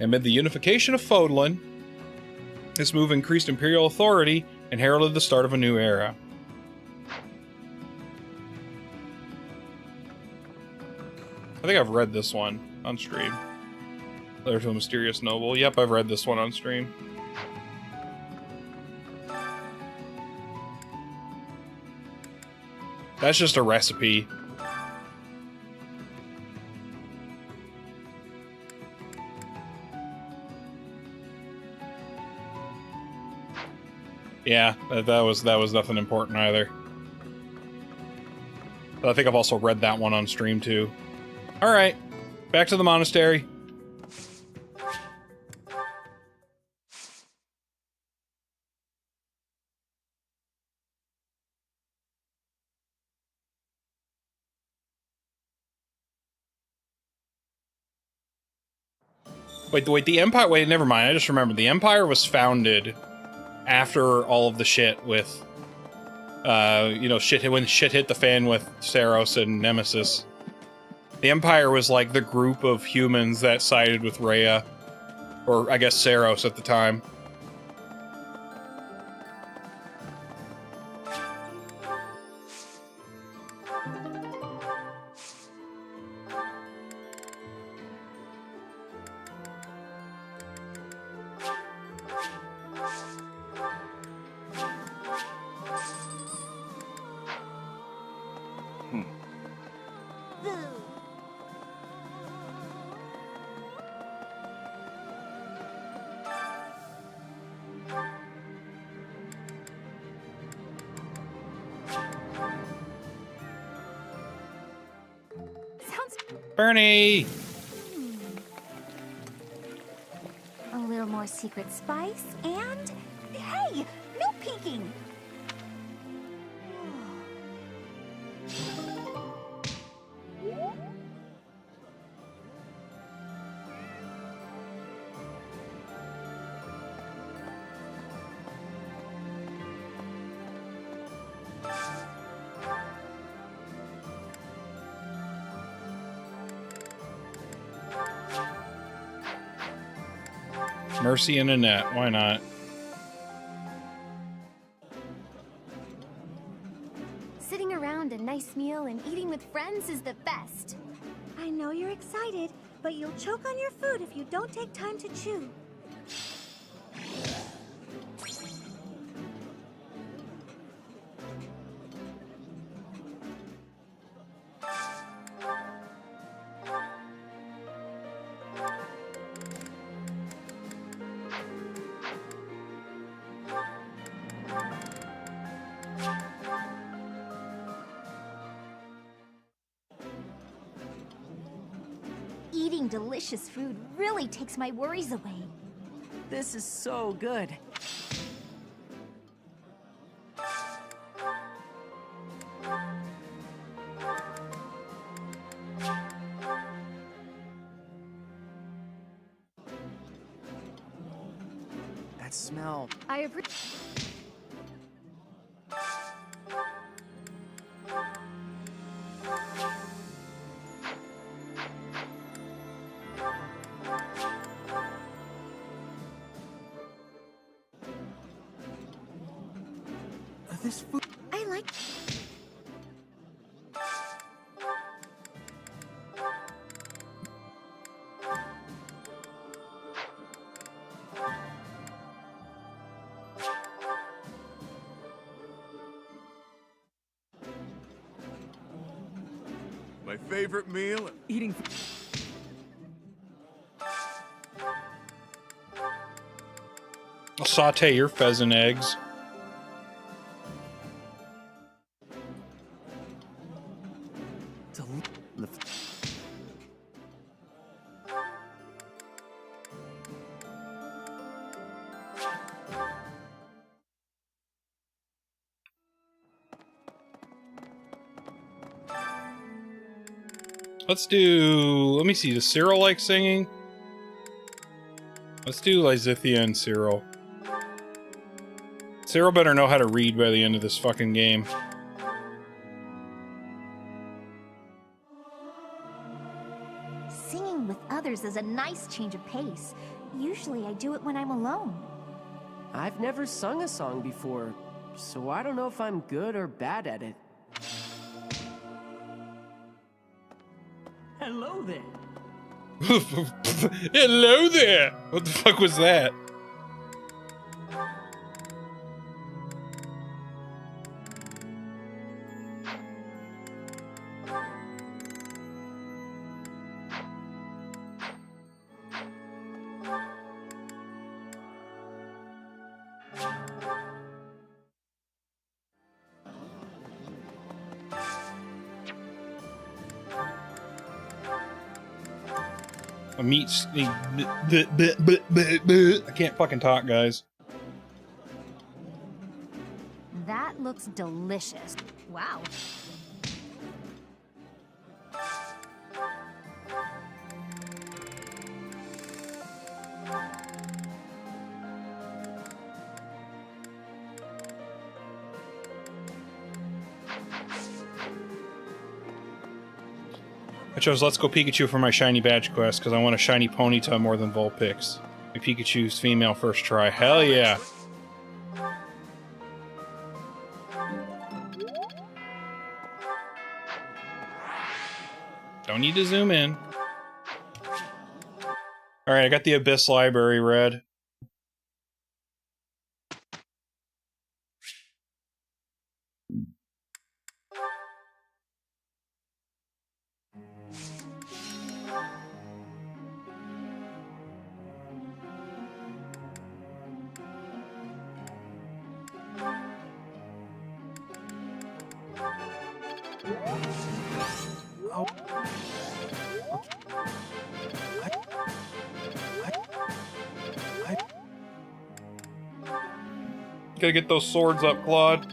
Amid the unification of Fodland, this move increased imperial authority and heralded the start of a new era. I think I've read this one on stream. Letter to a Mysterious Noble. Yep, I've read this one on stream. That's just a recipe. Yeah, that was nothing important either. But I think I've also read that one on stream too. All right, back to the monastery. Wait, the Empire... Wait, never mind. I just remembered. The Empire was founded after all of the shit with... you know, when shit hit the fan with Saros and Nemesis. The Empire was like the group of humans that sided with Rhea. Or, I guess, Saros at the time. Bernie! A little more secret spice, and... Hey! No peeking! Mercy and Annette, why not? Sitting around a nice meal and eating with friends is the best. I know you're excited, but you'll choke on your food if you don't take time to chew. Eating delicious food really takes my worries away. This is so good. That smell. I appreciate. This food. I like. My favorite meal? Eating. I'll saute your pheasant eggs. Let's do... Let me see. Does Cyril like singing? Let's do Lysithia and Cyril. Cyril better know how to read by the end of this fucking game. Singing with others is a nice change of pace. Usually I do it when I'm alone. I've never sung a song before, so I don't know if I'm good or bad at it. Hello there. Hello there! What the fuck was that? A meat. I can't fucking talk, guys. That looks delicious. Wow. I chose Let's Go Pikachu for my shiny badge quest because I want a shiny Ponyta more than Vulpix. My Pikachu's female first try. Hell yeah! Don't need to zoom in. Alright, I got the Abyss Library read. Oh. Gotta get those swords up, Claude.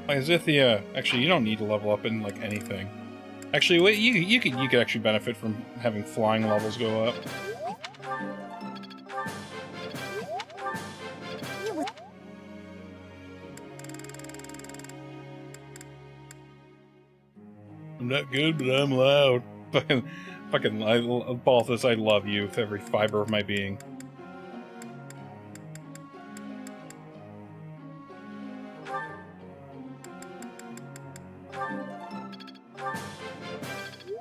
Izithia, actually, you don't need to level up in like anything. Actually, wait, you could actually benefit from having flying levels go up. I'm not good, but I'm loud. fucking, Balthus, I love you with every fiber of my being.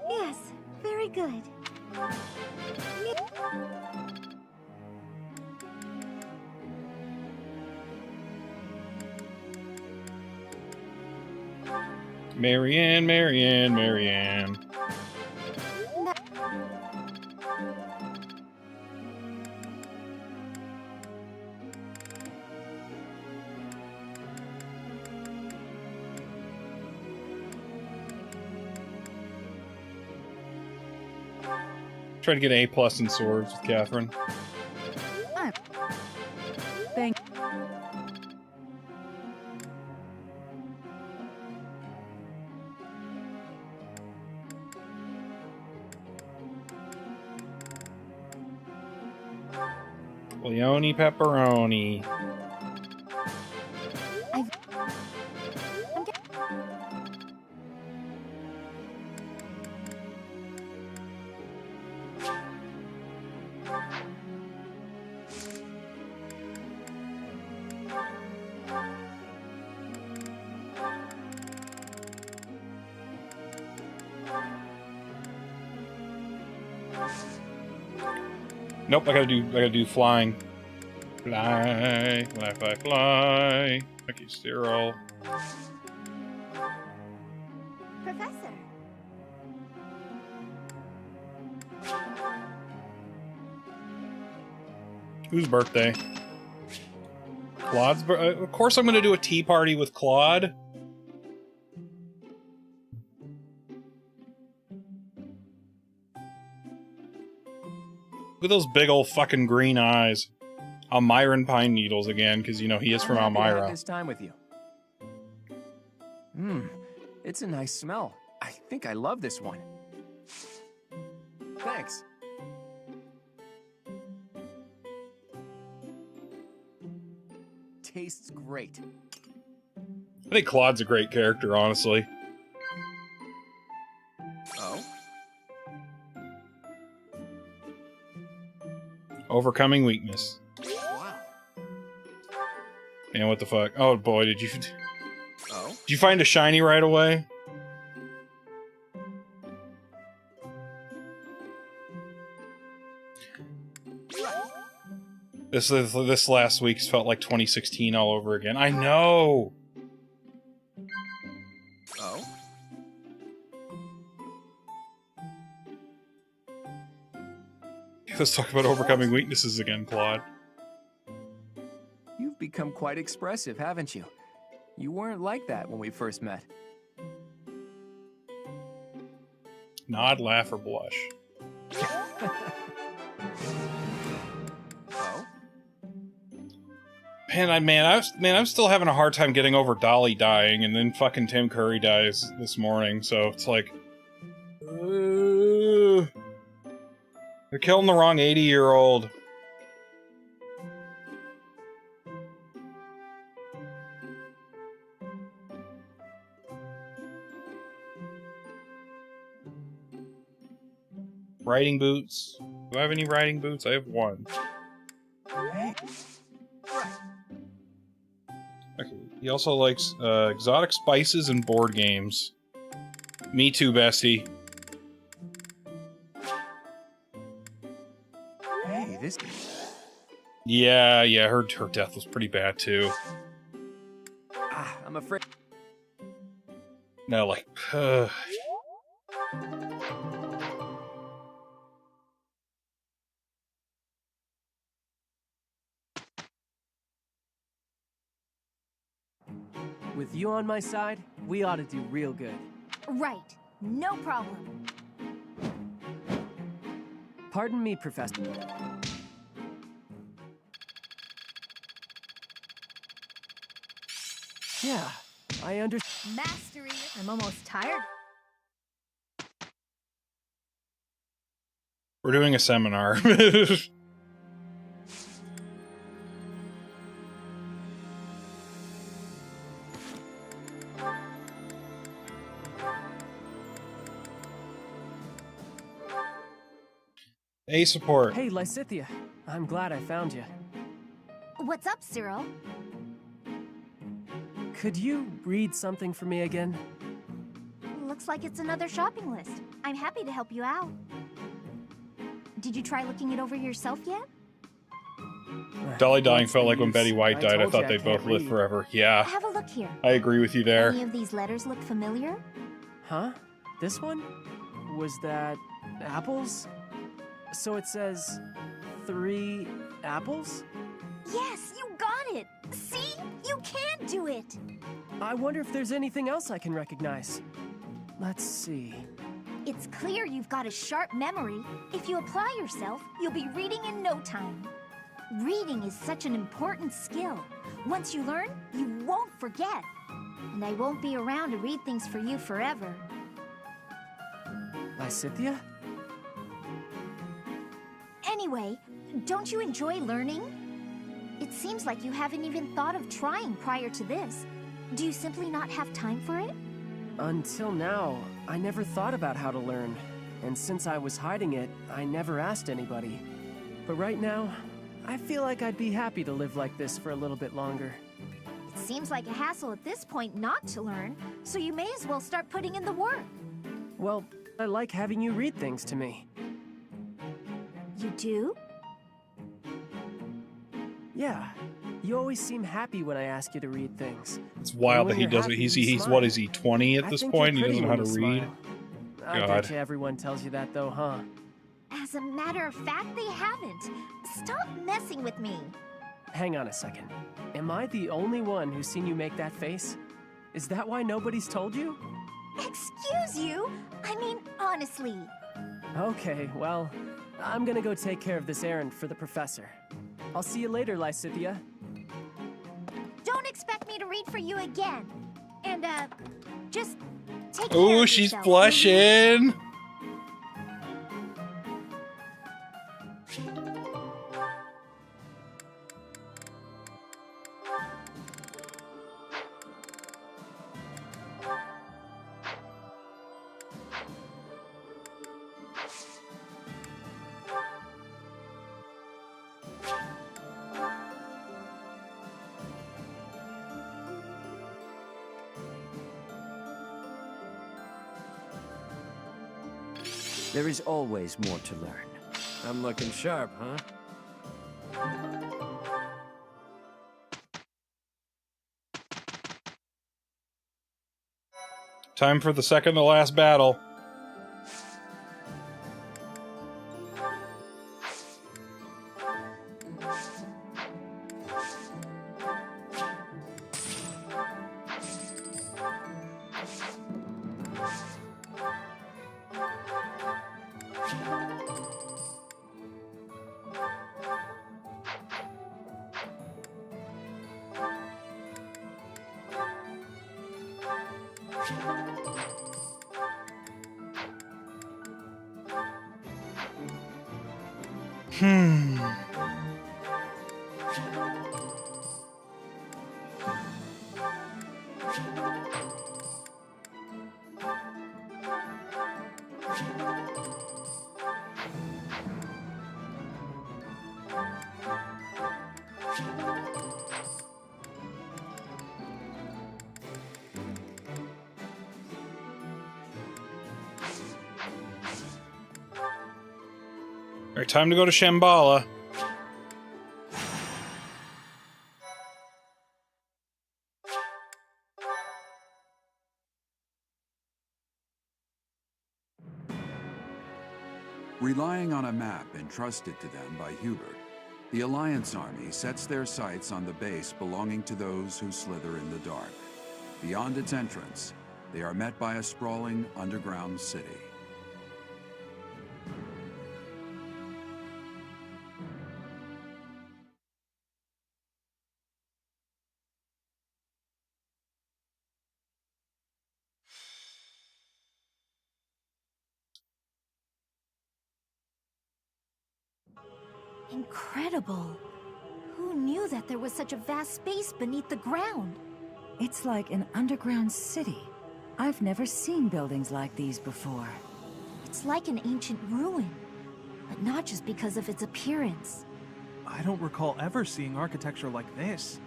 Yes, very good. Marianne, Marianne, Marianne. Try to get an A+ in swords with Catherine. Thank. Leone pepperoni. Nope, I gotta do flying. Fly, fly, fly, fly. Okay, Cyril. Professor. Whose birthday? Claude's birthday. Of course I'm gonna do a tea party with Claude. Look at those big old fucking green eyes. Almyran Pine Needles again, because, you know, he is from I'm happy to have Almyra. this time with you. It's a nice smell. I think I love this one. Thanks. Tastes great. I think Claude's a great character, honestly. Oh? Overcoming weakness. Wow. Man, what the fuck? Oh boy, did you Oh? did you find a shiny right away? This last week's felt like 2016 all over again. I know. Oh? Let's talk about overcoming weaknesses again, Claude. You've become quite expressive, haven't you? You weren't like that when we first met. Nod, laugh, or blush. Oh? I'm still having a hard time getting over Dolly dying, and then fucking Tim Curry dies this morning, so it's like... they're killing the wrong 80-year-old. Riding boots. Do I have any riding boots? I have one. Okay. He also likes exotic spices and board games. Me too, bestie. Hey, this... Yeah, her death was pretty bad too. I'm afraid... No, like... With you on my side, we ought to do real good. Right. No problem. Pardon me, Professor. Yeah, I understand. Mastery. I'm almost tired. We're doing a seminar. A support. Hey, Lysithea. I'm glad I found you. What's up, Cyril? Could you read something for me again? Looks like it's another shopping list. I'm happy to help you out. Did you try looking it over yourself yet? Dolly dying felt like when Betty White died. I told thought you I they'd both can't live read. forever. Yeah. Have a look here. I agree with you there. Any of these letters look familiar? Huh? This one? Was that apples? So it says 3 apples? Yes, you got it! See? You can do it! I wonder if there's anything else I can recognize. Let's see. It's clear you've got a sharp memory. If you apply yourself, you'll be reading in no time. Reading is such an important skill. Once you learn, you won't forget. And I won't be around to read things for you forever. Lysithea? Anyway, don't you enjoy learning? It seems like you haven't even thought of trying prior to this. Do you simply not have time for it? Until now, I never thought about how to learn. And since I was hiding it, I never asked anybody. But right now, I feel like I'd be happy to live like this for a little bit longer. It seems like a hassle at this point not to learn, so you may as well start putting in the work. Well, I like having you read things to me. You do? Yeah. You always seem happy when I ask you to read things. It's wild that And when he you're doesn't. happy, He's you what smile. is he, 20 at I this think point? you're He doesn't know how to pretty when read. you smile. I God. bet you everyone tells you that though, huh? As a matter of fact, they haven't. Stop messing with me. Hang on a second. Am I the only one who's seen you make that face? Is that why nobody's told you? Excuse you? I mean, honestly. Okay, well, I'm gonna go take care of this errand for the professor. I'll see you later, Lysithea. Don't expect me to read for you again. And, just take care Ooh, of she's yourself. blushing. There is always more to learn. I'm looking sharp, huh? Time for the second to last battle. Alright, time to go to Shambhala. Relying on a map entrusted to them by Hubert, the Alliance army sets their sights on the base belonging to those who slither in the dark. Beyond its entrance, they are met by a sprawling underground city. Incredible! Who knew that there was such a vast space beneath the ground? It's like an underground city. I've never seen buildings like these before. It's like an ancient ruin, but not just because of its appearance. I don't recall ever seeing architecture like this.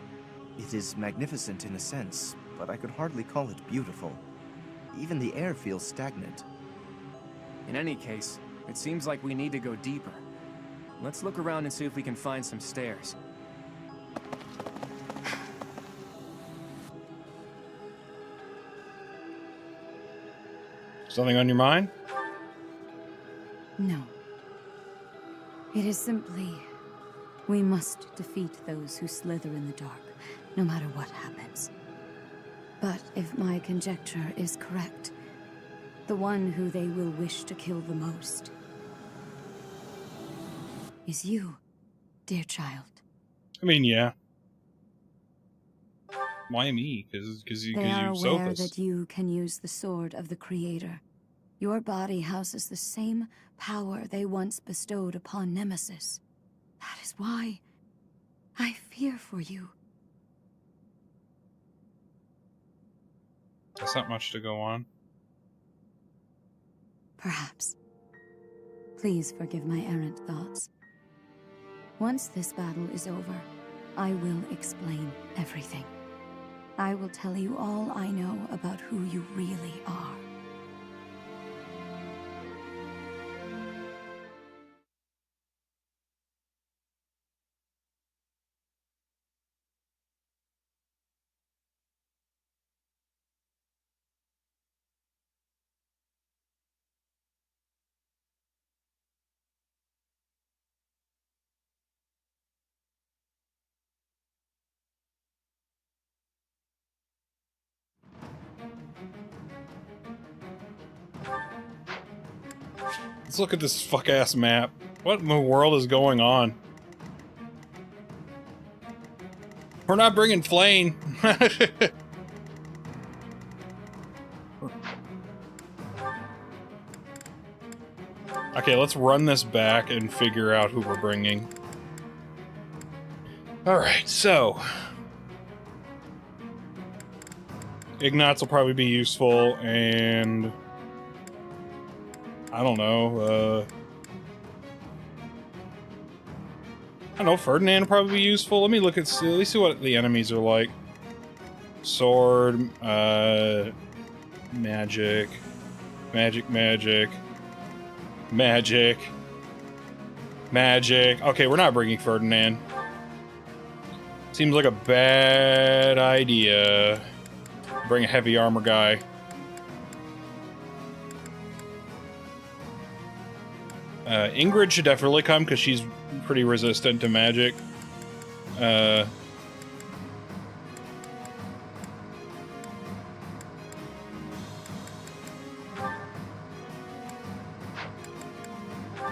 It is magnificent in a sense, but I could hardly call it beautiful. Even the air feels stagnant. In any case, it seems like we need to go deeper. Let's look around and see if we can find some stairs. Something on your mind? No. It is simply, we must defeat those who slither in the dark, no matter what happens. But if my conjecture is correct, the one who they will wish to kill the most is you, dear child. I mean, yeah. Why me? Because you They are aware Sophus. that you can use the sword of the Creator. Your body houses the same power they once bestowed upon Nemesis. That is why I fear for you. That's not much to go on. Perhaps. Please forgive my errant thoughts. Once this battle is over, I will explain everything. I will tell you all I know about who you really are. Let's look at this fuck-ass map. What in the world is going on? We're not bringing Flane. Okay, let's run this back and figure out who we're bringing. Alright, so... Ignatz will probably be useful, and... I don't know, I don't know, Ferdinand will probably be useful. Let me look at least see what the enemies are like. Sword, magic. Magic. Magic. Okay, we're not bringing Ferdinand. Seems like a bad idea. Bring a heavy armor guy. Ingrid should definitely come because she's pretty resistant to magic.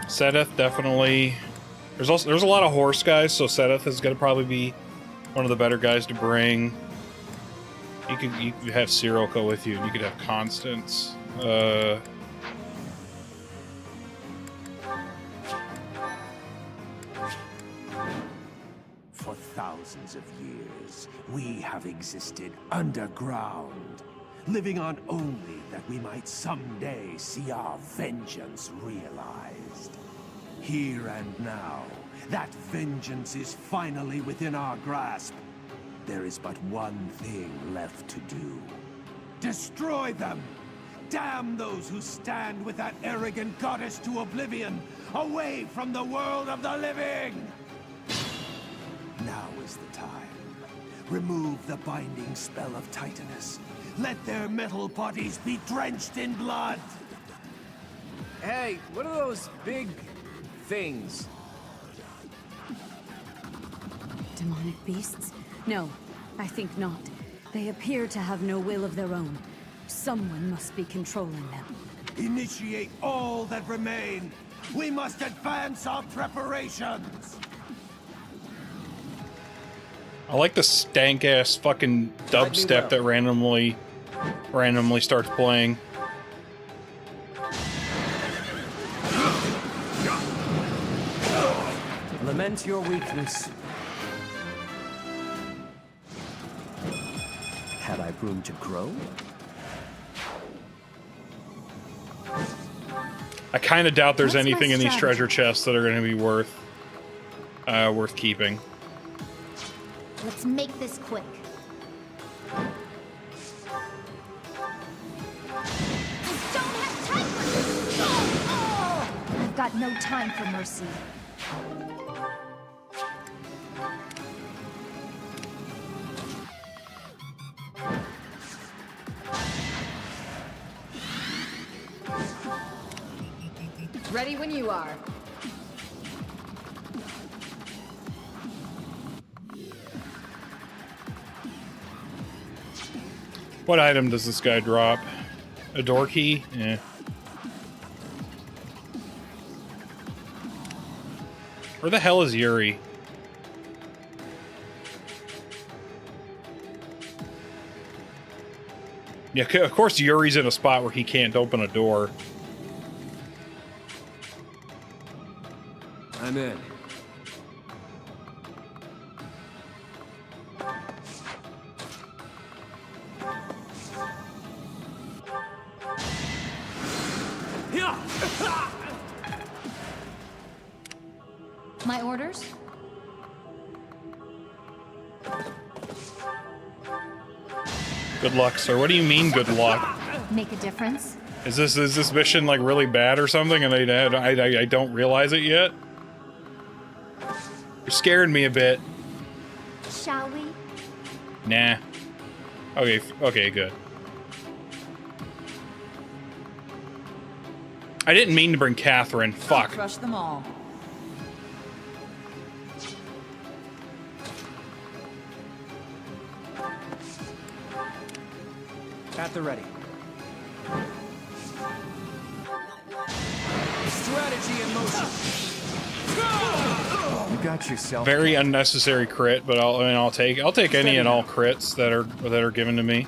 Sedith definitely. There's a lot of horse guys, so Sedith is gonna probably be one of the better guys to bring. You could have Sirocco with you, and you could have Constance. For thousands of years, we have existed underground, living on only that we might someday see our vengeance realized. Here and now, that vengeance is finally within our grasp. There is but one thing left to do. Destroy them! Damn those who stand with that arrogant goddess to oblivion, away from the world of the living! Now is the time. Remove the binding spell of Titanus. Let their metal bodies be drenched in blood! Hey, what are those big things? Demonic beasts? No, I think not. They appear to have no will of their own. Someone must be controlling them. Initiate all that remain! We must advance our preparations! I like the stank-ass fucking dubstep that randomly starts playing. Lament your weakness. Had I room to grow? I kind of doubt there's anything in these treasure chests that are going to be worth keeping. Let's make this quick. I don't have time for this! Oh! I've got no time for mercy. Ready when you are. What item does this guy drop? A door key? Yeah. Where the hell is Yuri? Yeah, of course Yuri's in a spot where he can't open a door. I'm in. My orders? Good luck, sir. What do you mean, good luck? Make a difference? Is this mission like really bad or something, and I don't realize it yet? You're scaring me a bit. Shall we? Nah. Okay, good. I didn't mean to bring Catherine. Fuck. Crush them all. At the ready. Strategy in motion. You got yourself. Very unnecessary crit, but I'll take any and all crits that are given to me.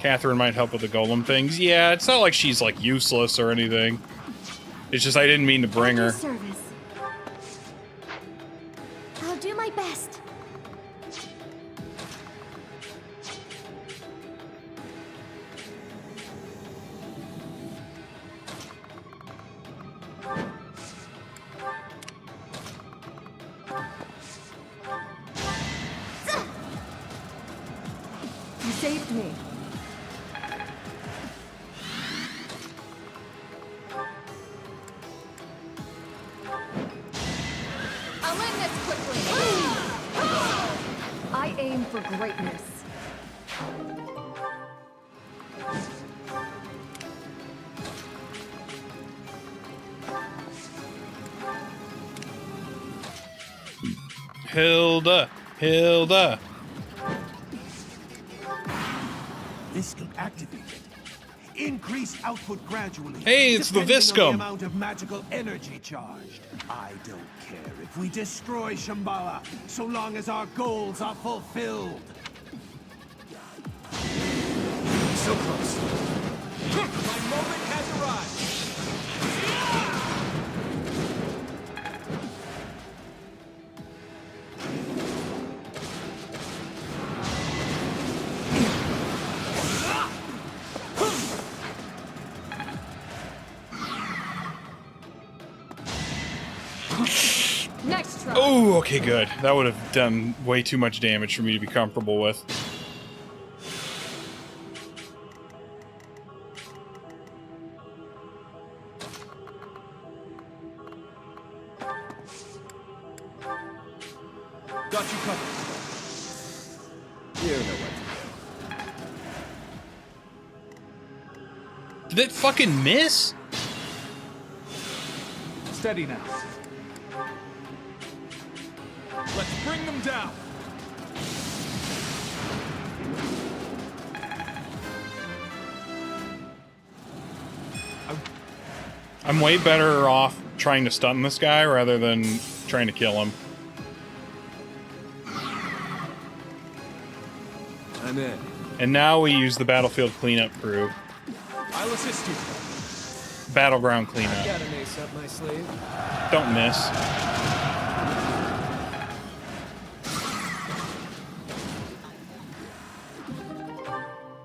Catherine might help with the golem things. Yeah, it's not like she's like useless or anything. It's just I didn't mean to bring her. Service. I'll do my best. saved me. I'll end this quickly. I aim for greatness. Hilda. Viscum activated. Increase output gradually. Hey, it's the depending Viscum. on the amount of magical energy charged. I don't care if we destroy Shambhala, so long as our goals are fulfilled. So close. My moment has arrived. Next try. Oh, okay, good. That would have done way too much damage for me to be comfortable with. Got you covered. You know what Did it fucking miss? Steady now. Let's bring them down. I'm way better off trying to stun this guy rather than trying to kill him. I'm in. And now we use the battlefield cleanup crew. I'll assist you. Battleground cleanup. Got an ace up my sleeve. Don't miss.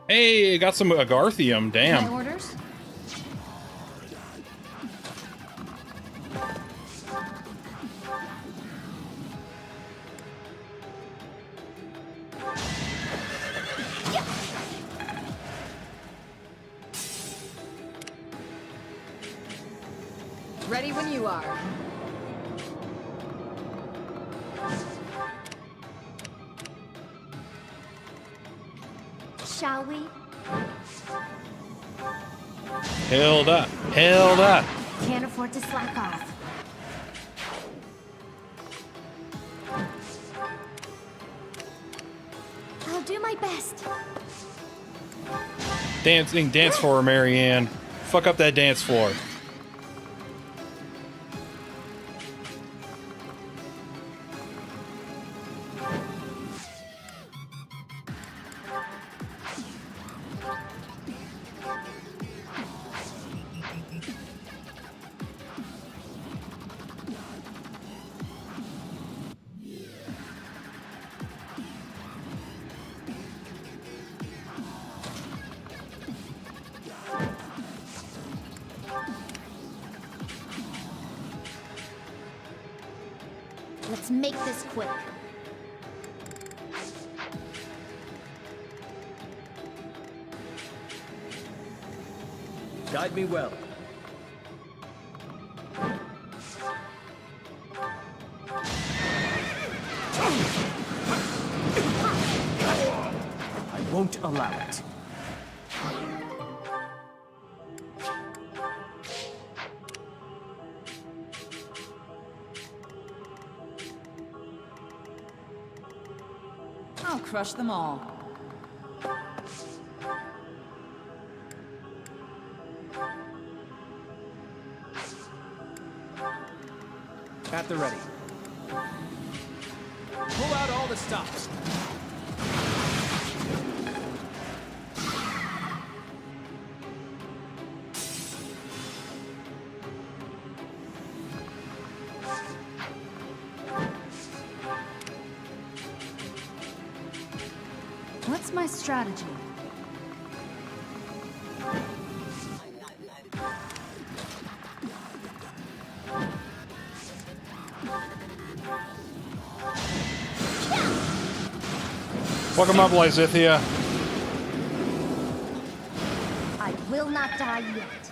Hey, got some Agarthium. Damn. My orders? Ready when you are. Shall we? Hilda. Hilda. Can't afford to slack off. I'll do my best. Dance floor, Marianne. Fuck up that dance floor. Let's make this quick. Guide me well. I won't allow it. I'll crush them all. At the ready. Pull out all the stops. What's my strategy? Welcome up, Lysithia. not die yet.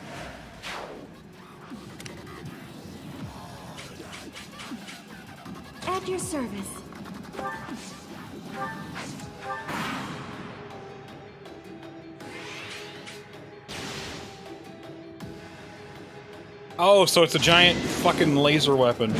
At your service. Oh, so it's a giant fucking laser weapon.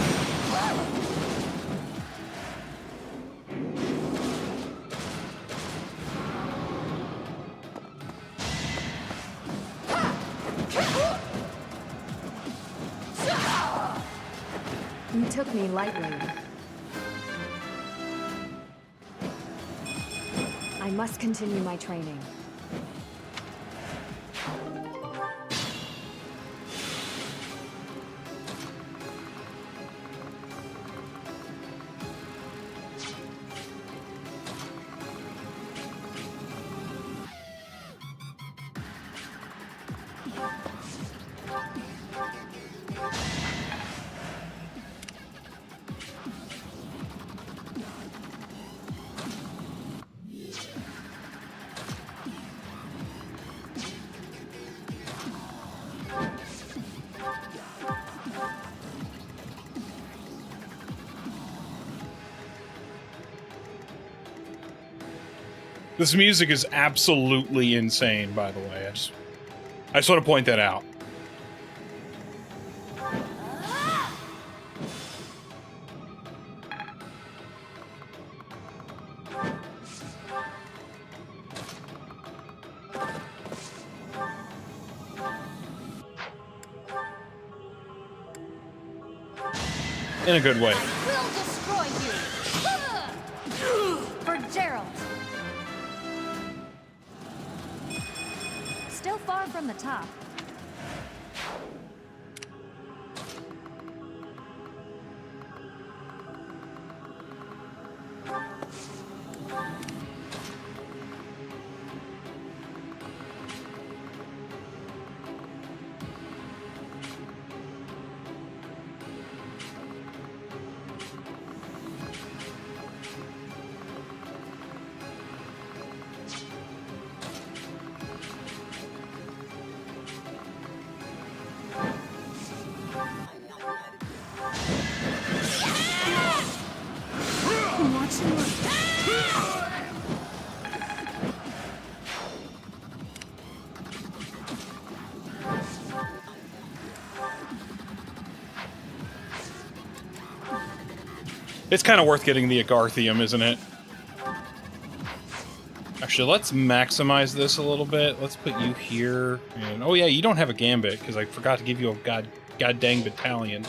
You took me lightly. I must continue my training. This music is absolutely insane, by the way. I just want to point that out. In a good way. Will destroy you. For Gerald. Still far from the top. It's kind of worth getting the Agarthium, isn't it? Actually, let's maximize this a little bit. Let's put you here. And oh yeah, you don't have a Gambit, because I forgot to give you a god dang battalion.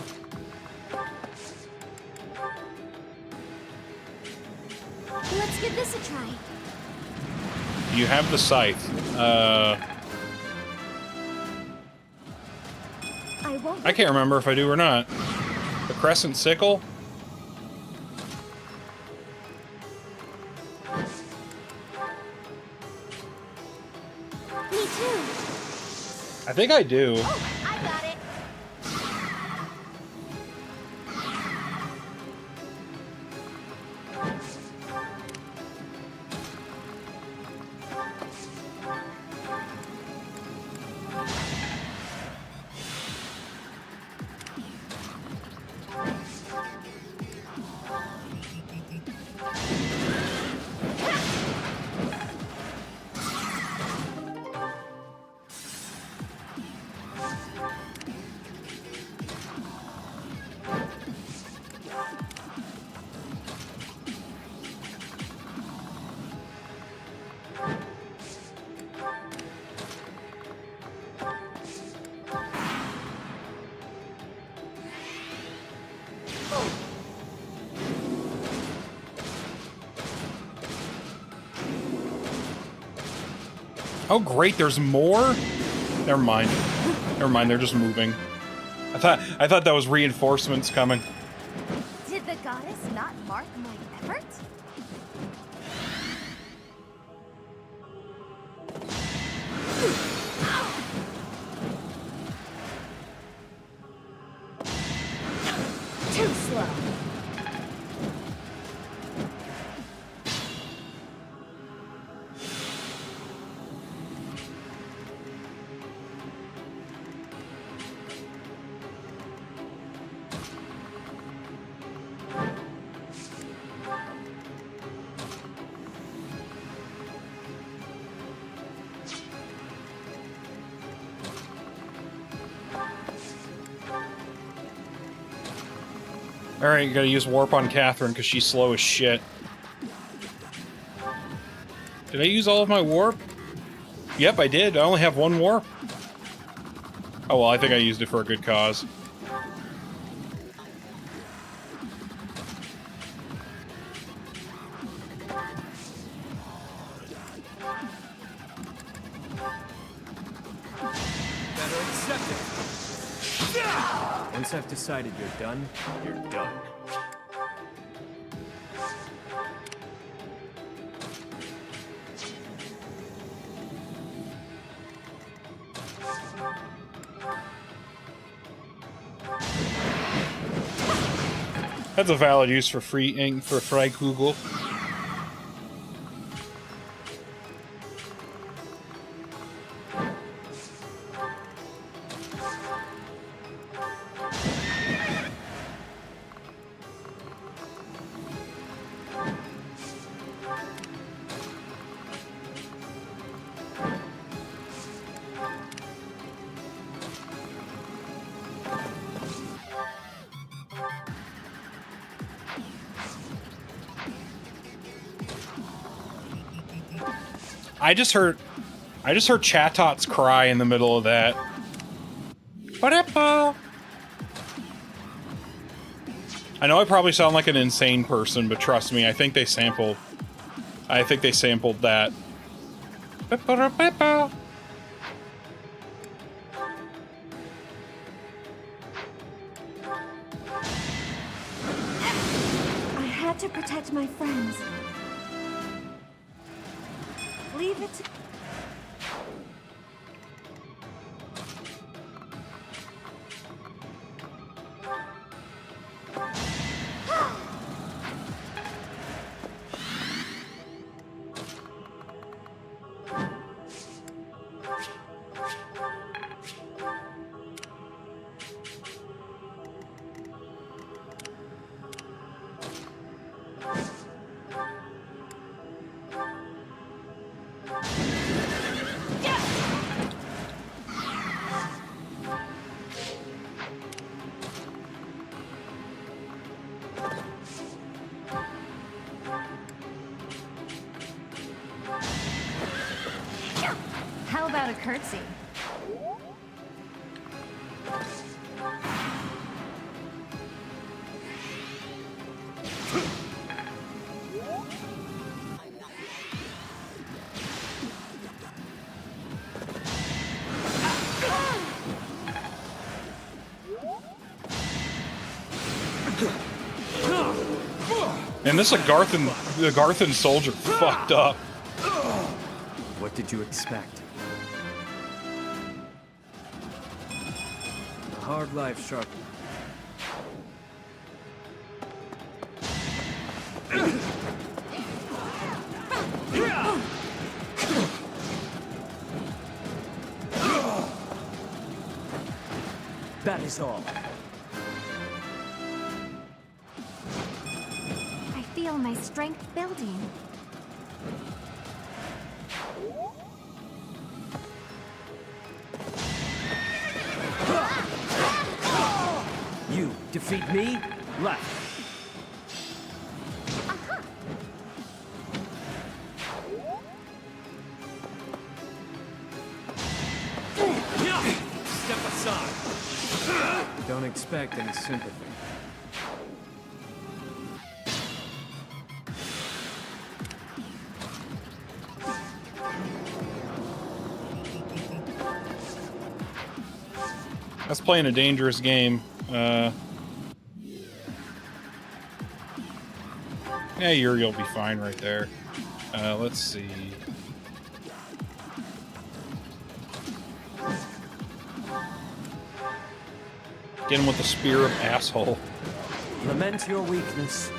Let's give this a try. You have the Scythe. I can't remember if I do or not. The Crescent Sickle? Me too. I think I do. Oh, I got it. Oh great, there's more? Never mind. Never mind, they're just moving. I thought that was reinforcements coming. Did the goddess not mark my effort? Too slow. Alright, you gotta use warp on Catherine because she's slow as shit. Did I use all of my warp? Yep, I did. I only have one warp. Oh well, I think I used it for a good cause. Better accept it. Once I've decided you're done, you're done. That's a valid use for free ink for Freikugel. I just heard Chatots cry in the middle of that. I know I probably sound like an insane person, but trust me, I think they sampled that. I had to protect my friends. Leave it to... How about a curtsy? And this Agarthan soldier fucked up. What did you expect? A hard life, Sharp. That is all. I feel my strength building. You defeat me? Left. Step aside. Don't expect any sympathy. That's playing a dangerous game. Yeah, Yuri'll be fine right there. Let's see. Get him with the spear of asshole. Lament your weakness.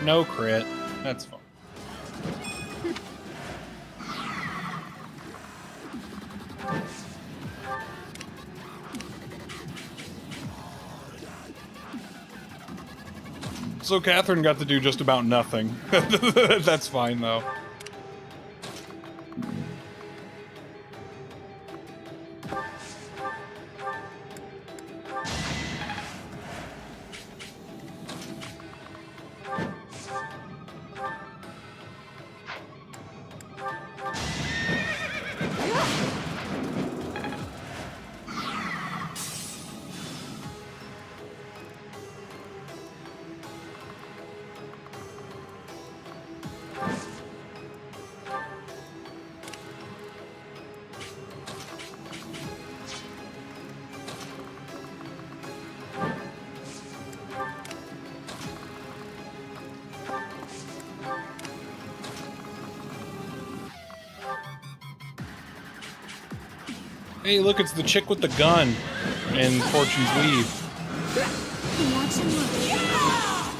No crit. That's fine. So Catherine got to do just about nothing. That's fine, though. Hey, look, it's the chick with the gun in Fortune's Weave.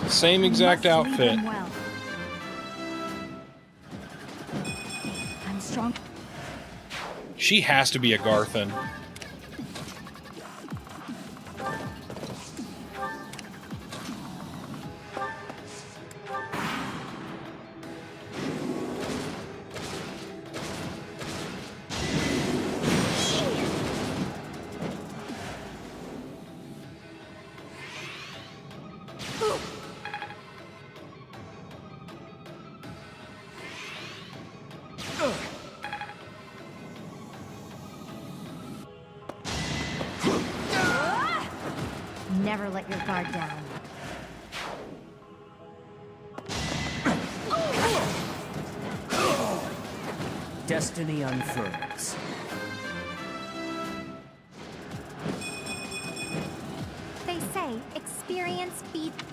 Same exact outfit. I'm strong. She has to be a Garthan. Never let your guard down. Destiny unfurls. They say experience beats.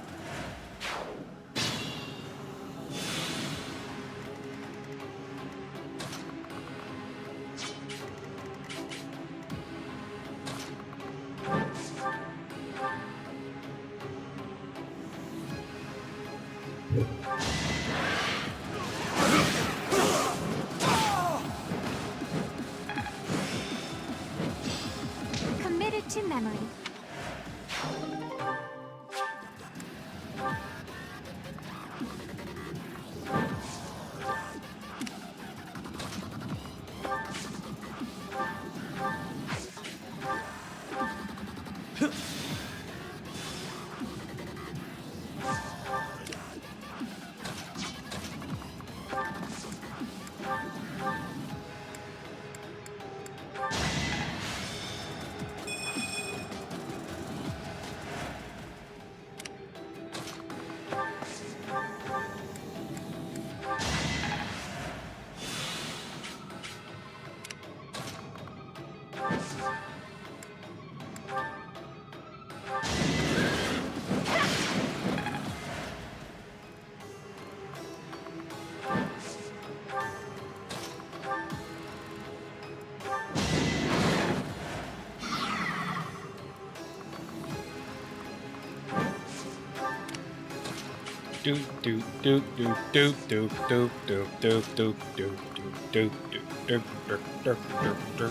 Committed to memory. Do do do do do do do do do do do do do do do.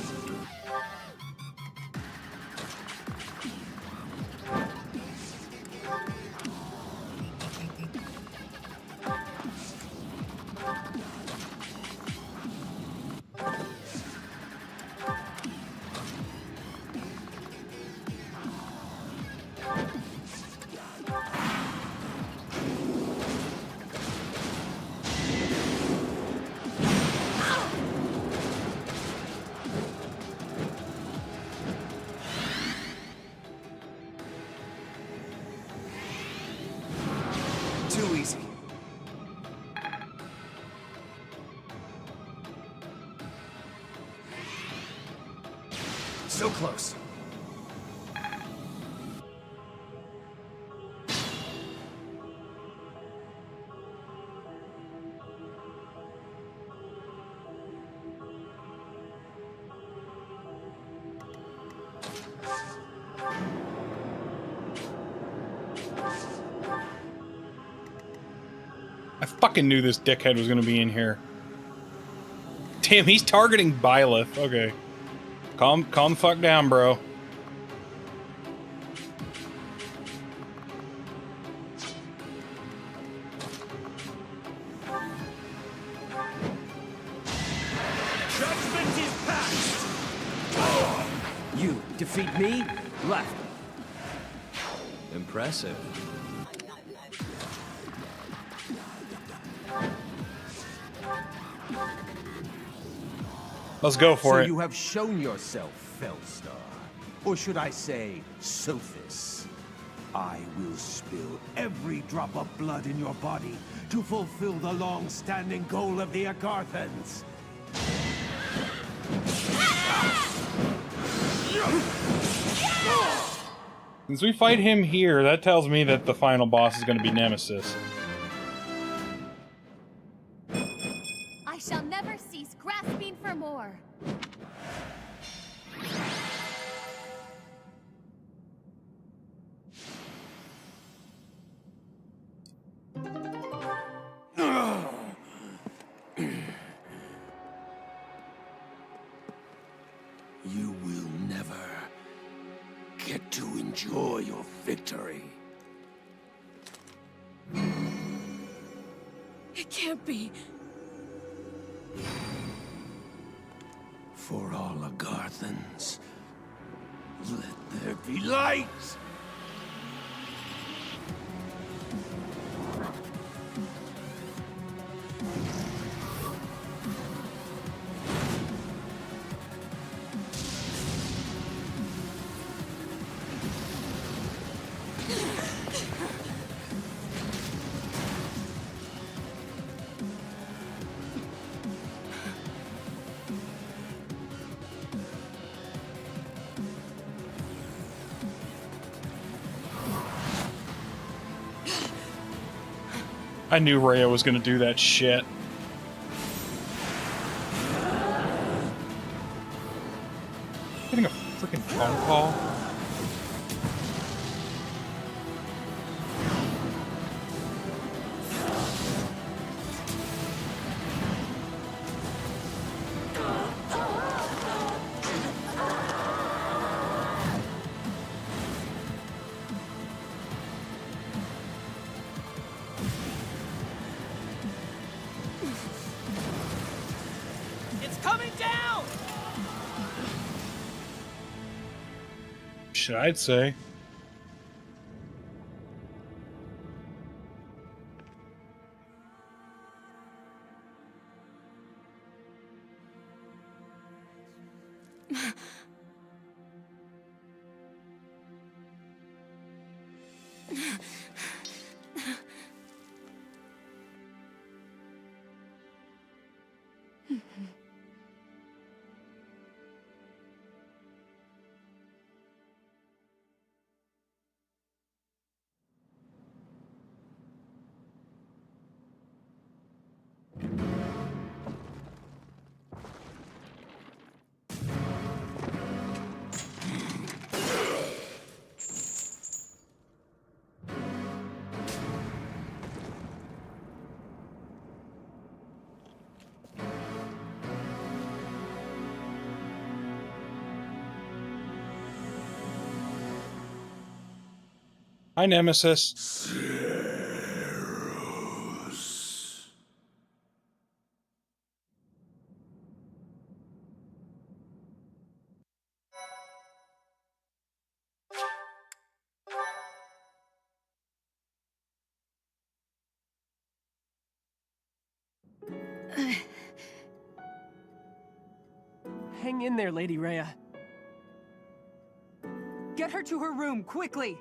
Too easy. So close. I fucking knew this dickhead was gonna be in here. Damn, he's targeting Byleth. Okay. Calm the fuck down, bro. Judgment is passed! You defeat me? Left. Impressive. Let's go for it. So you have shown yourself, Felstar. Or should I say, Sophis. I will spill every drop of blood in your body to fulfill the long-standing goal of the Agarthans. Since we fight him here, that tells me that the final boss is going to be Nemesis. I shall never cease grasping for more. You will never get to enjoy your victory. It can't be. For all Agarthans, let there be light! I knew Rhea was going to do that shit. Getting a freaking phone call? Shit, I'd say. Hi, Nemesis. Hang in there, Lady Rhea. Get her to her room, quickly!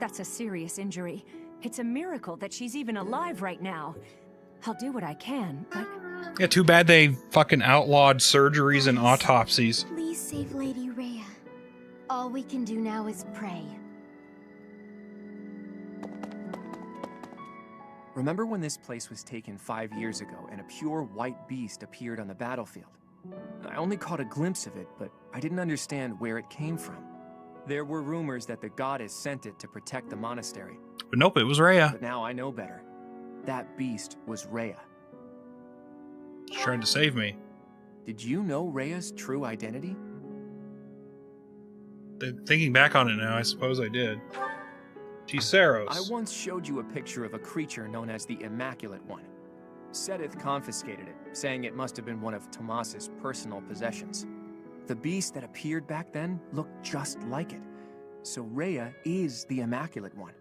That's a serious injury. It's a miracle that she's even alive right now. I'll do what I can, but... Yeah, too bad they fucking outlawed surgeries and autopsies. Please save Lady Rhea. All we can do now is pray. Remember when this place was taken 5 years ago and a pure white beast appeared on the battlefield? I only caught a glimpse of it, but I didn't understand where it came from. There were rumors that the goddess sent it to protect the monastery. But nope, it was Rhea. But now I know better. that beast was Rhea. She's trying to save me. Did you know Rhea's true identity? Thinking back on it now, I suppose I did. She's Saros. I once showed you a picture of a creature known as the Immaculate One. Sedith confiscated it, saying it must have been one of Tomas's personal possessions. The beast that appeared back then looked just like it. So Rhea is the Immaculate One.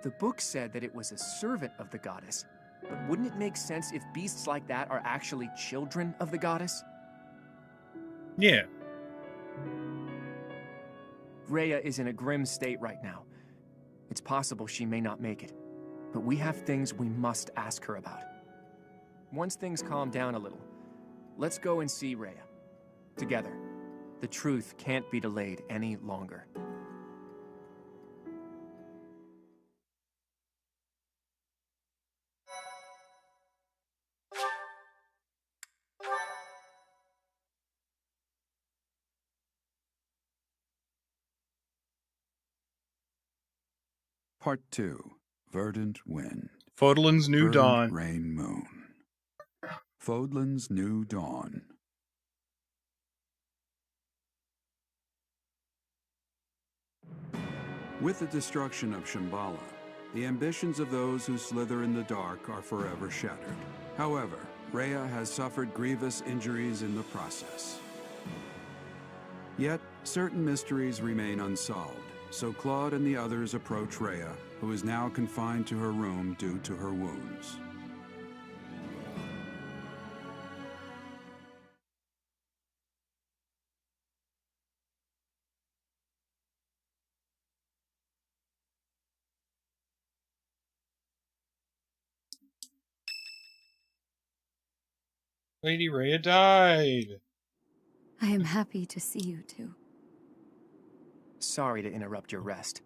The book said that it was a servant of the goddess, but wouldn't it make sense if beasts like that are actually children of the goddess? Yeah. Rhea is in a grim state right now. It's possible she may not make it, but we have things we must ask her about. Once things calm down a little, let's go and see Rhea. Together. The truth can't be delayed any longer. Part 2. Verdant Wind. Fodlan's New Dawn. Rain Moon. Fodlan's New Dawn. With the destruction of Shambhala, the ambitions of those who slither in the dark are forever shattered. However, Rhea has suffered grievous injuries in the process. Yet, certain mysteries remain unsolved, so Claude and the others approach Rhea, who is now confined to her room due to her wounds. Lady Rhea died. I am happy to see you two. Sorry to interrupt your rest.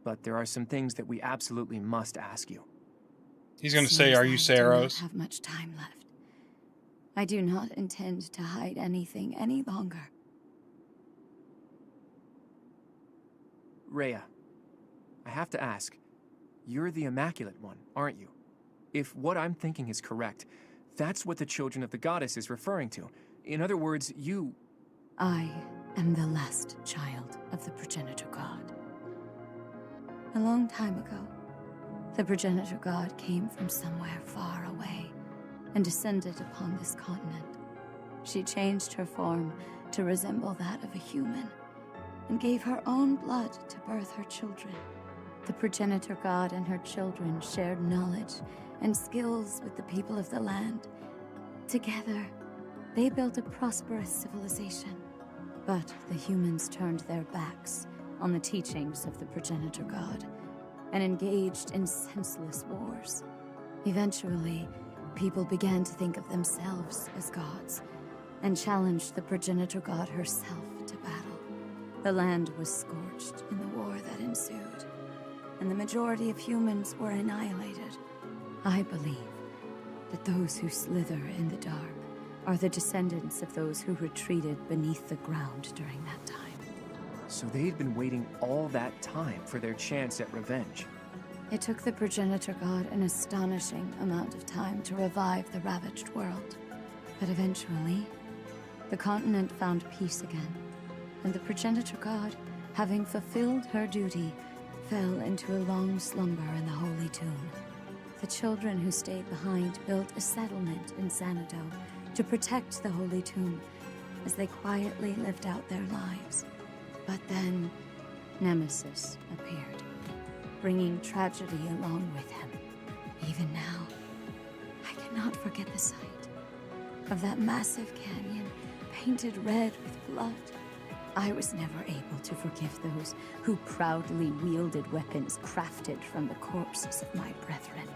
But there are some things that we absolutely must ask you. He's going to say, "Are you Saros?" I do not have much time left. I do not intend to hide anything any longer. Rhea, I have to ask, you're the Immaculate One, aren't you? If what I'm thinking is correct, that's what the Children of the Goddess is referring to. In other words, you... I am the last child of the Progenitor God. A long time ago, the Progenitor God came from somewhere far away and descended upon this continent. She changed her form to resemble that of a human and gave her own blood to birth her children. The Progenitor God and her children shared knowledge and skills with the people of the land. Together, they built a prosperous civilization. But the humans turned their backs on the teachings of the Progenitor God and engaged in senseless wars. Eventually, people began to think of themselves as gods and challenged the Progenitor God herself to battle. The land was scorched in the war that ensued, and the majority of humans were annihilated. I believe that those who slither in the dark are the descendants of those who retreated beneath the ground during that time. So they'd been waiting all that time for their chance at revenge. It took the Progenitor God an astonishing amount of time to revive the ravaged world. But eventually, the continent found peace again, and the Progenitor God, having fulfilled her duty, fell into a long slumber in the Holy Tomb. The children who stayed behind built a settlement in Xanadu to protect the Holy Tomb as they quietly lived out their lives. But then, Nemesis appeared, bringing tragedy along with him. Even now, I cannot forget the sight of that massive canyon painted red with blood. I was never able to forgive those who proudly wielded weapons crafted from the corpses of my brethren.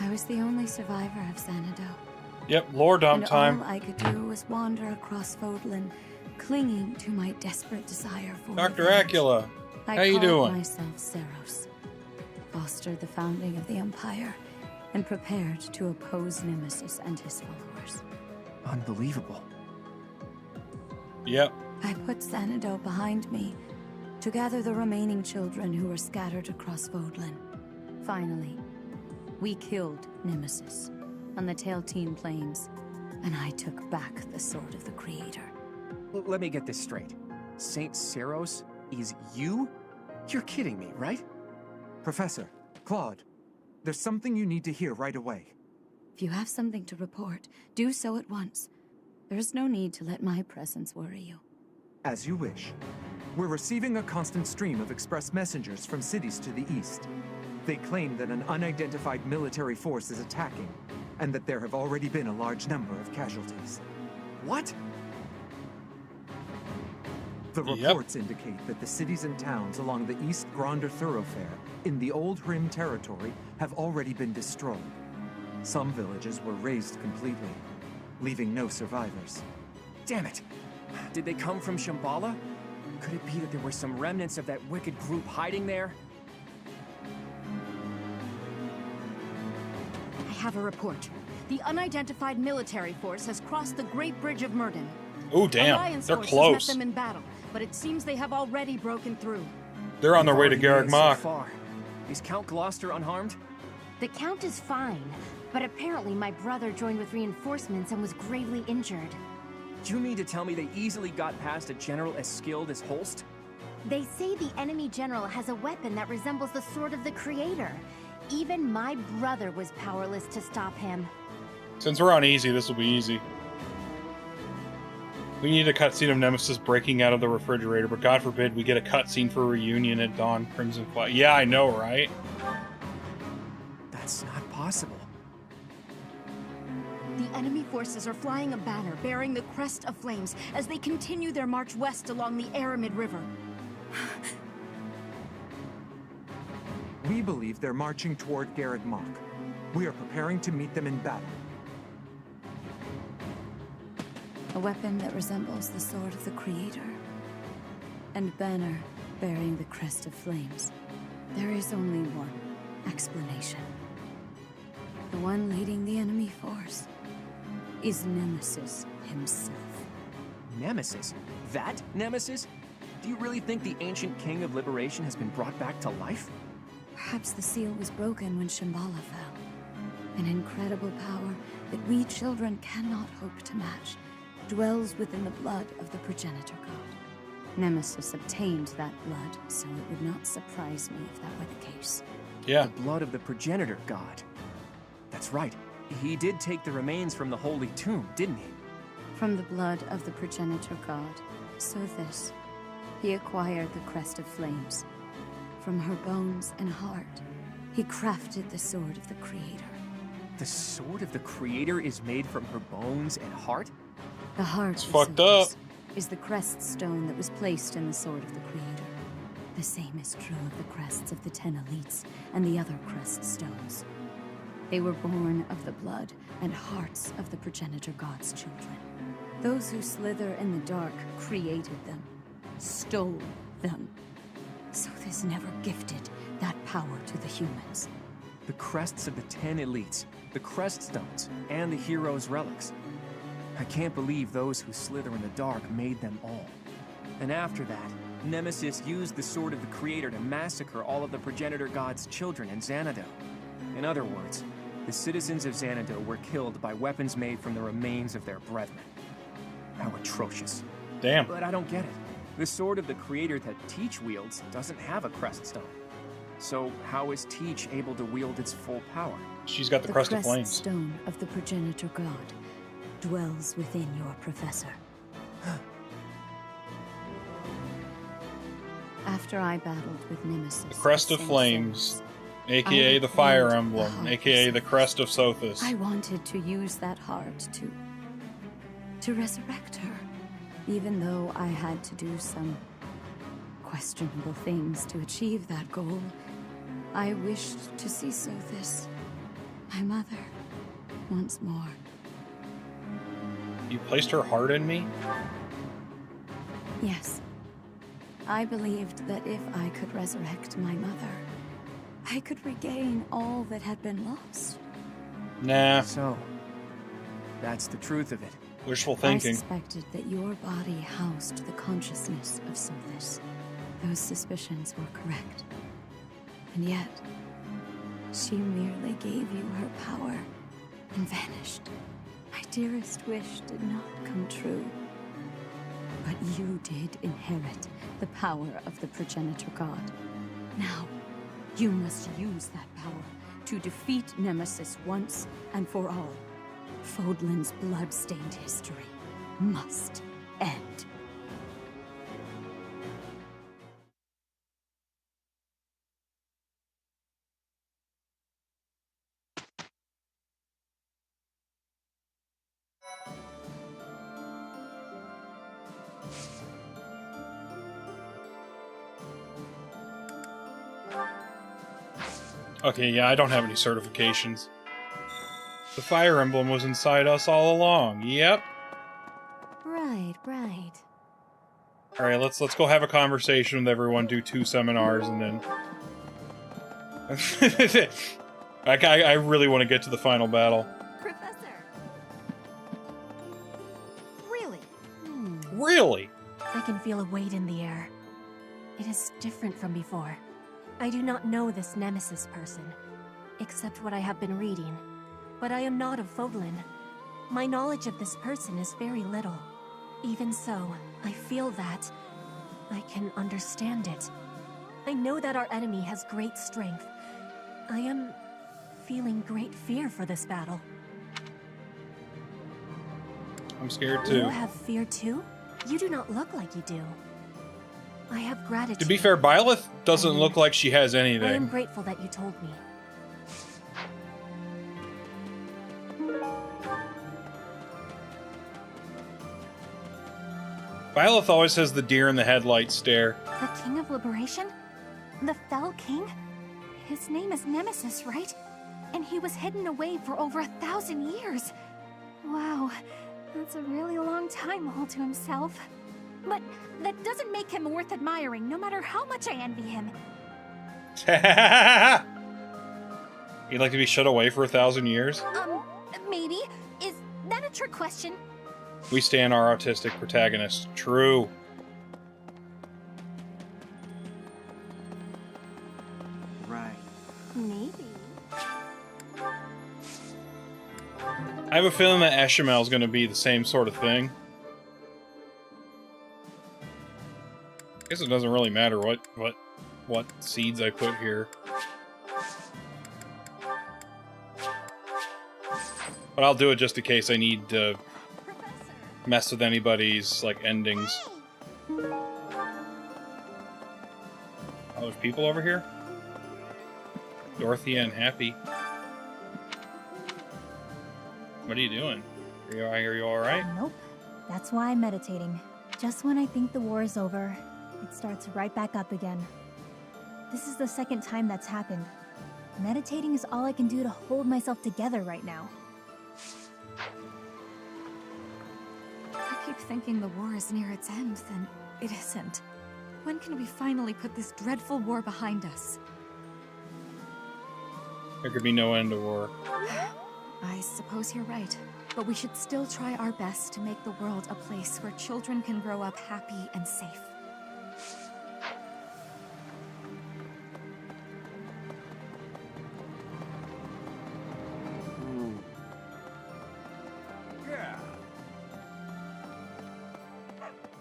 I was the only survivor of Xanadu. Yep, lore dump time. All I could do was wander across Fodlan, clinging to my desperate desire for Dr. revenge. Acula, how you I doing? called myself Saros, fostered the founding of the Empire, and prepared to oppose Nemesis and his followers. Unbelievable. Yep. I put Xanadu behind me to gather the remaining children who were scattered across Fodlan. Finally, We killed Nemesis on the Tailtean Plains, and I took back the Sword of the Creator. Let me get this straight. Saint Seros is you? You're kidding me, right? Professor, Claude, there's something you need to hear right away. If you have something to report, do so at once. There is no need to let my presence worry you. As you wish. We're receiving a constant stream of express messengers from cities to the east. They claim that an unidentified military force is attacking, and that there have already been a large number of casualties. What? The reports indicate that the cities and towns along the East Gronder thoroughfare in the Old Rim territory have already been destroyed. Some villages were razed completely, leaving no survivors. Damn it! Did they come from Shambhala? Could it be that there were some remnants of that wicked group hiding there? I have a report. The unidentified military force has crossed the Great Bridge of Murden. Oh, damn. Alliance They're forces close. met them in battle, but it seems they have already broken through. They're on their way to Garreg Mach. So far. Is Count Gloucester unharmed? The Count is fine, but apparently my brother joined with reinforcements and was gravely injured. Do you mean to tell me they easily got past a general as skilled as Holst? They say the enemy general has a weapon that resembles the Sword of the Creator. Even my brother was powerless to stop him. Since we're on easy, this will be easy. We need a cutscene of Nemesis breaking out of the refrigerator, but God forbid we get a cutscene for a reunion at Dawn Crimson Flag. Yeah, I know, right? That's not possible. The enemy forces are flying a banner bearing the crest of flames as they continue their march west along the Aramid River. We believe they're marching toward Garreg Mach. We are preparing to meet them in battle. A weapon that resembles the Sword of the Creator. And banner bearing the crest of flames. There is only one explanation. The one leading the enemy force is Nemesis himself. Nemesis? That Nemesis? Do you really think the ancient king of liberation has been brought back to life? Perhaps the seal was broken when Shambhala fell. An incredible power that we children cannot hope to match dwells within the blood of the progenitor god. Nemesis obtained that blood, so it would not surprise me if that were the case. Yeah. The blood of the progenitor god. That's right. He did take the remains from the holy tomb, didn't he? From the blood of the progenitor god, Sothis, he acquired the crest of flames. From her bones and heart, he crafted the Sword of the Creator. The Sword of the Creator is made from her bones and heart? The heart It's fucked up. Is the crest stone that was placed in the Sword of the Creator. The same is true of the crests of the 10 elites and the other crest stones. They were born of the blood and hearts of the progenitor god's children. Those who slither in the dark created them, stole them. Sothis never gifted that power to the humans. The crests of the 10 elites, the crest stones, and the heroes' relics. I can't believe those who slither in the dark made them all. And after that, Nemesis used the Sword of the Creator to massacre all of the progenitor god's children in Xanadu. In other words, the citizens of Xanadu were killed by weapons made from the remains of their brethren. How atrocious. Damn. But I don't get it. The Sword of the Creator that Teach wields doesn't have a crest stone. So how is Teach able to wield its full power? She's got the crest of flames. The stone of the progenitor god dwells within your professor. After I battled with Nemesis, The crest of flames, aka the Fire Emblem, aka the crest of Sothis. I wanted to use that heart to resurrect her, even though I had to do some questionable things to achieve that goal. I wished to see Sothis, my mother, once more. You placed her heart in me? Yes. I believed that if I could resurrect my mother, I could regain all that had been lost. Nah. So, that's the truth of it. Wishful thinking. I suspected that your body housed the consciousness of Sothis. Those suspicions were correct. And yet, She merely gave you her power and vanished. My dearest wish did not come true. But you did inherit the power of the progenitor god. Now, you must use that power to defeat Nemesis once and for all. Fodlan's blood-stained history must end. Okay, yeah, I don't have any certifications. The Fire Emblem was inside us all along. Yep. Right, right. All right, let's go have a conversation with everyone, do 2 seminars, and then. I really want to get to the final battle. Professor. Really? Really? I can feel a weight in the air. It is different from before. I do not know this Nemesis person, except what I have been reading. But I am not of Fodlan. My knowledge of this person is very little. Even so, I feel that I can understand it. I know that our enemy has great strength. I am feeling great fear for this battle. I'm scared too. You have fear too? You do not look like you do. I have gratitude. To be fair, Byleth doesn't look like she has I am anything. grateful that you told me. Byleth always has the deer in the headlights stare. The King of Liberation? The Fell King? His name is Nemesis, right? And he was hidden away for over 1,000 years. Wow, that's a really long time all to himself. But that doesn't make him worth admiring, no matter how much I envy him. You'd like to be shut away for 1,000 years? Maybe. Is that a trick question? We stand our autistic protagonist. True. Right. Maybe. I have a feeling that Eshamel is going to be the same sort of thing. I guess it doesn't really matter what seeds I put here. But I'll do it just in case I need to mess with anybody's, like, endings. Oh, there's people over here? Dorothea and Happy. What are you doing? Are you alright? Nope. That's why I'm meditating. Just when I think the war is over, it starts right back up again. This is the second time that's happened. Meditating is all I can do to hold myself together right now. I keep thinking the war is near its end, then it isn't. When can we finally put this dreadful war behind us? There could be no end to war. I suppose you're right, but we should still try our best to make the world a place where children can grow up happy and safe. Yeah.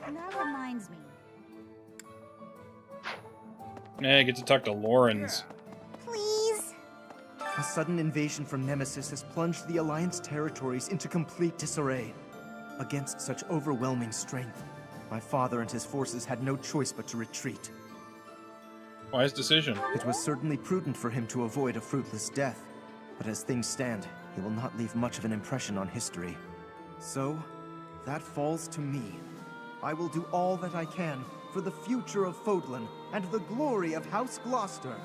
That reminds me. Yeah, I get to talk to Lawrence. Please? A sudden invasion from Nemesis has plunged the Alliance territories into complete disarray. Against such overwhelming strength, my father and his forces had no choice but to retreat. Wise decision. It was certainly prudent for him to avoid a fruitless death, but as things stand, he will not leave much of an impression on history. So, that falls to me. I will do all that I can for the future of Fodlan and the glory of House Gloucester.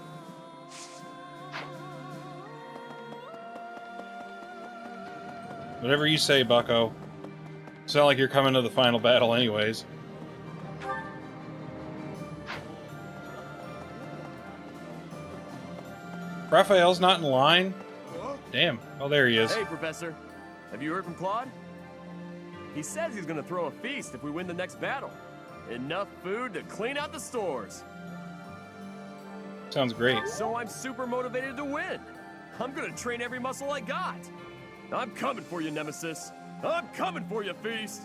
Whatever you say, bucko. It's not like you're coming to the final battle anyways. Raphael's not in line? Damn. Oh, there he is. Hey, Professor. Have you heard from Claude? He says he's gonna throw a feast if we win the next battle. Enough food to clean out the stores. Sounds great. So I'm super motivated to win. I'm gonna train every muscle I got. I'm coming for you, Nemesis. I'm coming for you, Feast.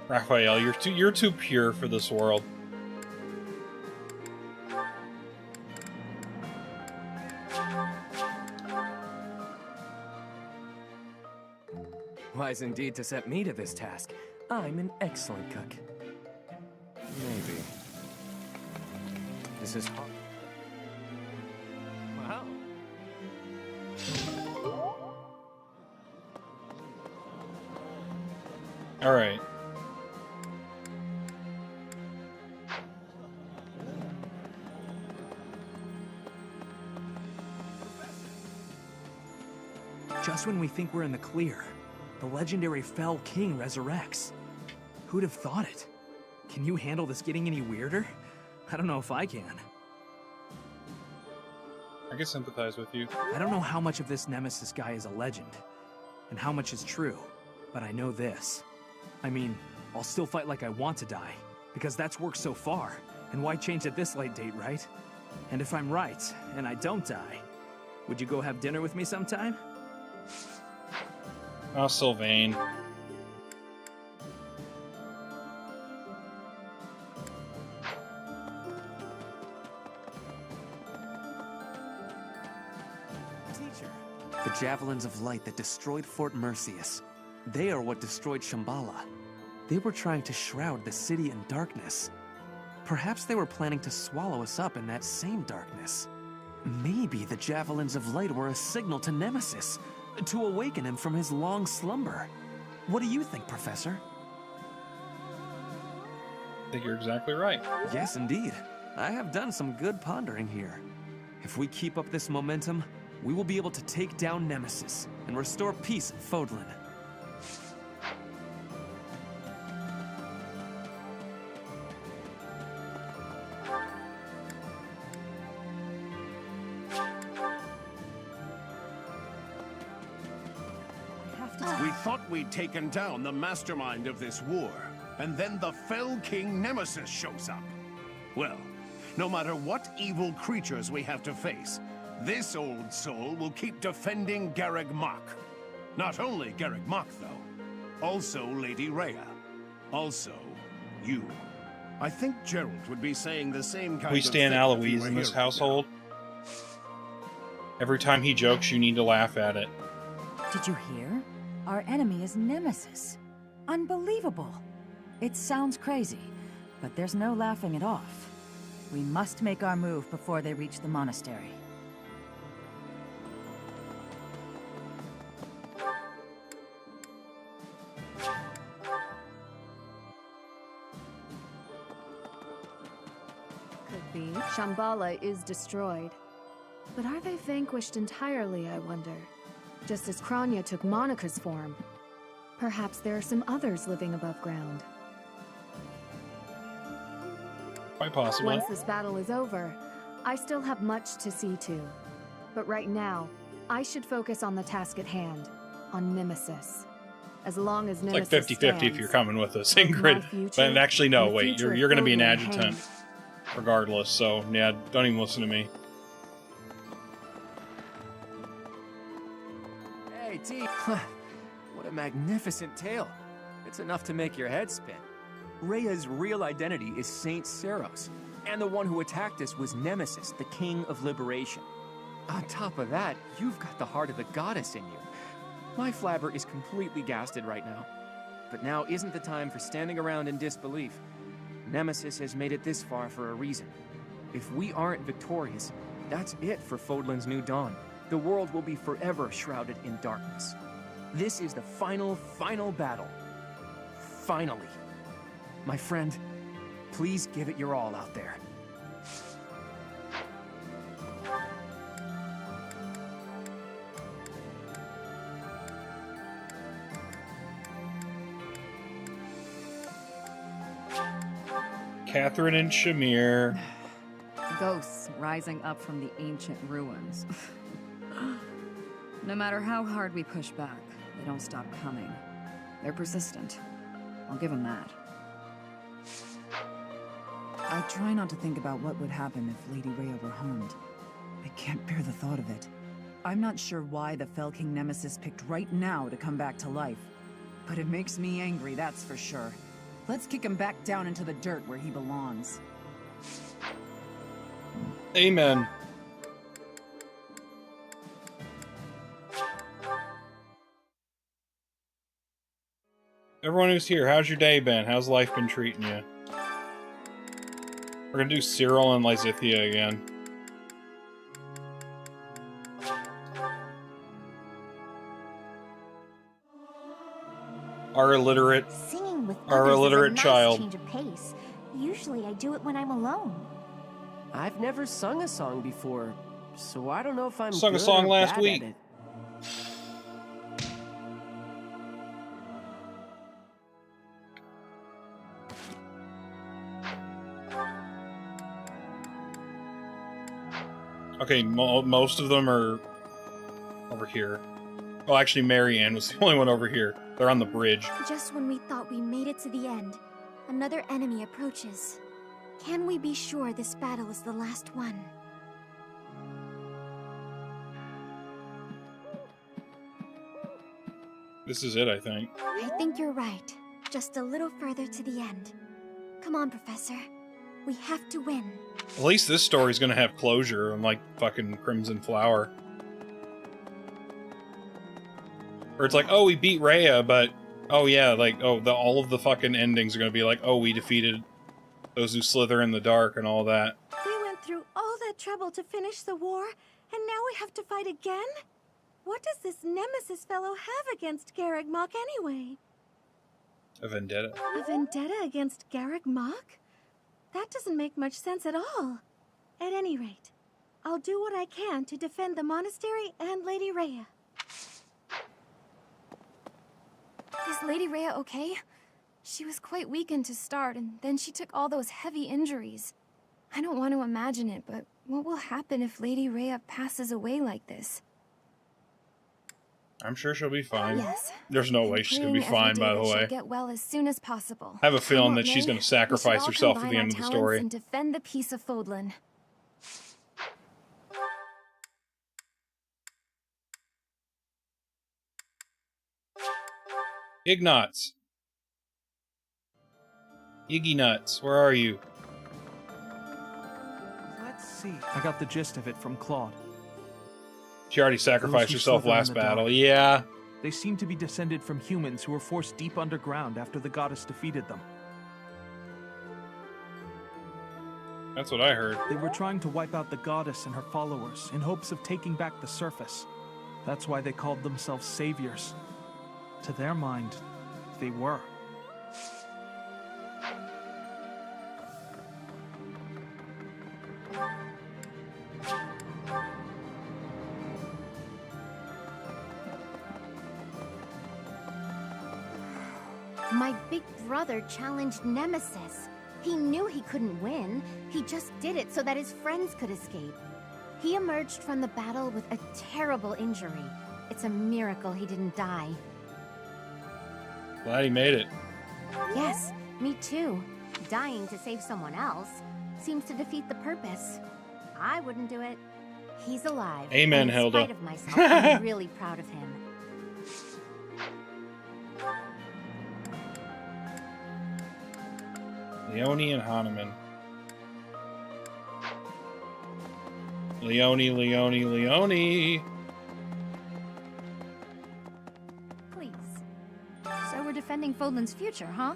Raphael, you're too pure for this world. Wise indeed to set me to this task. I'm an excellent cook. Maybe. This is hard. Wow. All right. Just when we think we're in the clear, the legendary Fell King resurrects. Who'd have thought it? Can you handle this getting any weirder? I don't know if I can. I can sympathize with you. I don't know how much of this Nemesis guy is a legend, and how much is true, but I know this. I mean, I'll still fight like I want to die, because that's worked so far, and why change at this late date, right? And if I'm right, and I don't die, would you go have dinner with me sometime? Oh, Sylvain. The javelins of light that destroyed Fort Mercius. They are what destroyed Shambhala. They were trying to shroud the city in darkness. Perhaps they were planning to swallow us up in that same darkness. Maybe the javelins of light were a signal to Nemesis, to awaken him from his long slumber. What do you think, Professor? I think you're exactly right. Yes, indeed. I have done some good pondering here. If we keep up this momentum, we will be able to take down Nemesis and restore peace in Fodlan. We thought we'd taken down the mastermind of this war, and then the Fell King Nemesis shows up. Well, no matter what evil creatures we have to face, this old soul will keep defending Garreg Mach. Not only Garreg Mach, though. Also Lady Rhea. Also, you. I think Geralt would be saying the same kind We of stand thing if he Eloise were in this here right household. Every time he jokes, you need to laugh at it. Did you hear? Our enemy is Nemesis. Unbelievable. It sounds crazy, but there's no laughing it off. We must make our move before they reach the monastery. Could be. Shambhala is destroyed. But are they vanquished entirely, I wonder? Just as Kranya took Monica's form. Perhaps there are some others living above ground. Quite possibly. Once this battle is over, I still have much to see to. But right now, I should focus on the task at hand, on Nemesis. As long as It's Nemesis like 50-50 if stands, you're coming with us, both my Ingrid. future But actually, no, and the wait. future You're of going to be an Fodlan adjutant, hangs. regardless. So yeah, don't even listen to me. Hey, T. What a magnificent tale. It's enough to make your head spin. Rhea's real identity is Saint Seros, and the one who attacked us was Nemesis, the King of Liberation. On top of that, you've got the heart of the goddess in you. My flabber is completely gasted right now. But now isn't the time for standing around in disbelief. Nemesis has made it this far for a reason. If we aren't victorious, that's it for Fodlan's new dawn. The world will be forever shrouded in darkness. This is the final battle. Finally. My friend, please give it your all out there. Catherine and Shamir. Ghosts rising up from the ancient ruins. No matter how hard we push back, they don't stop coming. They're persistent. I'll give them that. I try not to think about what would happen if Lady Rhea were harmed. I can't bear the thought of it. I'm not sure why the Fell King Nemesis picked right now to come back to life. But it makes me angry, that's for sure. Let's kick him back down into the dirt where he belongs. Amen. Everyone who's here, how's your day been? How's life been treating you? We're gonna do Cyril and Lysithea again. Our illiterate Singing with Our others illiterate is a nice child. change of pace. Usually I do it when I'm alone. I've never sung a song before, so I don't know if I'm Sung a good song or last bad week. at it. Okay, most of them are over here. Oh, actually, Marianne was the only one over here. They're on the bridge. Just when we thought we made it to the end, another enemy approaches. Can we be sure this battle is the last one? This is it, I think. I think you're right. Just a little further to the end. Come on, Professor. We have to win. At least this story's gonna have closure, unlike fucking Crimson Flower. Where it's like, oh, we beat Rhea, but oh yeah, like, oh, all of the fucking endings are gonna be like, oh, we defeated those who slither in the dark and all that. We went through all that trouble to finish the war, and now we have to fight again? What does this Nemesis fellow have against Garreg Mach anyway? A vendetta. A vendetta against Garreg Mach? That doesn't make much sense at all. At any rate, I'll do what I can to defend the monastery and Lady Rhea. Is Lady Rhea okay? She was quite weakened to start, and then she took all those heavy injuries. I don't want to imagine it, but what will happen if Lady Rhea passes away like this? I'm sure she'll be fine. Yes. There's no way she's gonna be fine, by the way. She'll get well as soon as possible. I have a feeling Come that what she's may, gonna sacrifice we should all herself at the combine end our of the talents story. and defend the peace of Fodlan. Ignots. Iggy Nuts, where are you? Let's see. I got the gist of it from Claude. She already sacrificed Those who herself slither in last the battle. dark. Yeah. They seem to be descended from humans who were forced deep underground after the goddess defeated them. That's what I heard. They were trying to wipe out the goddess and her followers in hopes of taking back the surface. That's why they called themselves saviors. To their mind, they were. My big brother challenged Nemesis. He knew he couldn't win. He just did it so that his friends could escape. He emerged from the battle with a terrible injury. It's a miracle he didn't die. Glad he made it. Yes, me too. Dying to save someone else seems to defeat the purpose. I wouldn't do it. He's alive. Amen, and in Hilda. spite of myself, I'm really proud of him. Leone and Hahnemann. Leone. Please. So we're defending Fodlan's future, huh?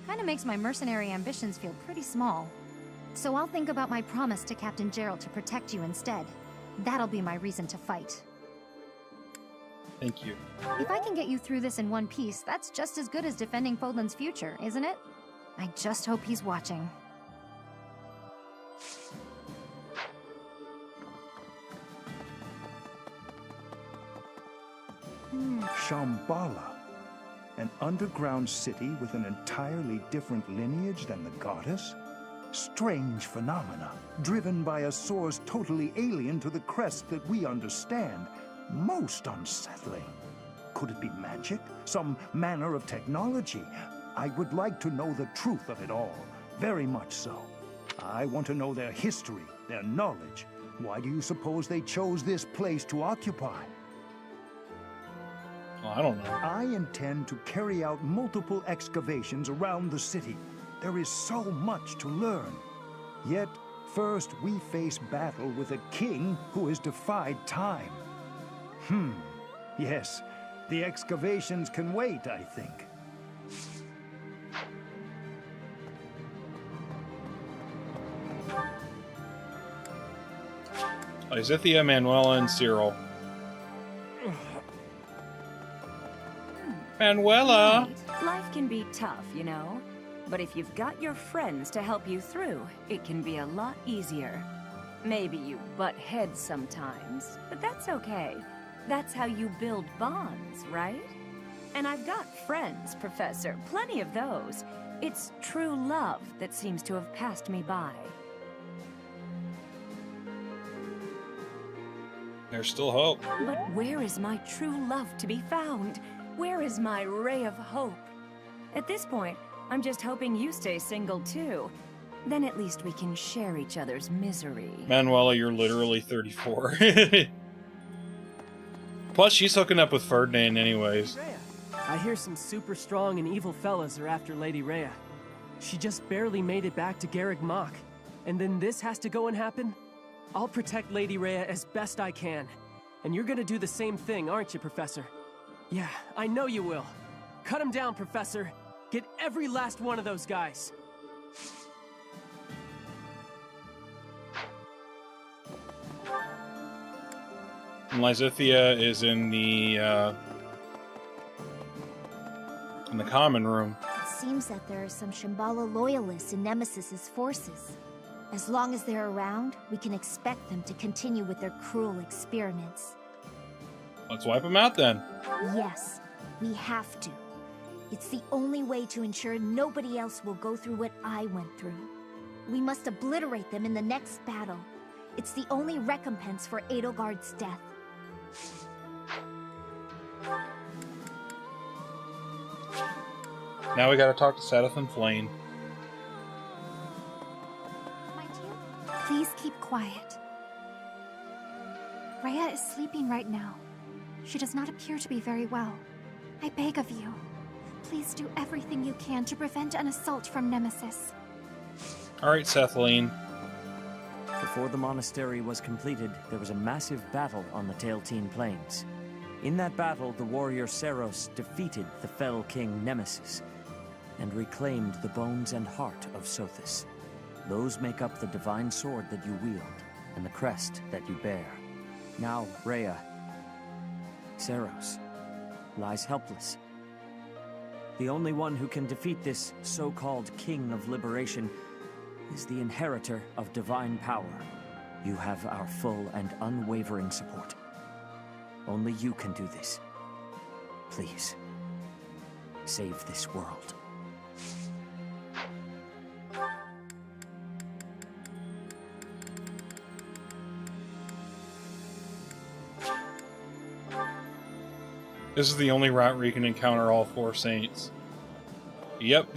Kinda makes my mercenary ambitions feel pretty small. So I'll think about my promise to Captain Gerald to protect you instead. That'll be my reason to fight. Thank you. If I can get you through this in one piece, that's just as good as defending Fodlan's future, isn't it? I just hope he's watching. Shambhala. An underground city with an entirely different lineage than the goddess? Strange phenomena, driven by a source totally alien to the crest that we understand. Most unsettling. Could it be magic? Some manner of technology? I would like to know the truth of it all. Very much so. I want to know their history, their knowledge. Why do you suppose they chose this place to occupy? Well, I don't know. I intend to carry out multiple excavations around the city. There is so much to learn. Yet, first we face battle with a king who has defied time. Yes, the excavations can wait, I think. Lysithea, Manuela, and Cyril. Manuela! Right. Life can be tough, you know. But if you've got your friends to help you through, it can be a lot easier. Maybe you butt heads sometimes, but that's okay. That's how you build bonds, right? And I've got friends, Professor, plenty of those. It's true love that seems to have passed me by. There's still hope. But where is my true love to be found? Where is my ray of hope? At this point, I'm just hoping you stay single too. Then at least we can share each other's misery. Manuela, you're literally 34. Plus, she's hooking up with Ferdinand anyways. I hear some super strong and evil fellas are after Lady Rhea. She just barely made it back to Garreg Mach. And then this has to go and happen? I'll protect Lady Rhea as best I can. And you're gonna do the same thing, aren't you, Professor? Yeah, I know you will. Cut him down, Professor. Get every last one of those guys. And Lysithea is in the common room. It seems that there are some Shambhala loyalists in Nemesis's forces. As long as they're around, we can expect them to continue with their cruel experiments. Let's wipe them out then. Yes, we have to. It's the only way to ensure nobody else will go through what I went through. We must obliterate them in the next battle. It's the only recompense for Edelgard's death. Now we gotta talk to Sadith and Flane. Please keep quiet. Rhea is sleeping right now. She does not appear to be very well. I beg of you, please do everything you can to prevent an assault from Nemesis. Alright, Sethlene. Before the monastery was completed, there was a massive battle on the Tailteen Plains. In that battle, the warrior Seros defeated the fell king Nemesis and reclaimed the bones and heart of Sothis. Those make up the divine sword that you wield and the crest that you bear. Now, Rhea, Seros, lies helpless. The only one who can defeat this so-called King of Liberation is the inheritor of divine power. You have our full and unwavering support. Only you can do this. Please, save this world. This is the only route where you can encounter all 4 saints. Yep,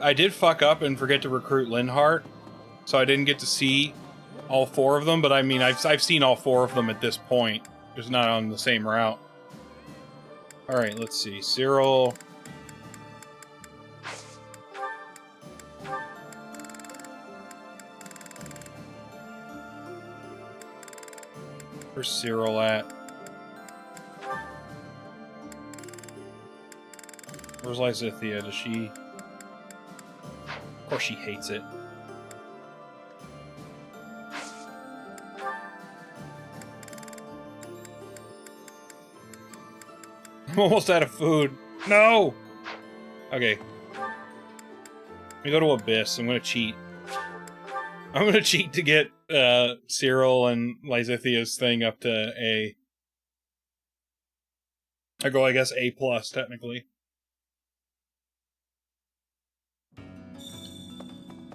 I did fuck up and forget to recruit Linhardt, so I didn't get to see all 4 of them, but I mean, I've seen all 4 of them at this point. Just not on the same route. Alright, let's see. Cyril. Where's Cyril at? Where's Lysithea? Does she... Of course she hates it. I'm almost out of food. No! Okay. Let me go to Abyss. I'm gonna cheat. I'm gonna cheat to get Cyril and Lysithea's thing up to A. I go, I guess, A+, technically.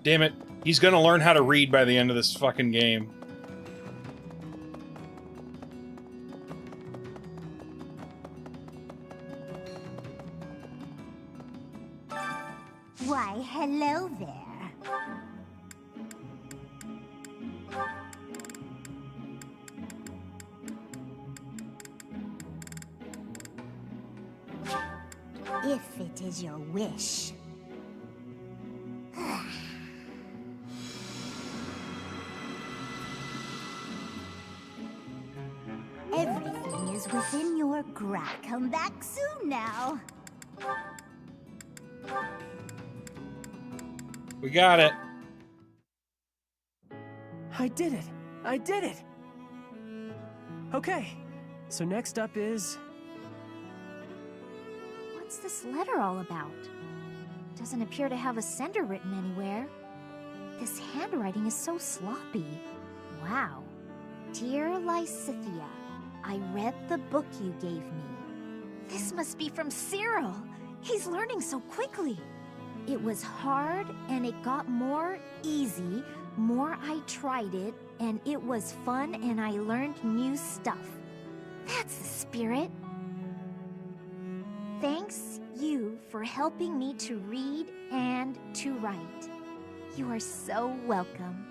Damn it. He's gonna learn how to read by the end of this fucking game. Why, hello there. if it is your wish. Everything is within your grasp. Come back soon now. We got it. I did it! I did it! Okay, so next up is... What's this letter all about? Doesn't appear to have a sender written anywhere. This handwriting is so sloppy. Wow. Dear Lysithea, I read the book you gave me. This must be from Cyril. He's learning so quickly. It was hard and it got more easy, more I tried it, and it was fun and I learned new stuff. That's the spirit. Thanks you for helping me to read and to write. You are so welcome.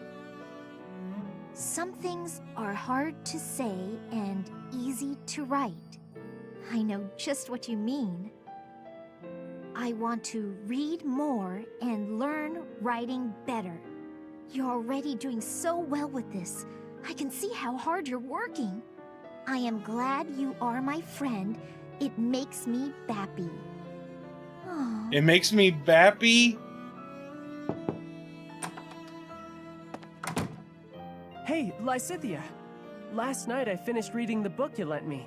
Some things are hard to say and easy to write. I know just what you mean. I want to read more and learn writing better. You're already doing so well with this. I can see how hard you're working. I am glad you are my friend. It makes me happy. It makes me bappy? Hey, Lysithea! Last night I finished reading the book you lent me.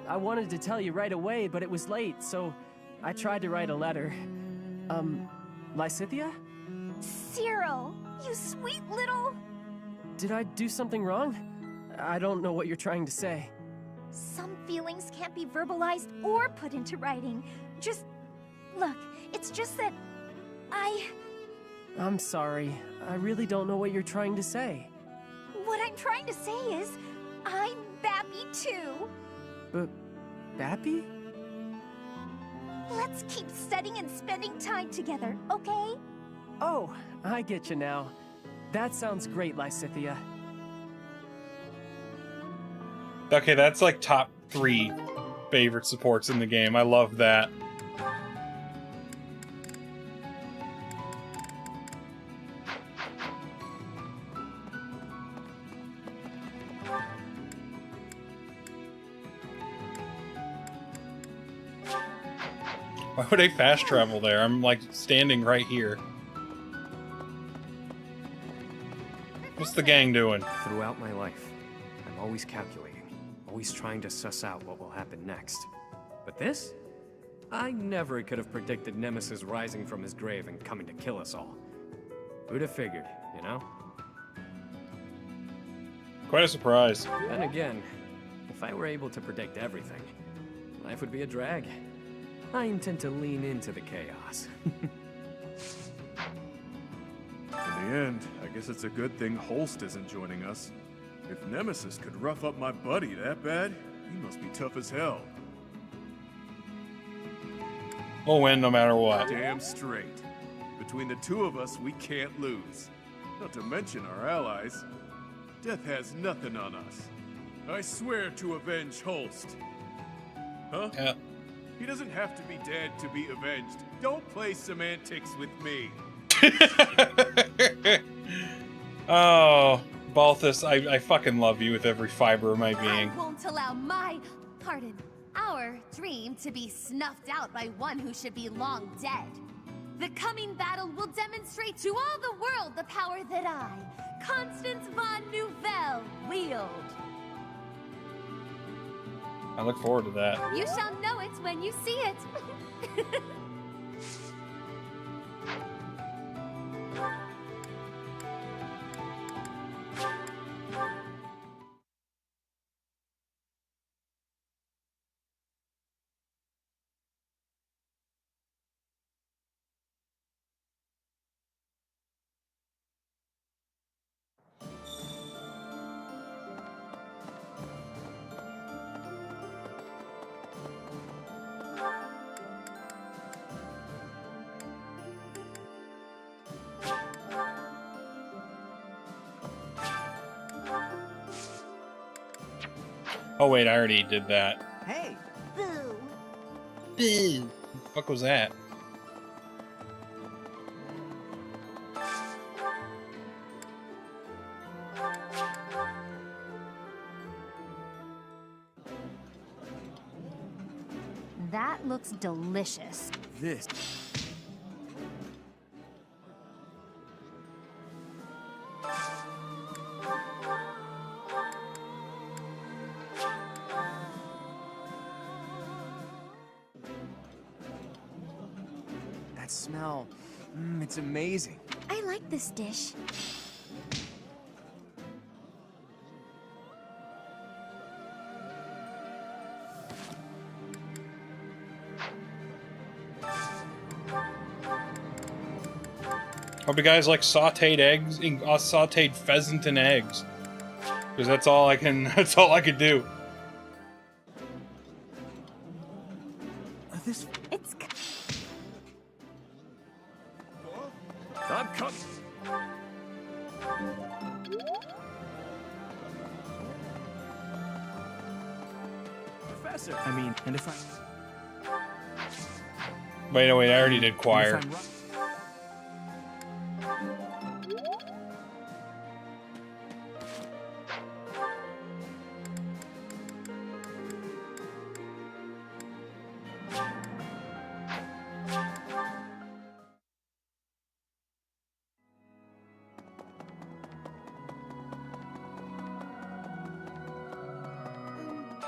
I wanted to tell you right away, but it was late, so I tried to write a letter. Lysithea? Cyril, you sweet little... Did I do something wrong? I don't know what you're trying to say. Some feelings can't be verbalized or put into writing. Look, it's just that I'm sorry. I really don't know what you're trying to say. What I'm trying to say is, I'm Bappy too. Bappy? Let's keep studying and spending time together, okay? Oh, I get you now. That sounds great, Lysithea. Okay, that's like top 3 favorite supports in the game. I love that. Why would I fast travel there? I'm like standing right here. What's the gang doing? Throughout my life, I'm always calculating, always trying to suss out what will happen next. But this? I never could have predicted Nemesis rising from his grave and coming to kill us all. Who'd have figured, you know? Quite a surprise. Then again, if I were able to predict everything, life would be a drag. I intend to lean into the chaos. In the end, I guess it's a good thing Holst isn't joining us. If Nemesis could rough up my buddy that bad, he must be tough as hell. We'll win no matter what. Damn straight. Between the two of us, we can't lose. Not to mention our allies. Death has nothing on us. I swear to avenge Holst. Huh? Yeah. He doesn't have to be dead to be avenged. Don't play semantics with me. Oh, Balthus, I fucking love you with every fiber of my being. I won't allow our dream to be snuffed out by one who should be long dead. The coming battle will demonstrate to all the world the power that I, Constance von Nouvelle, wield. I look forward to that. You shall know it when you see it. Oh wait, I already did that. Hey! Boo! Boo! Fuck was that? That looks delicious. This. That smell. It's amazing. I like this dish. Hope you guys like sauteed eggs, sauteed pheasant and eggs, because that's all I can. That's all I could do. This. It's. I'm coming. Professor. I mean, and if I. Wait, no, wait, I already did choir.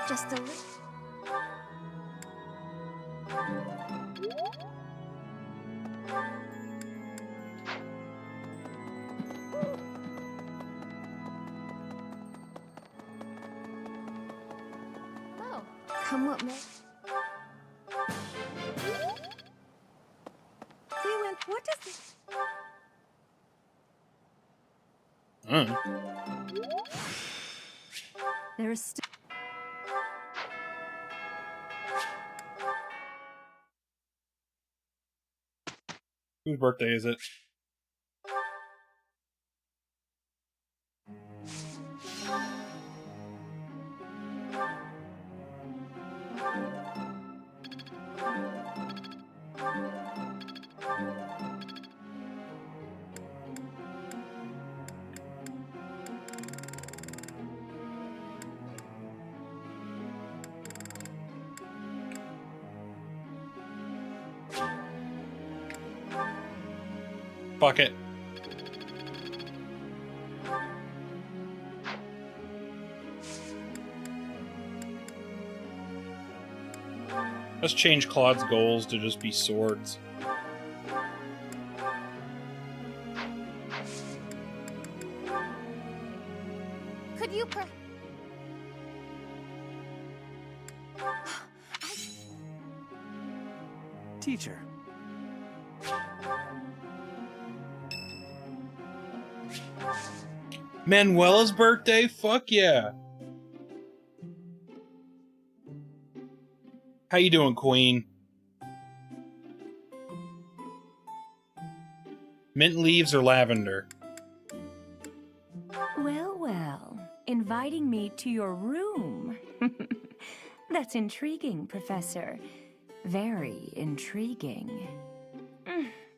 Just a little. Oh, come what may. We went. What is this? There's still. Whose birthday is it? Fuck it. Let's change Claude's goals to just be swords. Could you Teacher. Manuela's birthday? Fuck yeah. How you doing, Queen? Mint leaves or lavender? Well, well. Inviting me to your room. That's intriguing, Professor. Very intriguing.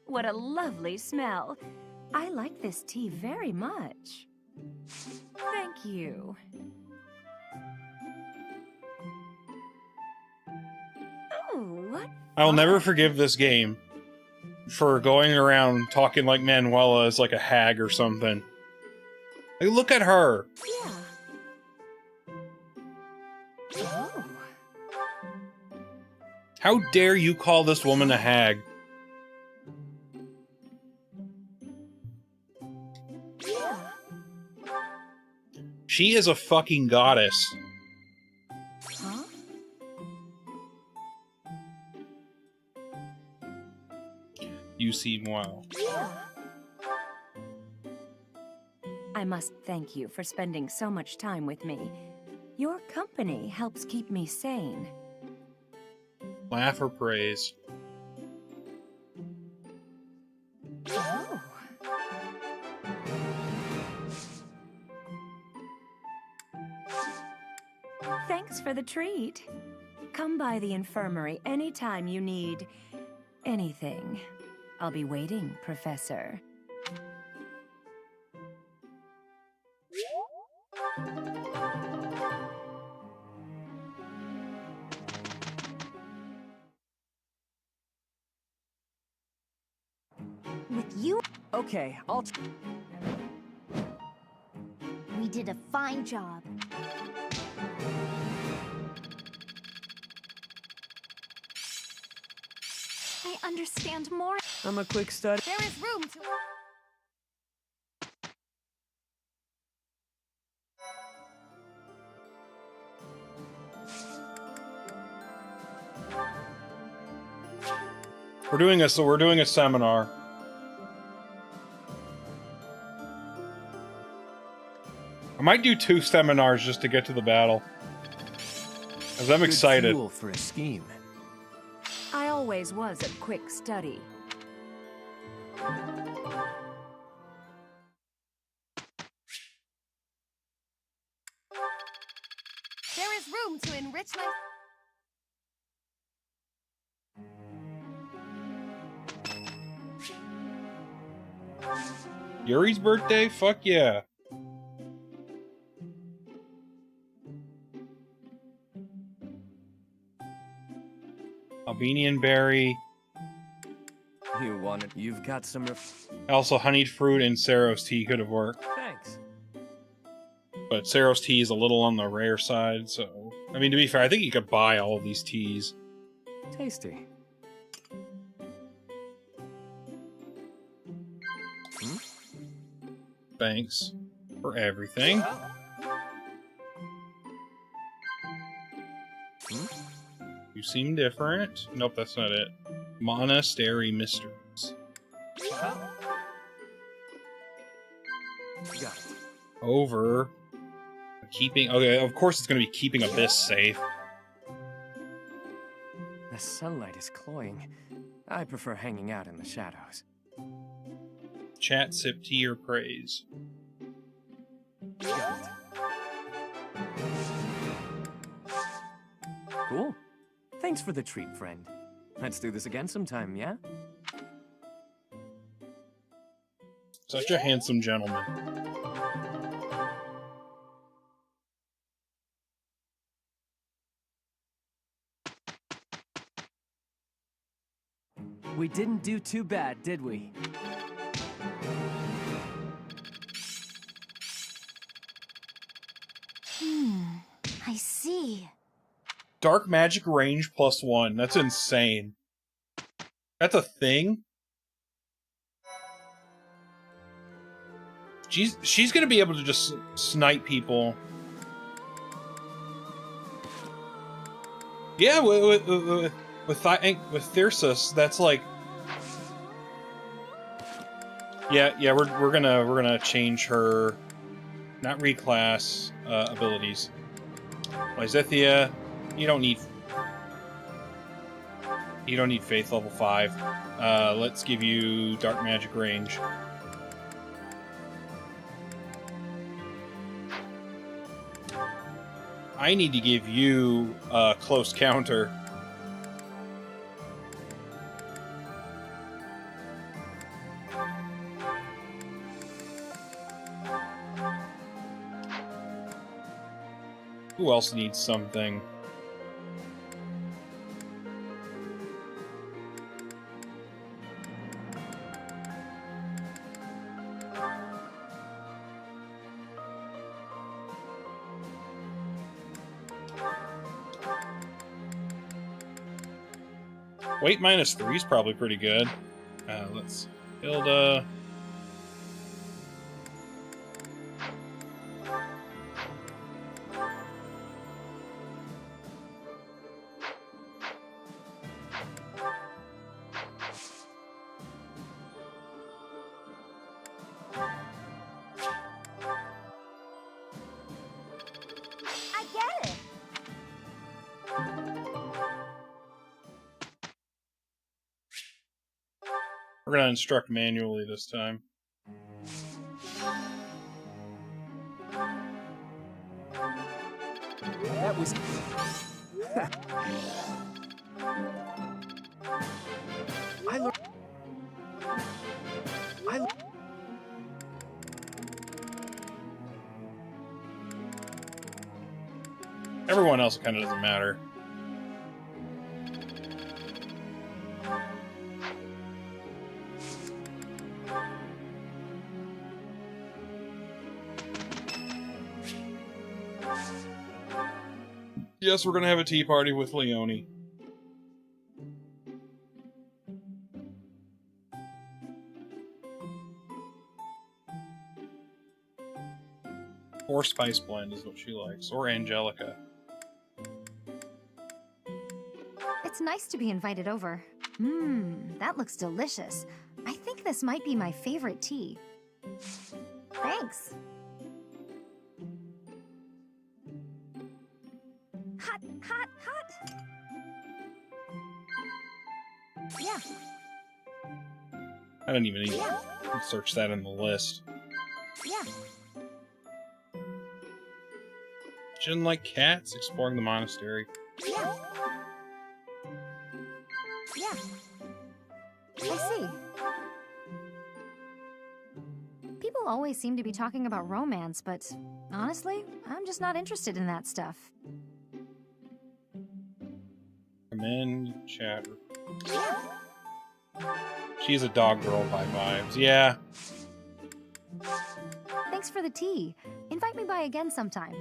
What a lovely smell. I like this tea very much. Thank you. Oh, what? I'll never forgive this game for going around talking like Manuela is like a hag or something. Like, look at her. Yeah. Oh. How dare you call this woman a hag? Yeah. She is a fucking goddess. Huh? You seem well. Yeah. I must thank you for spending so much time with me. Your company helps keep me sane. Laugh or praise. Oh. Thanks for the treat. Come by the infirmary anytime you need anything. I'll be waiting, Professor. With you, Okay, we did a fine job. I understand more. I'm a quick study. There is room to... We're doing a seminar. I might do 2 seminars just to get to the battle. Cause I'm excited. Good fuel for a scheme. I always was a quick study. There is room to enrich my... Yuri's birthday? Fuck yeah. Albanian berry. You want it? You've got some. Also, honeyed fruit and Saros tea could have worked. Thanks. But Saros tea is a little on the rare side, so... I mean, to be fair, I think you could buy all of these teas. Tasty. Thanks for everything. You seem different. Nope, that's not it. Monastery Mysteries. Got it. Over. Keeping... Okay, of course it's going to be keeping Abyss safe. The sunlight is cloying. I prefer hanging out in the shadows. Chat, sip tea, or praise. Got it. Cool. Thanks for the treat, friend. Let's do this again sometime, yeah? Such a handsome gentleman. We didn't do too bad, did we? I see. Dark magic range +1. That's insane. That's a thing? She's gonna be able to just snipe people. Yeah, with Thyrsus, that's like... Yeah, we're gonna change her, not reclass, abilities. Lysithia, you don't need faith level 5. Let's give you dark magic range. I need to give you a close counter. Who else needs something? Weight -3 is probably pretty good. Let's build a... I get it. We're gonna instruct manually this time. That was... Everyone else kind of doesn't matter. Yes, we're gonna have a tea party with Leone. Or Spice Blend is what she likes. Or Angelica. It's nice to be invited over. That looks delicious. I think this might be my favorite tea. Thanks. Hot, hot, hot. Yeah. I didn't even need to search that in the list. Yeah. She didn't like cats exploring the monastery. Yeah. Yeah. I see. People always seem to be talking about romance, but honestly, I'm just not interested in that stuff. Come in, chat. She's a dog girl by vibes. Yeah. Thanks for the tea. Invite me by again sometime.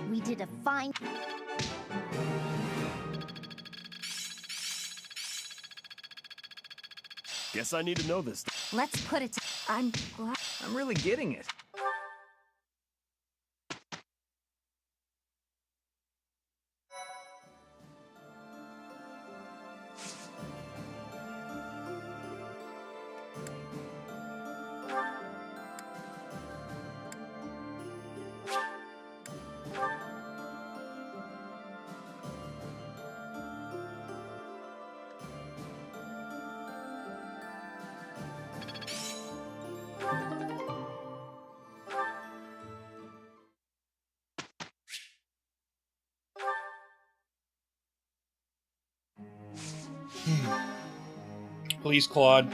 We did a fine... Guess I need to know this. Let's put it to... I'm really getting it. Please, Claude.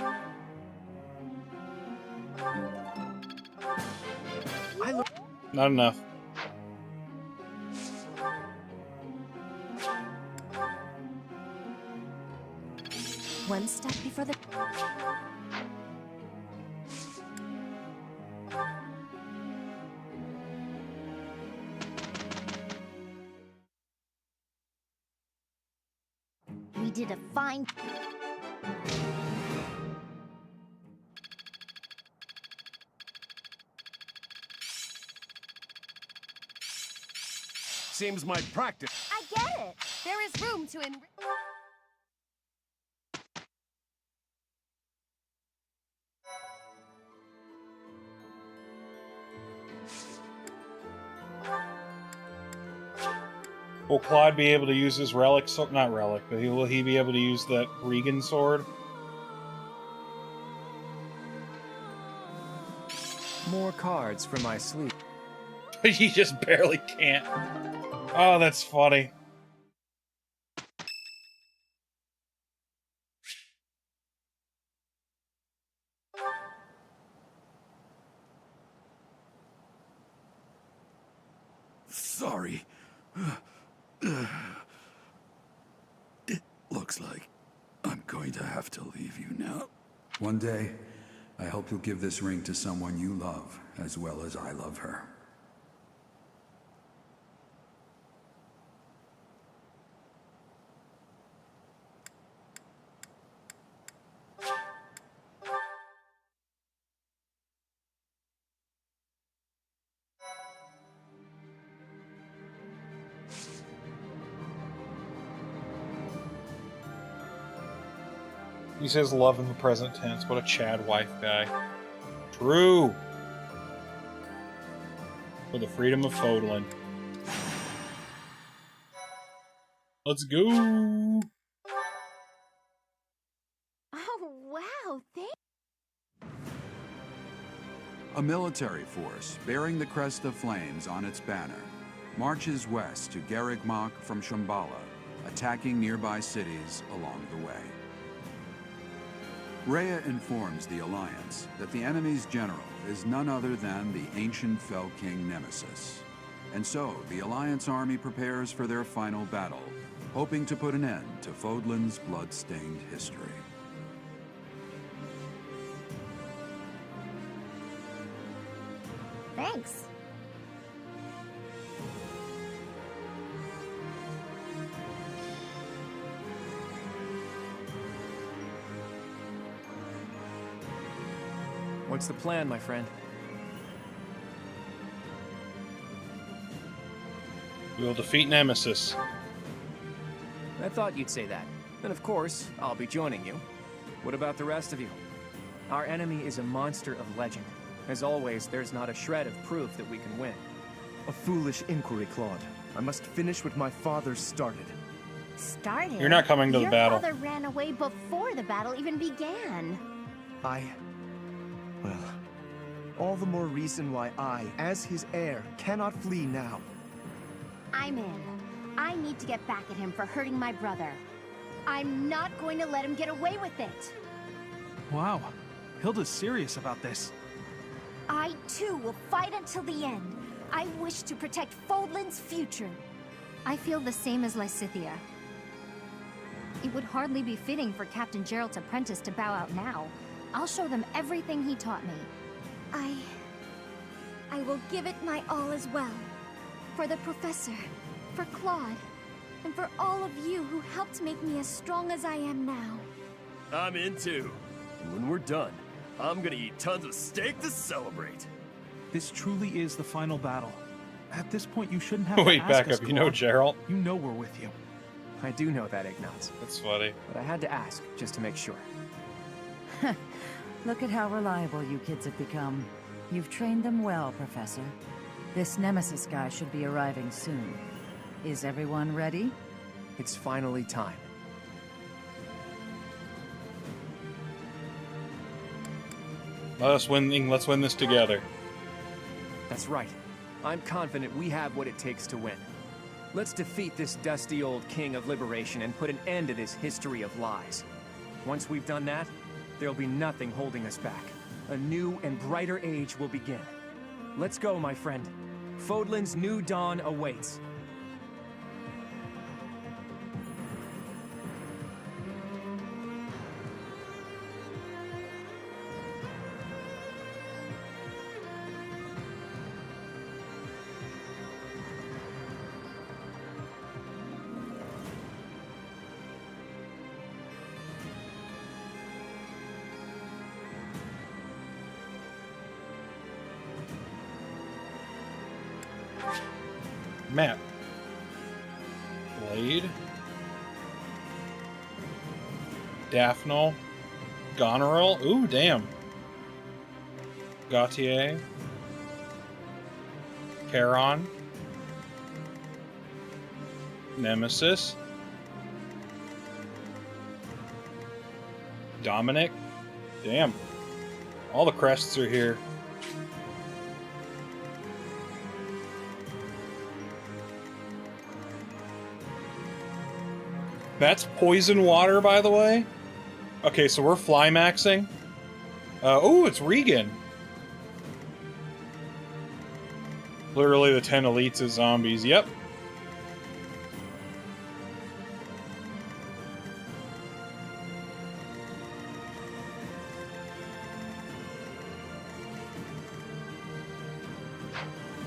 Not enough. One step before the... We did a fine... Seems my practice. I get it. There is room to enrich. Will Claude be able to use his relic? Not relic, but will he be able to use that Regan sword? More cards for my sleep. He just barely can't. Oh, that's funny. Sorry. It looks like I'm going to have to leave you now. One day, I hope you'll give this ring to someone you love, as well as I love her. He says love in the present tense. What a Chad wife guy. True. For the freedom of Fodlan. Let's go. Oh, wow, A military force bearing the crest of flames on its banner. marches west to Garreg Mach from Shambhala, attacking nearby cities along the way. Rhea informs the Alliance that the enemy's general is none other than the ancient Fell King Nemesis. And so, the Alliance army prepares for their final battle, hoping to put an end to Fodlan's blood-stained history. Thanks. What's the plan, my friend? We will defeat Nemesis. I thought you'd say that. And of course, I'll be joining you. What about the rest of you? Our enemy is a monster of legend. As always, there's not a shred of proof that we can win. A foolish inquiry, Claude. I must finish what my father started. Started? You're not coming to the battle. Your father ran away before the battle even began. Well, all the more reason why I, as his heir, cannot flee now. I'm in. I need to get back at him for hurting my brother. I'm not going to let him get away with it. Wow, Hilda's serious about this. I, too, will fight until the end. I wish to protect Fodlan's future. I feel the same as Lysithea. It would hardly be fitting for Captain Gerald's apprentice to bow out now. I'll show them everything he taught me. I will give it my all as well. For the Professor, for Claude, and for all of you who helped make me as strong as I am now. I'm in too. And when we're done, I'm gonna eat tons of steak to celebrate. This truly is the final battle. At this point, you shouldn't have Wait, to ask back us, up. You know Claude. Gerald? You know we're with you. I do know that, Ignatz. That's funny. But I had to ask, just to make sure. Look at how reliable you kids have become. You've trained them well, Professor. This Nemesis guy should be arriving soon. Is everyone ready? It's finally time. Let's win this together. That's right. I'm confident we have what it takes to win. Let's defeat this dusty old king of liberation and put an end to this history of lies. Once we've done that, there'll be nothing holding us back. A new and brighter age will begin. Let's go, my friend. Fodlan's new dawn awaits. Map. Blade. Daphne. Goneril. Ooh, damn. Gautier. Charon. Nemesis. Dominic. Damn. All the crests are here. That's poison water, by the way. Okay, so we're fly maxing. Oh, it's Regan. Literally the 10 elites as zombies. Yep.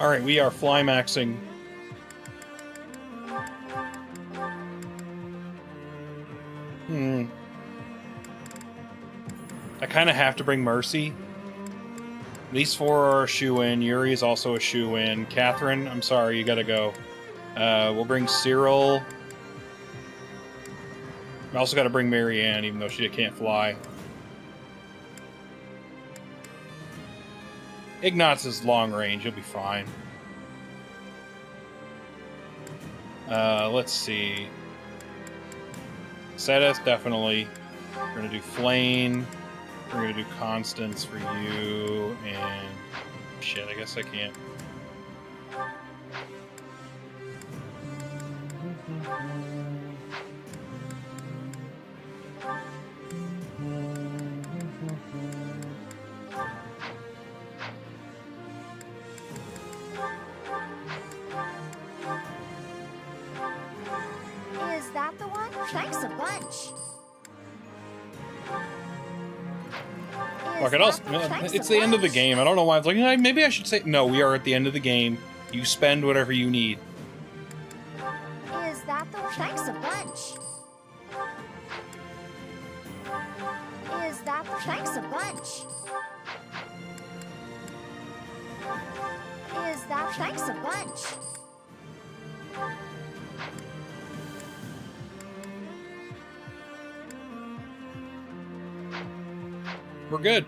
Alright, we are fly maxing. I kind of have to bring Mercy. These four are a shoe-in. Yuri is also a shoe-in. Catherine, I'm sorry, you gotta go. We'll bring Cyril. I also gotta bring Marianne, even though she can't fly. Ignatz is long range, he'll be fine. Let's see. Sedith, definitely. We're gonna do Flane. We're gonna do Constance for you, and shit, I guess I can't. Thanks a bunch. Fuck it else. It's the end of the game. I don't know why I was like, maybe I should say no. We are at the end of the game. You spend whatever you need. Is that the thanks a bunch? Is that the thanks a bunch? Is that thanks a bunch? We're good.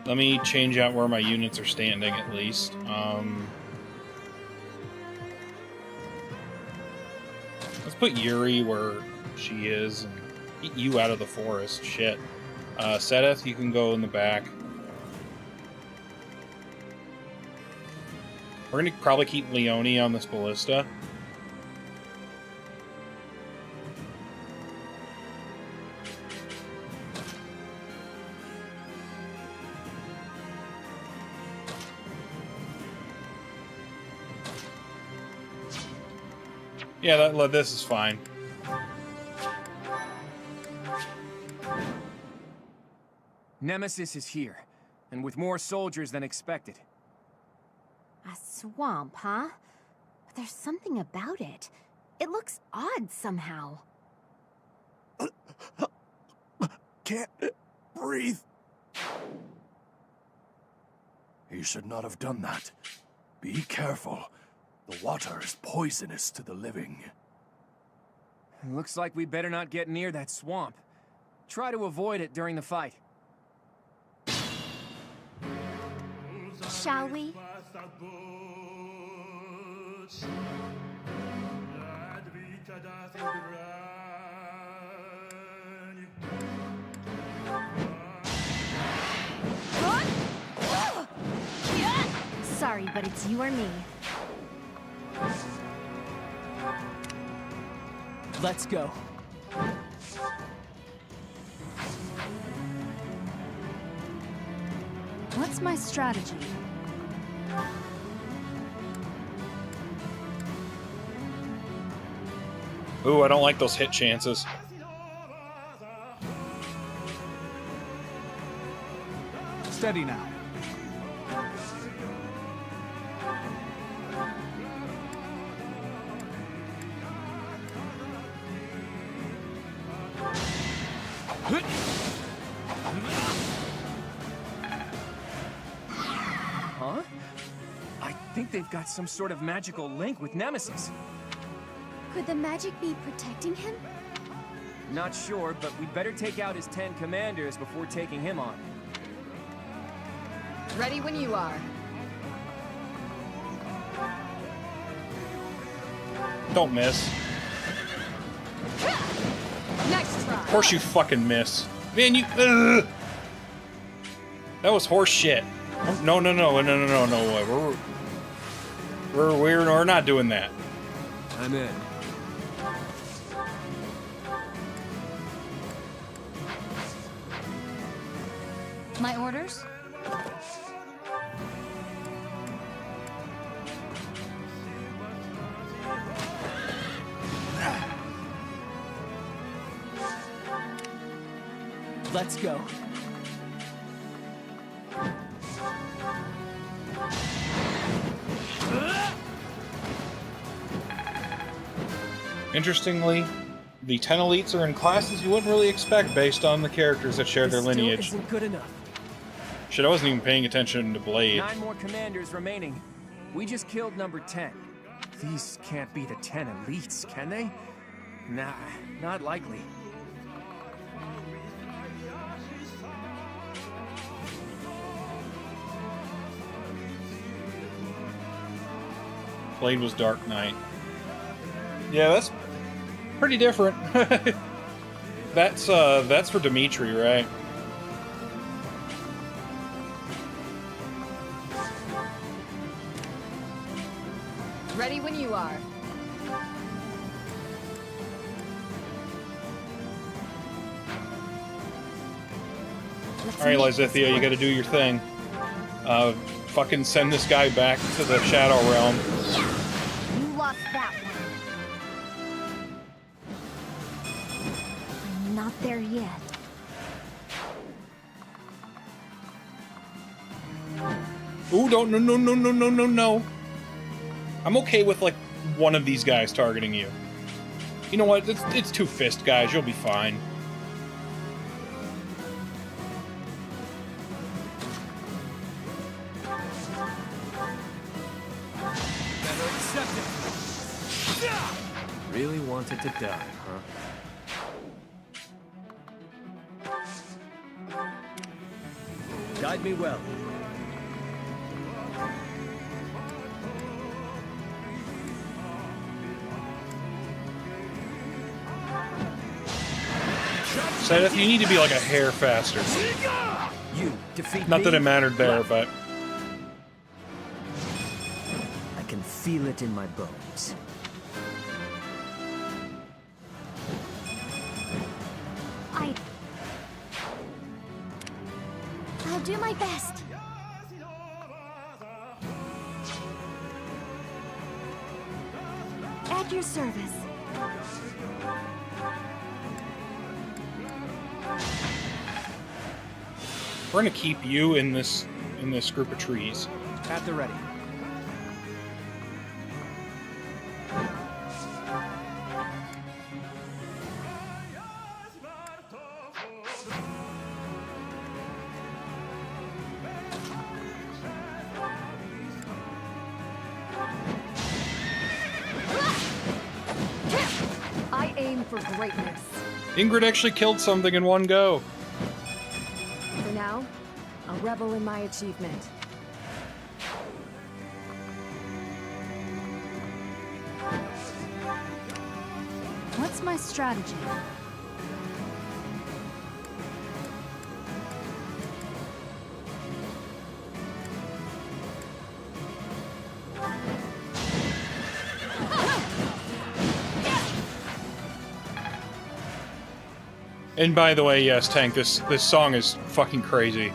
Let me change out where my units are standing at least. Let's put Yuri where she is and get you out of the forest. Shit. Sedith, you can go in the back. We're gonna probably keep Leone on this ballista. Yeah, this is fine. Nemesis is here, and with more soldiers than expected. A swamp, huh? But there's something about it. It looks odd somehow. Can't breathe. You should not have done that. Be careful. The water is poisonous to the living. Looks like we better not get near that swamp. Try to avoid it during the fight. Shall we? Sorry, but it's you or me. Let's go. What's my strategy? Ooh, I don't like those hit chances. Steady now. Huh? I think they've got some sort of magical link with Nemesis. Could the magic be protecting him? Not sure, but we'd better take out his 10 commanders before taking him on. Ready when you are. Don't miss. Next try. Of course you fucking miss. Man, you... Ugh. That was horse shit. No. We're not doing that. I'm in. My orders? Let's go. Interestingly, the 10 elites are in classes you wouldn't really expect based on the characters that share their lineage. Still isn't good enough. Shit, I wasn't even paying attention to Blade. 9 more commanders remaining. We just killed number 10. These can't be the 10 elites, can they? Nah, not likely. Blade was Dark Knight. Yeah, that's pretty different. That's for Dimitri, right? Ready when you are. Alright, Lysithia, you gotta do your thing. Fucking send this guy back to the Shadow Realm. You lost that one. not there yet. Ooh, don't, no. I'm okay with, like, one of these guys targeting you. You know what? It's two fist guys. You'll be fine. Better accept it. Really wanted to die, huh? Guide me well. Seth, you need to be like a hair faster. You defeat Not me? that it mattered there, but... I can feel it in my bones. I'll do my best. At your service. We're gonna keep you in this group of trees. At the ready. I aim for greatness. Ingrid actually killed something in one go. For now, I'll revel in my achievement. What's my strategy? And by the way, yes, Tank, this song is fucking crazy.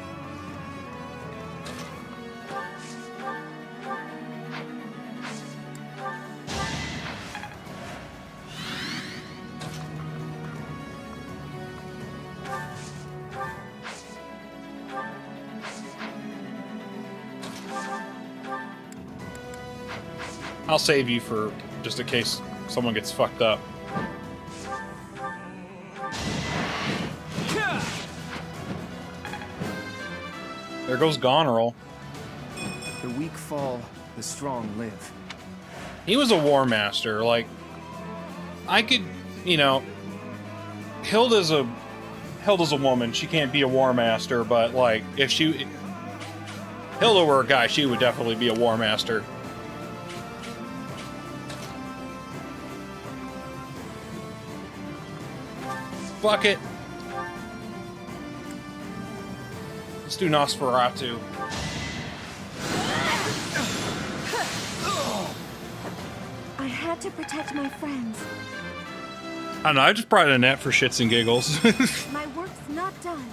I'll save you for just in case someone gets fucked up. There goes Goneril. The weak fall, the strong live. He was a war master. Like, I could, you know, Hilda's a woman. She can't be a war master, but like, if Hilda were a guy, she would definitely be a war master. Fuck it. Let's do Nosferatu. I had to protect my friends. I don't know, I just brought a net for shits and giggles. My work's not done.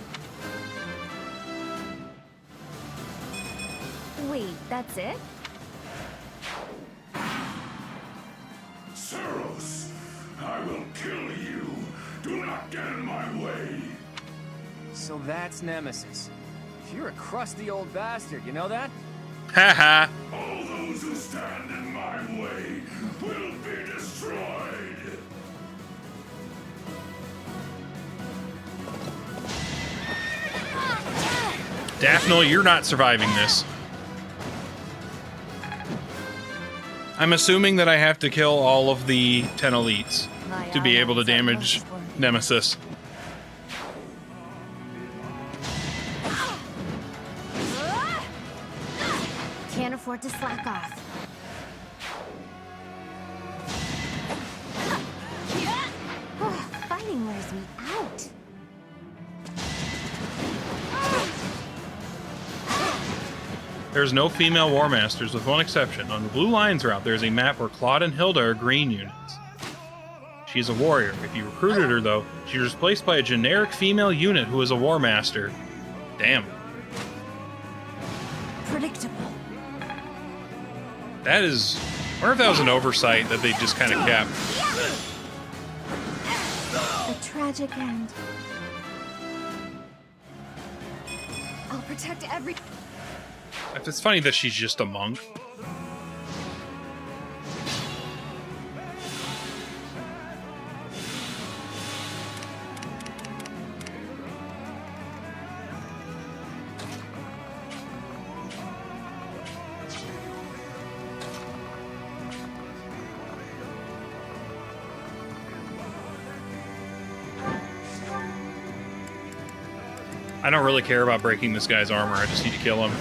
Wait, that's it? Ceros, I will kill you. Do not get in my way. So that's Nemesis. You're a crusty old bastard, you know that? Haha. All those who stand in my way will be destroyed. Daphne, you're not surviving this. I'm assuming that I have to kill all of the 10 elites to be able to damage Nemesis. Can't afford to slack off. Fighting wears me out. There's no female War Masters, with one exception. On the Blue Lions route, there's a map where Claude and Hilda are green units. She's a warrior. If you recruited her, though, she's replaced by a generic female unit who is a War Master. Damn. Predictable. That is... I wonder if that was an oversight that they just kind of kept. A tragic end. I'll protect every... It's funny that she's just a monk. I don't really care about breaking this guy's armor. I just need to kill him.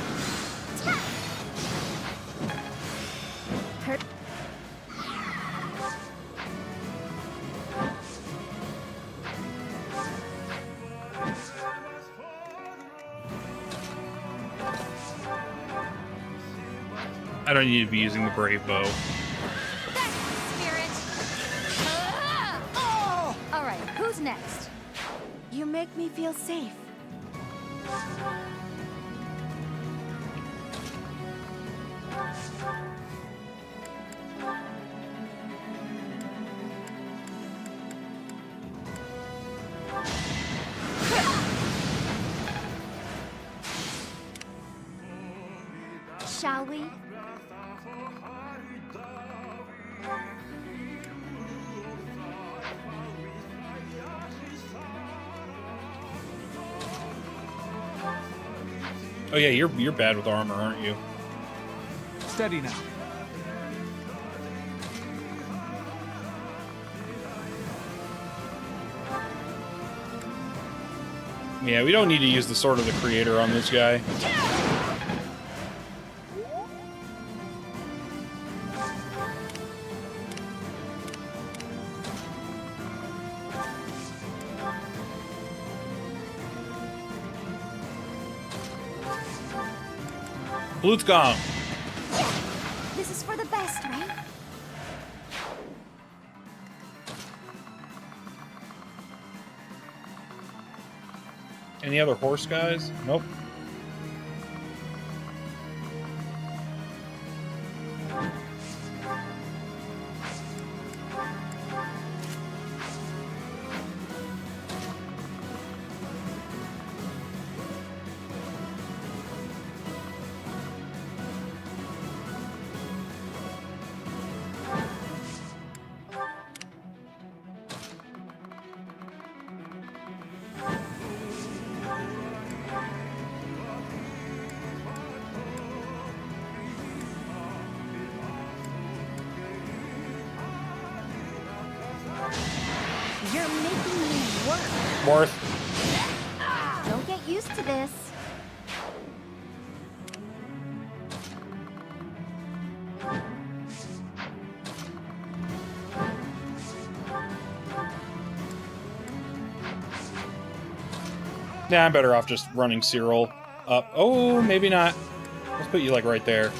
I don't need to be using the brave bow. All right, who's next? You make me feel safe. Shall we? Oh yeah, you're bad with armor, aren't you? Steady now. Yeah, we don't need to use the Sword of the Creator on this guy. Blutzgong. This is for the best, right? Any other horse guys? Nope. You're making me work. Worth. Don't get used to this. Nah, I'm better off just running Cyril up. Oh, maybe not. Let's put you like right there.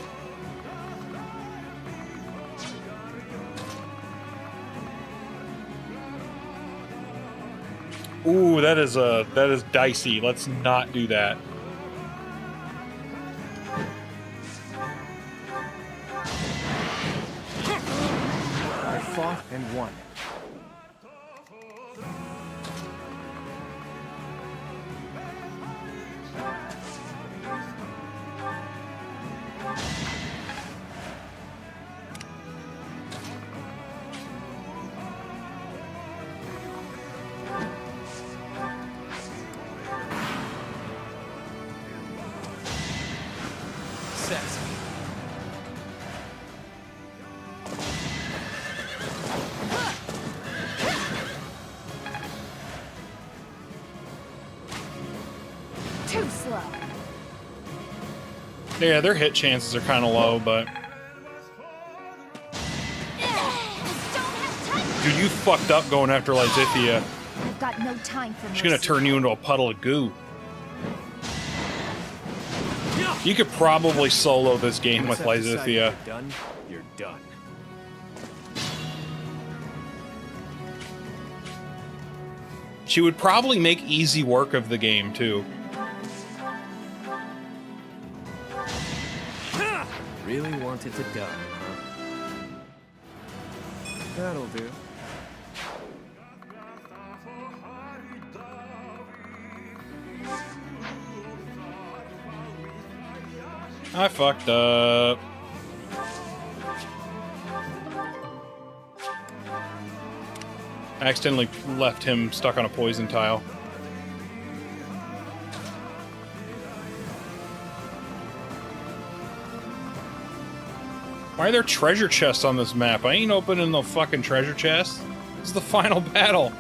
Ooh, that is dicey. Let's not do that. I fought and won. Too slow. Yeah, their hit chances are kind of low, but... Dude, you fucked up going after Lysithea. I've got no time for She's gonna turn you into a puddle of goo. You could probably solo this game with Lysithea. You're done. You're done. She would probably make easy work of the game, too. Really wanted to die, huh? That'll do. I fucked up. I accidentally left him stuck on a poison tile. Why are there treasure chests on this map? I ain't opening the fucking treasure chest. This is the final battle.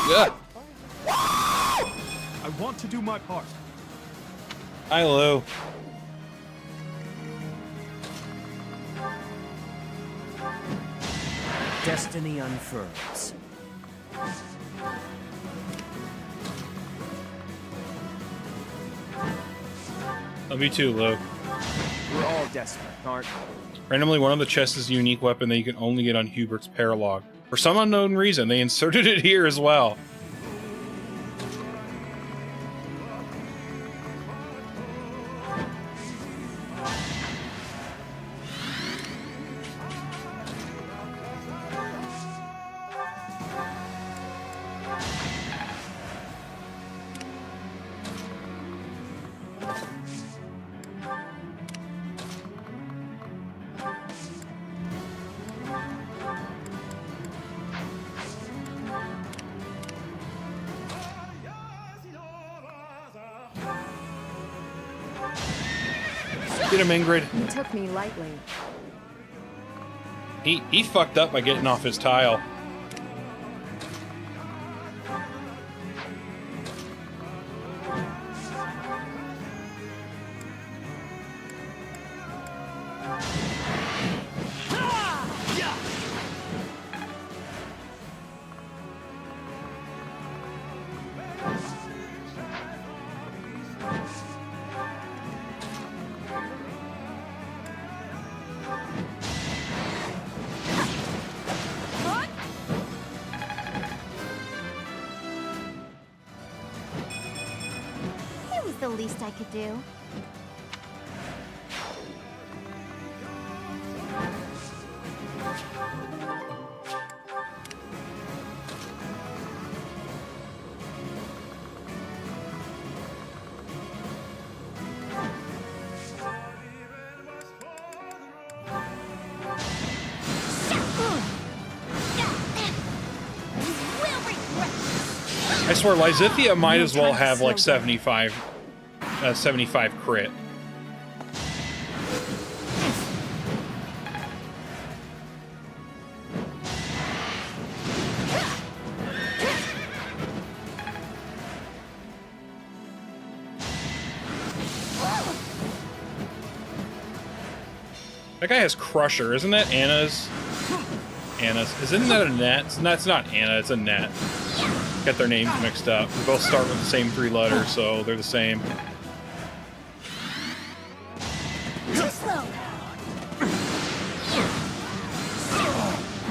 Yeah. I want to do my part. Hi, Lou. Destiny unfurls. Love you too, Lou. We're all desperate, aren't we? Randomly, one of the chests is a unique weapon that you can only get on Hubert's Paralog. For some unknown reason, they inserted it here as well. Get him, Ingrid. You took me lightly. He fucked up by getting off his tile. It was the least I could do. I swear, Lysithia might as well have like 75 crit. That guy has Crusher, isn't that Anna's? Isn't that a net? That's not Anna, it's a net. Get their names mixed up. They both start with the same 3 letters, so they're the same. Too slow.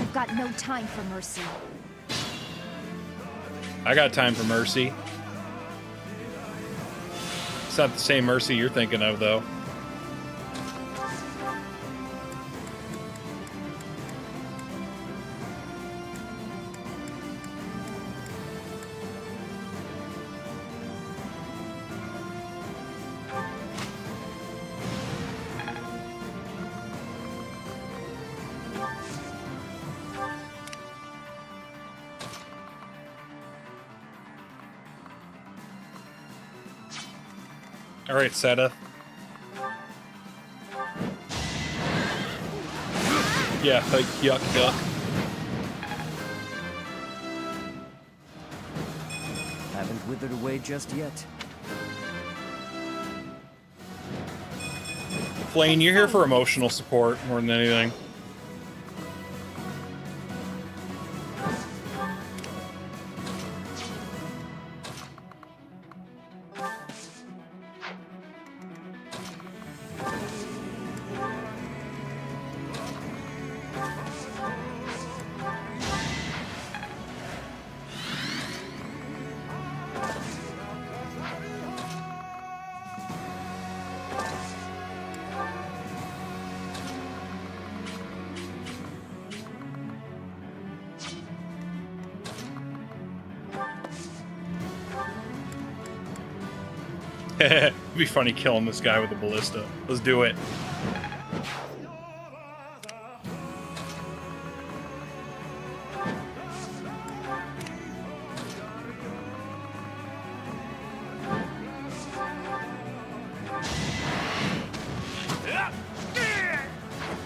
I've got no time for mercy. I got time for Mercy. It's not the same Mercy you're thinking of, though. All right, Seta. Yeah, like yuck, yuck. Haven't withered away just yet. Flane, you're here for emotional support more than anything. It'd be funny killing this guy with a ballista. Let's do it.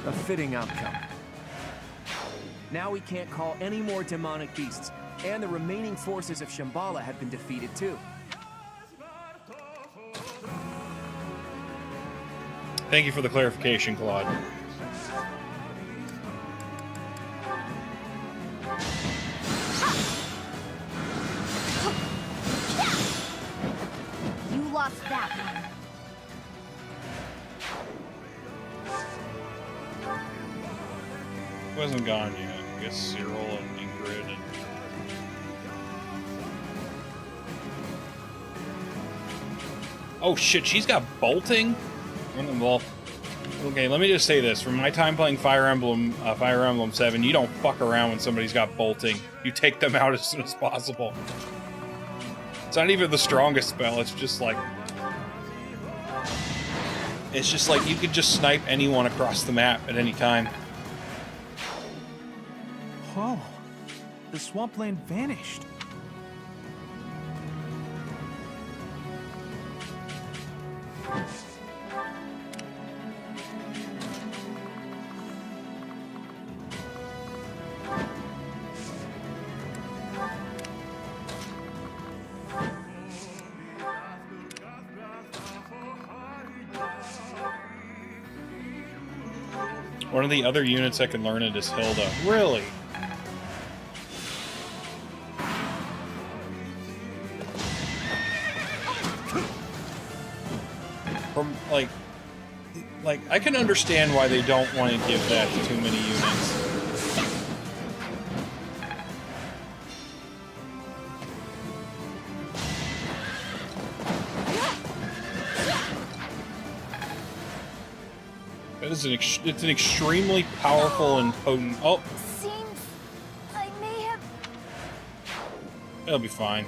A fitting outcome. Now we can't call any more demonic beasts, and the remaining forces of Shambhala have been defeated too. Thank you for the clarification, Claude. You lost that one. Wasn't gone yet. I guess Cyril and Ingrid and... Oh shit, she's got bolting? Well, okay, let me just say this. From my time playing Fire Emblem 7, you don't fuck around when somebody's got bolting. You take them out as soon as possible. It's not even the strongest spell, it's just like... It's just like you could just snipe anyone across the map at any time. Oh, the swampland vanished. One of the other units I can learn it is Hilda. Really? From, like, I can understand why they don't want to give that to too many units. That is it's an extremely powerful and potent... Oh! Seems I may have... It'll be fine.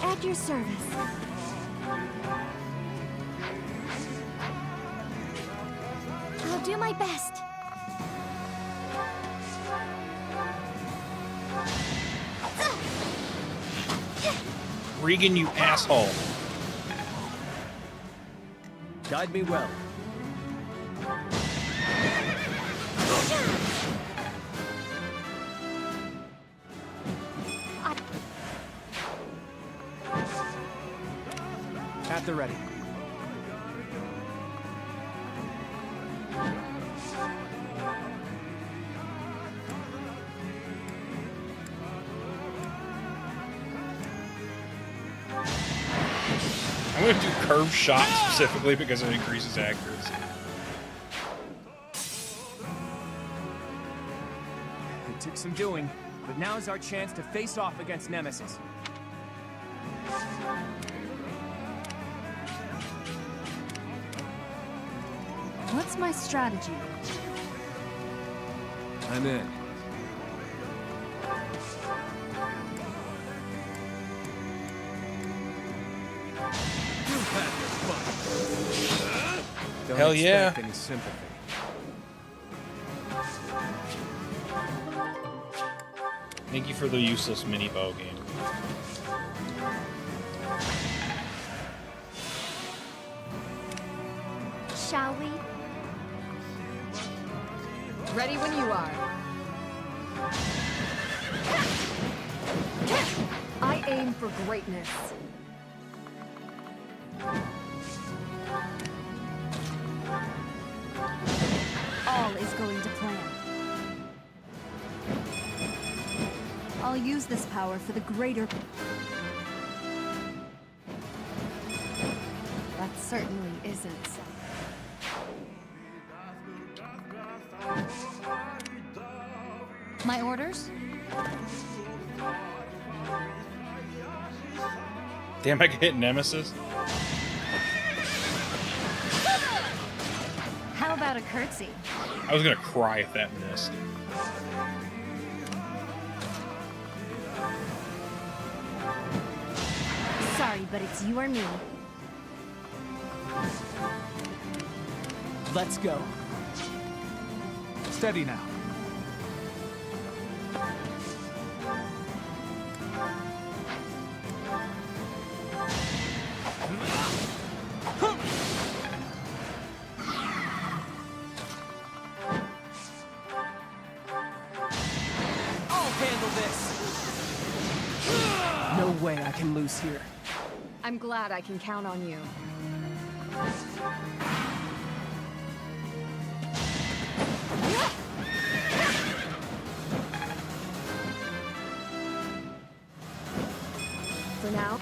At your service. I'll do my best. Regan, you asshole. Guide me well. At the ready. I'm going to do curved shot specifically because it increases accuracy. It took some doing, but now is our chance to face off against Nemesis. What's my strategy? I'm in. Don't Hell yeah. expect any sympathy. Thank you for the useless mini bow game. Shall we? Ready when you are. I aim for greatness. All is going to plan. I'll use this power for the greater... That certainly isn't so. My orders? Damn, I can hit Nemesis. How about a curtsy? I was gonna cry if that missed. Sorry, but it's you or me. Let's go. Steady now. I'll handle this. No way I can lose here. I'm glad I can count on you. For now.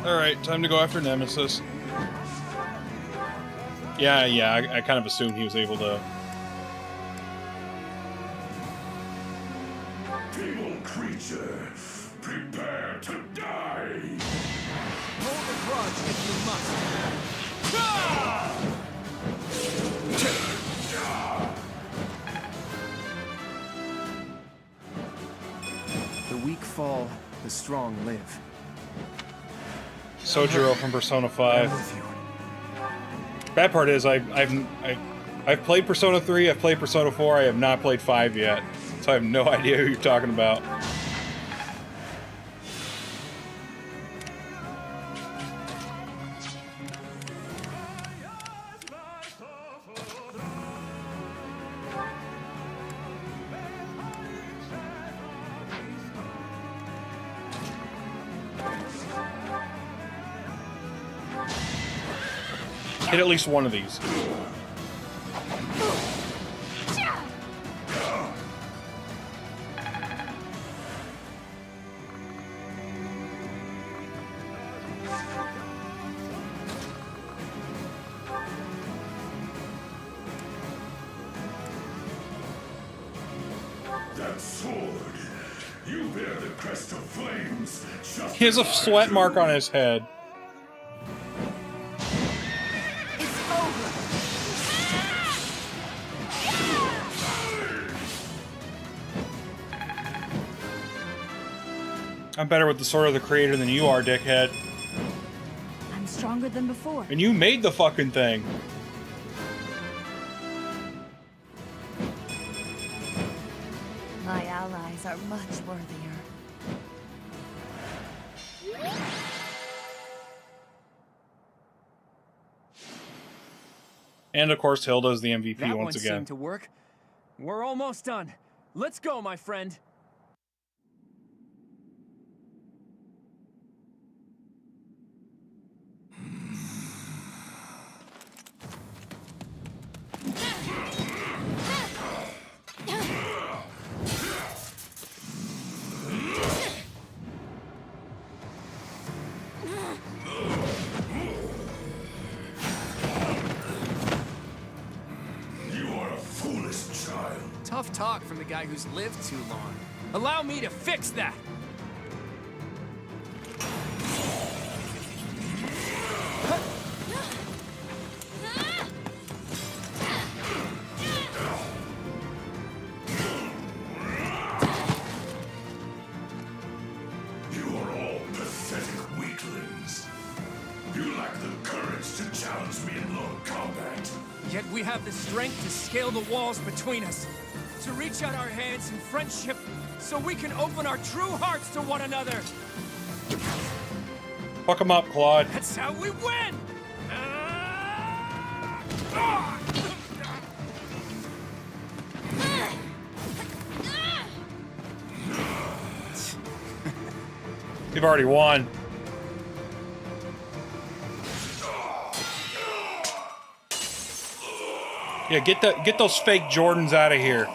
Alright, time to go after Nemesis. Yeah, I kind of assumed he was able to... Evil creature, prepare to die! Hold the grudge if you must. The weak fall, the strong live. Sojiro from Persona 5. Bad part is I've played Persona 3, I've played Persona 4, I have not played 5 yet. So I have no idea who you're talking about. Hit at least one of these. That sword, you bear the crest of flames. He has a sweat mark on his head. I'm better with the Sword of the Creator than you are, dickhead. I'm stronger than before. And you made the fucking thing. My allies are much worthier. And of course, Hilda's the MVP That once one again. seemed to work. We're almost done. Let's go, my friend. Tough talk from the guy who's lived too long. Allow me to fix that! You are all pathetic weaklings. You lack the courage to challenge me in lone combat. Yet we have the strength to scale the walls between us. to reach out our hands in friendship so we can open our true hearts to one another. Fuck him up, Claude. That's how we win! You've already won. Yeah, get those fake Jordans out of here.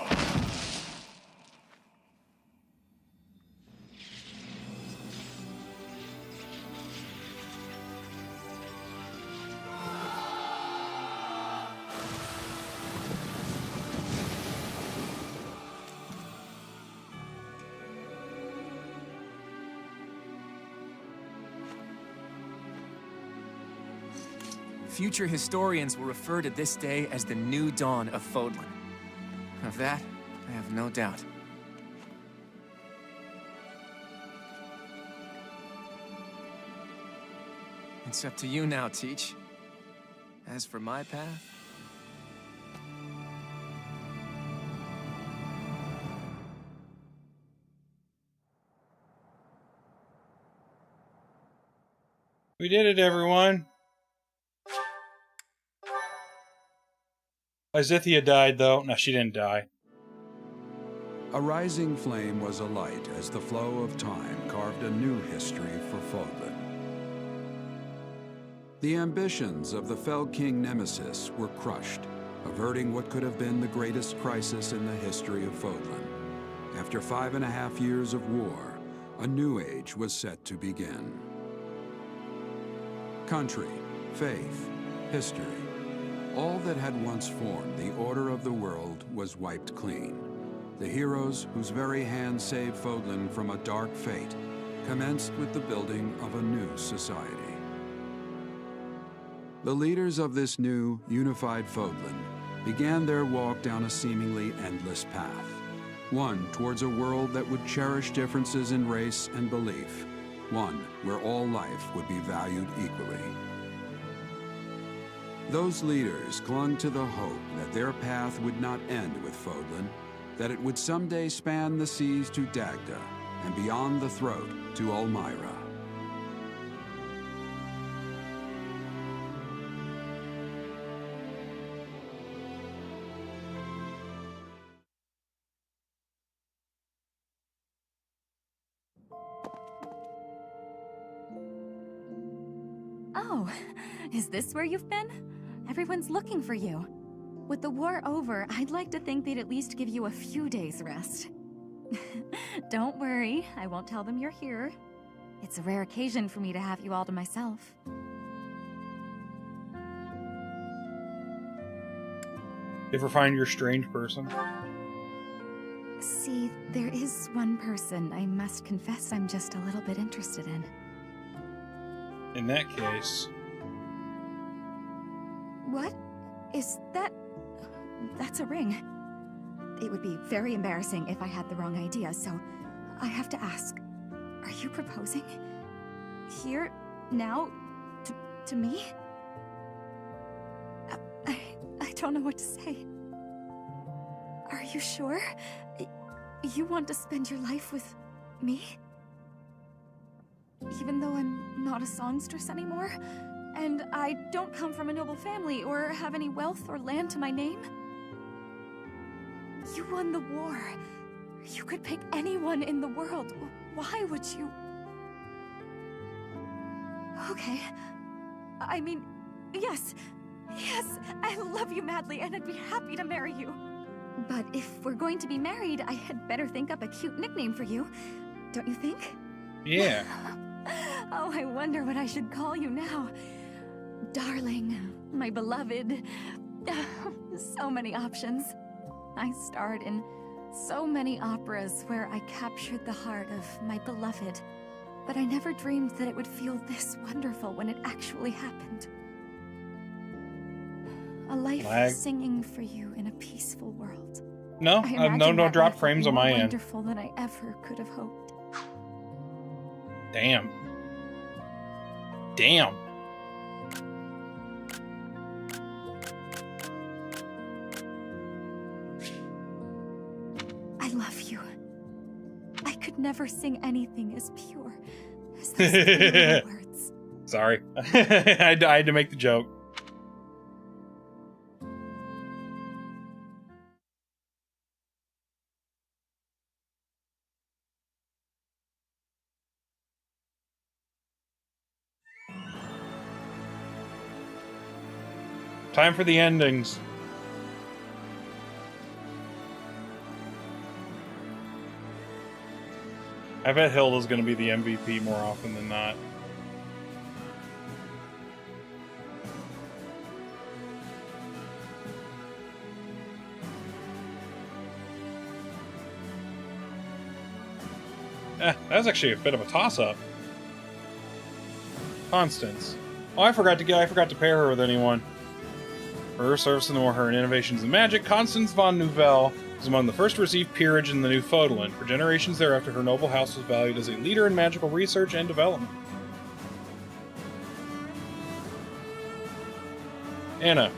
Future historians will refer to this day as the new dawn of Fodlan. Of that, I have no doubt. It's up to you now, Teach. As for my path... We did it, everyone. Izithia died, though. No, she didn't die. A rising flame was alight as the flow of time carved a new history for Fodlan. The ambitions of the Fell King Nemesis were crushed, averting what could have been the greatest crisis in the history of Fodlan. After 5.5 years of war, a new age was set to begin. Country, faith, history, all that had once formed the order of the world was wiped clean. The heroes whose very hands saved Fodlan from a dark fate commenced with the building of a new society. The leaders of this new, unified Fodlan began their walk down a seemingly endless path. One towards a world that would cherish differences in race and belief. One where all life would be valued equally. Those leaders clung to the hope that their path would not end with Fodlan, that it would someday span the seas to Dagda, and beyond the throat to Ulmyra. Oh, is this where you've been? Everyone's looking for you. With the war over, I'd like to think they'd at least give you a few days rest. Don't worry, I won't tell them you're here. It's a rare occasion for me to have you all to myself. Ever find your strange person? See, there is one person I must confess I'm just a little bit interested in. In that case... What? Is that... That's a ring. It would be very embarrassing if I had the wrong idea, so I have to ask. Are you proposing? Here? Now? To me? I don't know what to say. Are you sure? You want to spend your life with me? Even though I'm not a songstress anymore? And I don't come from a noble family or have any wealth or land to my name? You won the war. You could pick anyone in the world. Why would you? Okay. I mean, yes. Yes, I love you madly and I'd be happy to marry you. But if we're going to be married, I had better think up a cute nickname for you. Don't you think? Yeah. Oh, I wonder what I should call you now. Darling, my beloved. So many options. I starred in so many operas where I captured the heart of my beloved. But I never dreamed that it would feel this wonderful when it actually happened. A life singing for you in a peaceful world. No, no drop frames on my end. Wonderful than I ever could have hoped. Damn. Damn. love you. I could never sing anything as pure as those little words. Sorry. I had to make the joke. Time for the endings. I bet Hilda's going to be the MVP more often than not. That was actually a bit of a toss-up. Constance. Oh, I forgot to pair her with anyone. For her service in the war, her innovations in magic, Constance von Nouvelle was among the first to receive peerage in the New Fodland. For generations thereafter, her noble house was valued as a leader in magical research and development. Anna.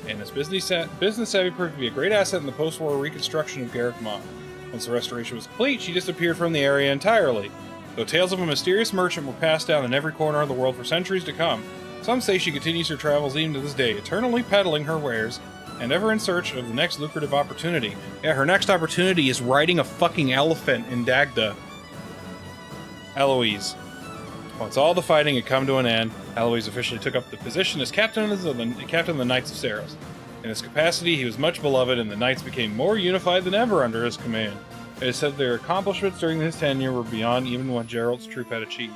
Anna's business savvy proved to be a great asset in the post-war reconstruction of Garrick Mach. Once the restoration was complete, she disappeared from the area entirely. Though tales of a mysterious merchant were passed down in every corner of the world for centuries to come, some say she continues her travels even to this day, eternally peddling her wares, and ever in search of the next lucrative opportunity. Yeah, her next opportunity is riding a fucking elephant in Dagda. Eloise. Once all the fighting had come to an end, Eloise officially took up the position as captain of the Knights of Saros. In his capacity, he was much beloved, and the Knights became more unified than ever under his command. It is said their accomplishments during his tenure were beyond even what Gerald's troop had achieved.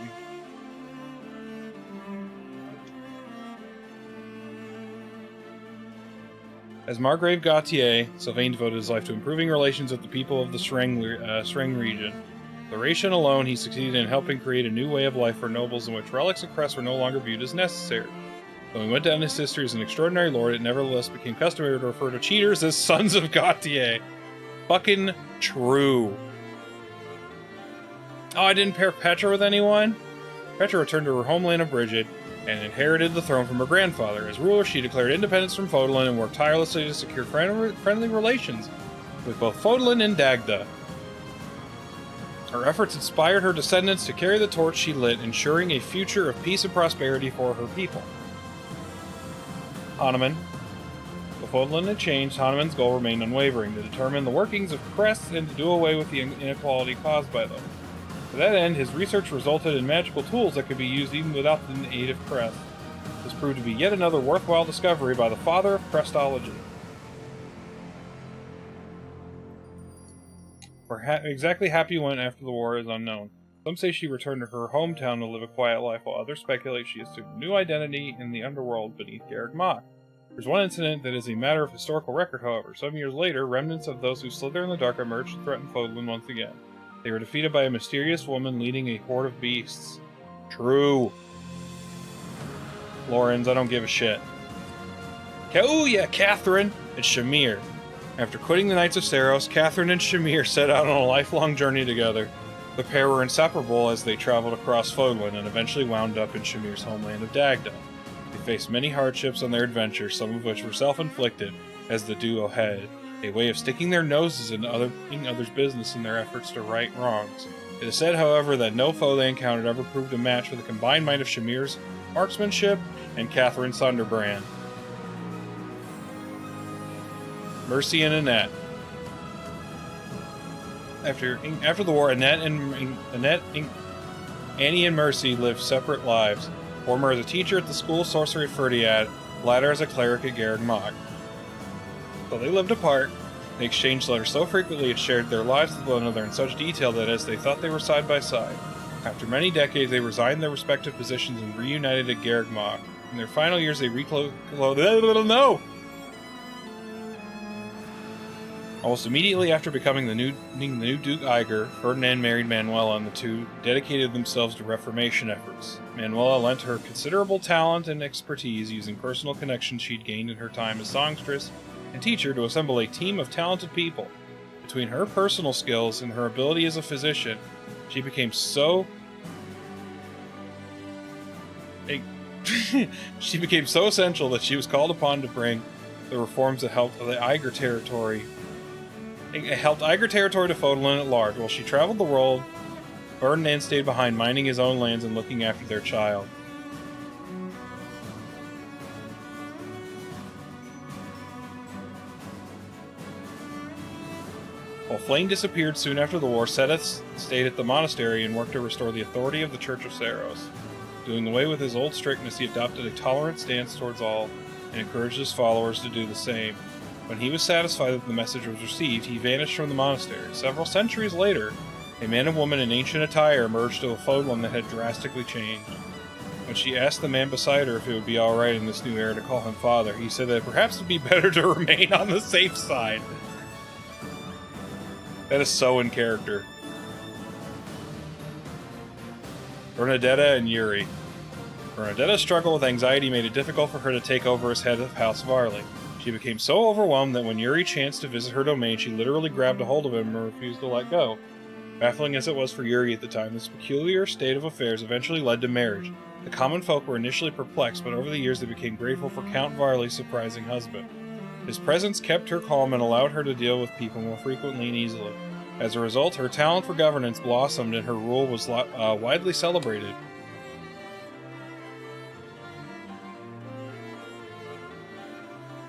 As Margrave Gautier, Sylvain devoted his life to improving relations with the people of the Sreng region. The Thracian alone, he succeeded in helping create a new way of life for nobles in which relics and crests were no longer viewed as necessary. Though he went down in his history as an extraordinary lord, it nevertheless became customary to refer to cheaters as sons of Gautier. Fucking true. Oh, I didn't pair Petra with anyone? Petra returned to her homeland of Brigid and inherited the throne from her grandfather. As ruler, she declared independence from Fodlan and worked tirelessly to secure friendly relations with both Fodlan and Dagda. Her efforts inspired her descendants to carry the torch she lit, ensuring a future of peace and prosperity for her people. Hahnemann. Though Fodlan had changed, Hahnemann's goal remained unwavering, to determine the workings of crests and to do away with the inequality caused by them. To that end, his research resulted in magical tools that could be used even without the aid of crest. This proved to be yet another worthwhile discovery by the father of crestology. Where exactly Happy went after the war is unknown. Some say she returned to her hometown to live a quiet life, while others speculate she assumed a new identity in the underworld beneath Garrick Mach. There's one incident that is a matter of historical record, however. Some years later, remnants of those who slither in the dark emerged to threaten Fodlan once again. They were defeated by a mysterious woman leading a horde of beasts. True. Lawrence, I don't give a shit. Oh yeah, Catherine and Shamir. After quitting the Knights of Saros, Catherine and Shamir set out on a lifelong journey together. The pair were inseparable as they traveled across Fodlan and eventually wound up in Shamir's homeland of Dagda. They faced many hardships on their adventure, some of which were self-inflicted, as the duo had a way of sticking their noses into others' business in their efforts to right wrongs. It is said, however, that no foe they encountered ever proved a match for the combined might of Shamir's marksmanship and Catherine Sunderbrand. Mercy and Annette. After the war, Annie and Mercy lived separate lives. Former as a teacher at the School of Sorcery at Ferdiad, latter as a cleric at Garrick Mach. Though they lived apart, they exchanged letters so frequently and shared their lives with one another in such detail that as they thought they were side by side. After many decades, they resigned their respective positions and reunited at Garrick Mach. In their final years, they Almost immediately after becoming the new Duke Iger, Ferdinand married Manuela, and the two dedicated themselves to Reformation efforts. Manuela lent her considerable talent and expertise, using personal connections she'd gained in her time as songstress and teacher to assemble a team of talented people. Between her personal skills and her ability as a physician, she became so essential that she was called upon to bring the reforms that helped the Iger territory helped Eiger territory to Fodlan at large. While she traveled the world, Ferdinand stayed behind, minding his own lands and looking after their child. While Flame disappeared soon after the war, Seth stayed at the monastery and worked to restore the authority of the Church of Seiros. Doing away with his old strictness, he adopted a tolerant stance towards all and encouraged his followers to do the same. When he was satisfied that the message was received, he vanished from the monastery. Several centuries later, a man and woman in ancient attire emerged to a Fodlan that had drastically changed. When she asked the man beside her if it would be alright in this new era to call him father, he said that perhaps it would be better to remain on the safe side. That is so in character. Bernadetta and Yuri. Bernadetta's struggle with anxiety made it difficult for her to take over as head of House Varley. She became so overwhelmed that when Yuri chanced to visit her domain, she literally grabbed a hold of him and refused to let go. Baffling as it was for Yuri at the time, this peculiar state of affairs eventually led to marriage. The common folk were initially perplexed, but over the years they became grateful for Count Varley's surprising husband. His presence kept her calm and allowed her to deal with people more frequently and easily. As a result, her talent for governance blossomed and her rule was widely celebrated.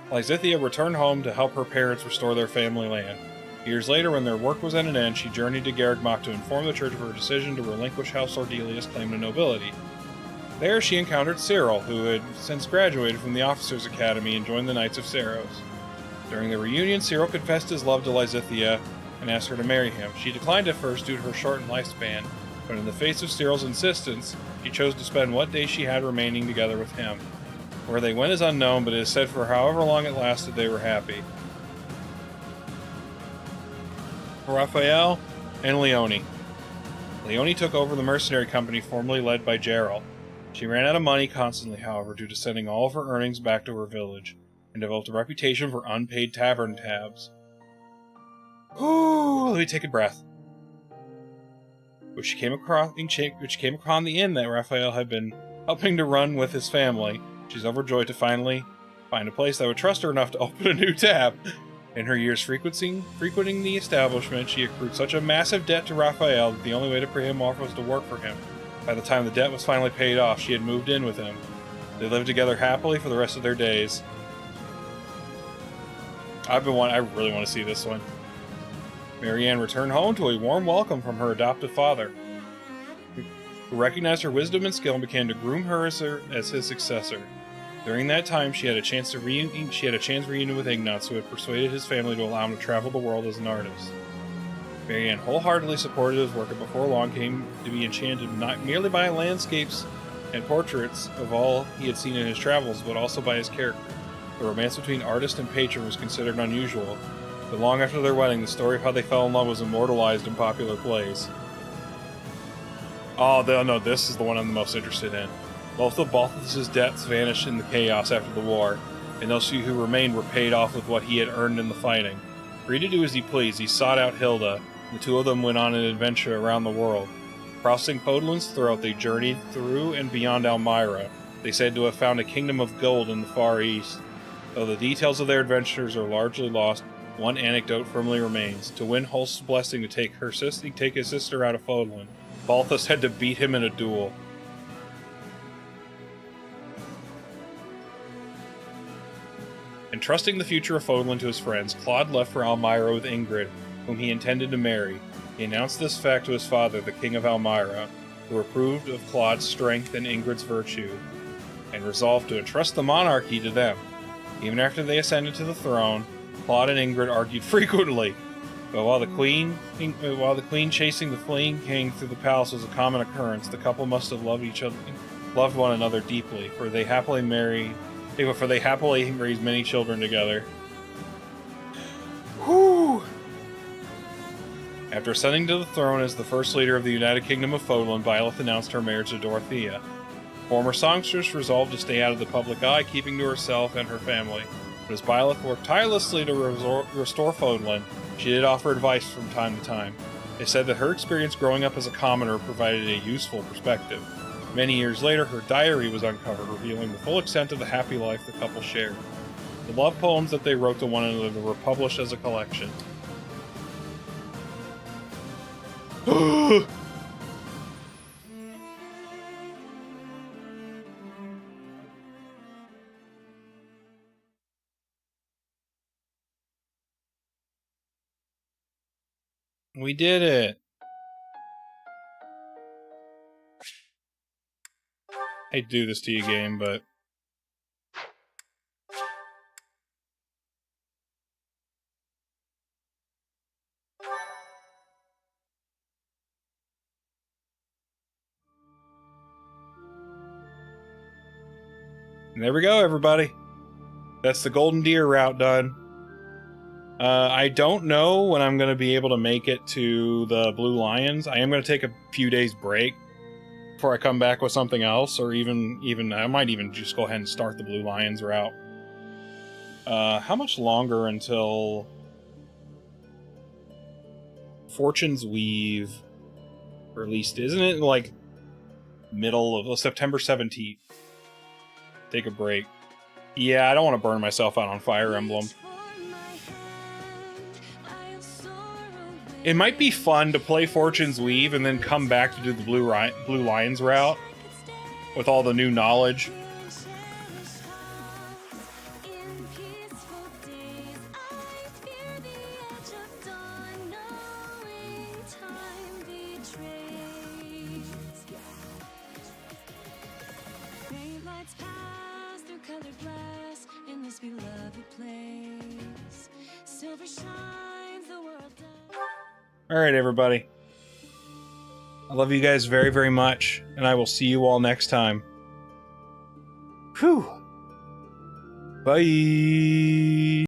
Lysithea returned home to help her parents restore their family land. Years later, when their work was at an end, she journeyed to Garreg Mach to inform the church of her decision to relinquish House Ordelia's claim to nobility. There, she encountered Cyril, who had since graduated from the Officers' Academy and joined the Knights of Seiros. During the reunion, Cyril confessed his love to Lysithea and asked her to marry him. She declined at first due to her shortened lifespan, but in the face of Cyril's insistence, she chose to spend what days she had remaining together with him. Where they went is unknown, but it is said for however long it lasted, they were happy. Raphael and Leone. Leone took over the mercenary company formerly led by Gerald. She ran out of money constantly, however, due to sending all of her earnings back to her village, and developed a reputation for unpaid tavern tabs. Ooh, let me take a breath. Which came upon the inn that Raphael had been helping to run with his family. She's overjoyed to finally find a place that would trust her enough to open a new tab. In her years frequenting the establishment, she accrued such a massive debt to Raphael that the only way to pay him off was to work for him. By the time the debt was finally paid off, she had moved in with him. They lived together happily for the rest of their days. I really want to see this one. Marianne returned home to a warm welcome from her adoptive father, who recognized her wisdom and skill and began to groom her as his successor. During that time, she had a chance reunion with Ignatz, who had persuaded his family to allow him to travel the world as an artist. Marianne wholeheartedly supported his work and before long came to be enchanted not merely by landscapes and portraits of all he had seen in his travels, but also by his character. The romance between artist and patron was considered unusual, but long after their wedding, the story of how they fell in love was immortalized in popular plays. Oh, no, this is the one I'm the most interested in. Both of Balthus' debts vanished in the chaos after the war, and those few who remained were paid off with what he had earned in the fighting. Free to do as he pleased, he sought out Hilda. The two of them went on an adventure around the world. Crossing Fodlan's throat, they journeyed through and beyond Elmira. They said to have found a kingdom of gold in the Far East. Though the details of their adventures are largely lost, one anecdote firmly remains. To win Holst's blessing to take his sister out of Fodlan, Balthus had to beat him in a duel. Entrusting the future of Fodlan to his friends, Claude left for Elmira with Ingrid, whom he intended to marry. He announced this fact to his father, the King of Elmira, who approved of Claude's strength and Ingrid's virtue, and resolved to entrust the monarchy to them. Even after they ascended to the throne, Claude and Ingrid argued frequently, but while the queen chasing the fleeing king through the palace was a common occurrence, the couple must have loved one another deeply, for they happily raised many children together. Whew! After ascending to the throne as the first leader of the United Kingdom of Fodlan, Byleth announced her marriage to Dorothea. Former songstress resolved to stay out of the public eye, keeping to herself and her family. But as Byleth worked tirelessly to restore Fodlan, she did offer advice from time to time. It said that her experience growing up as a commoner provided a useful perspective. Many years later, her diary was uncovered, revealing the full extent of the happy life the couple shared. The love poems that they wrote to one another were published as a collection. We did it. Hate to do this to you, game, but and there we go, everybody. That's the Golden Deer route done. I don't know when I'm going to be able to make it to the Blue Lions. I am going to take a few days break before I come back with something else, or even I might even just go ahead and start the Blue Lions route. How much longer until Fortune's Weave released? Isn't it like middle of September 17th? Take a break. Yeah, I don't want to burn myself out on Fire Emblem. It might be fun to play Fortune's Weave and then come back to do the Blue Lions route with all the new knowledge. Alright, everybody. I love you guys very, very much, and I will see you all next time. Whew. Bye.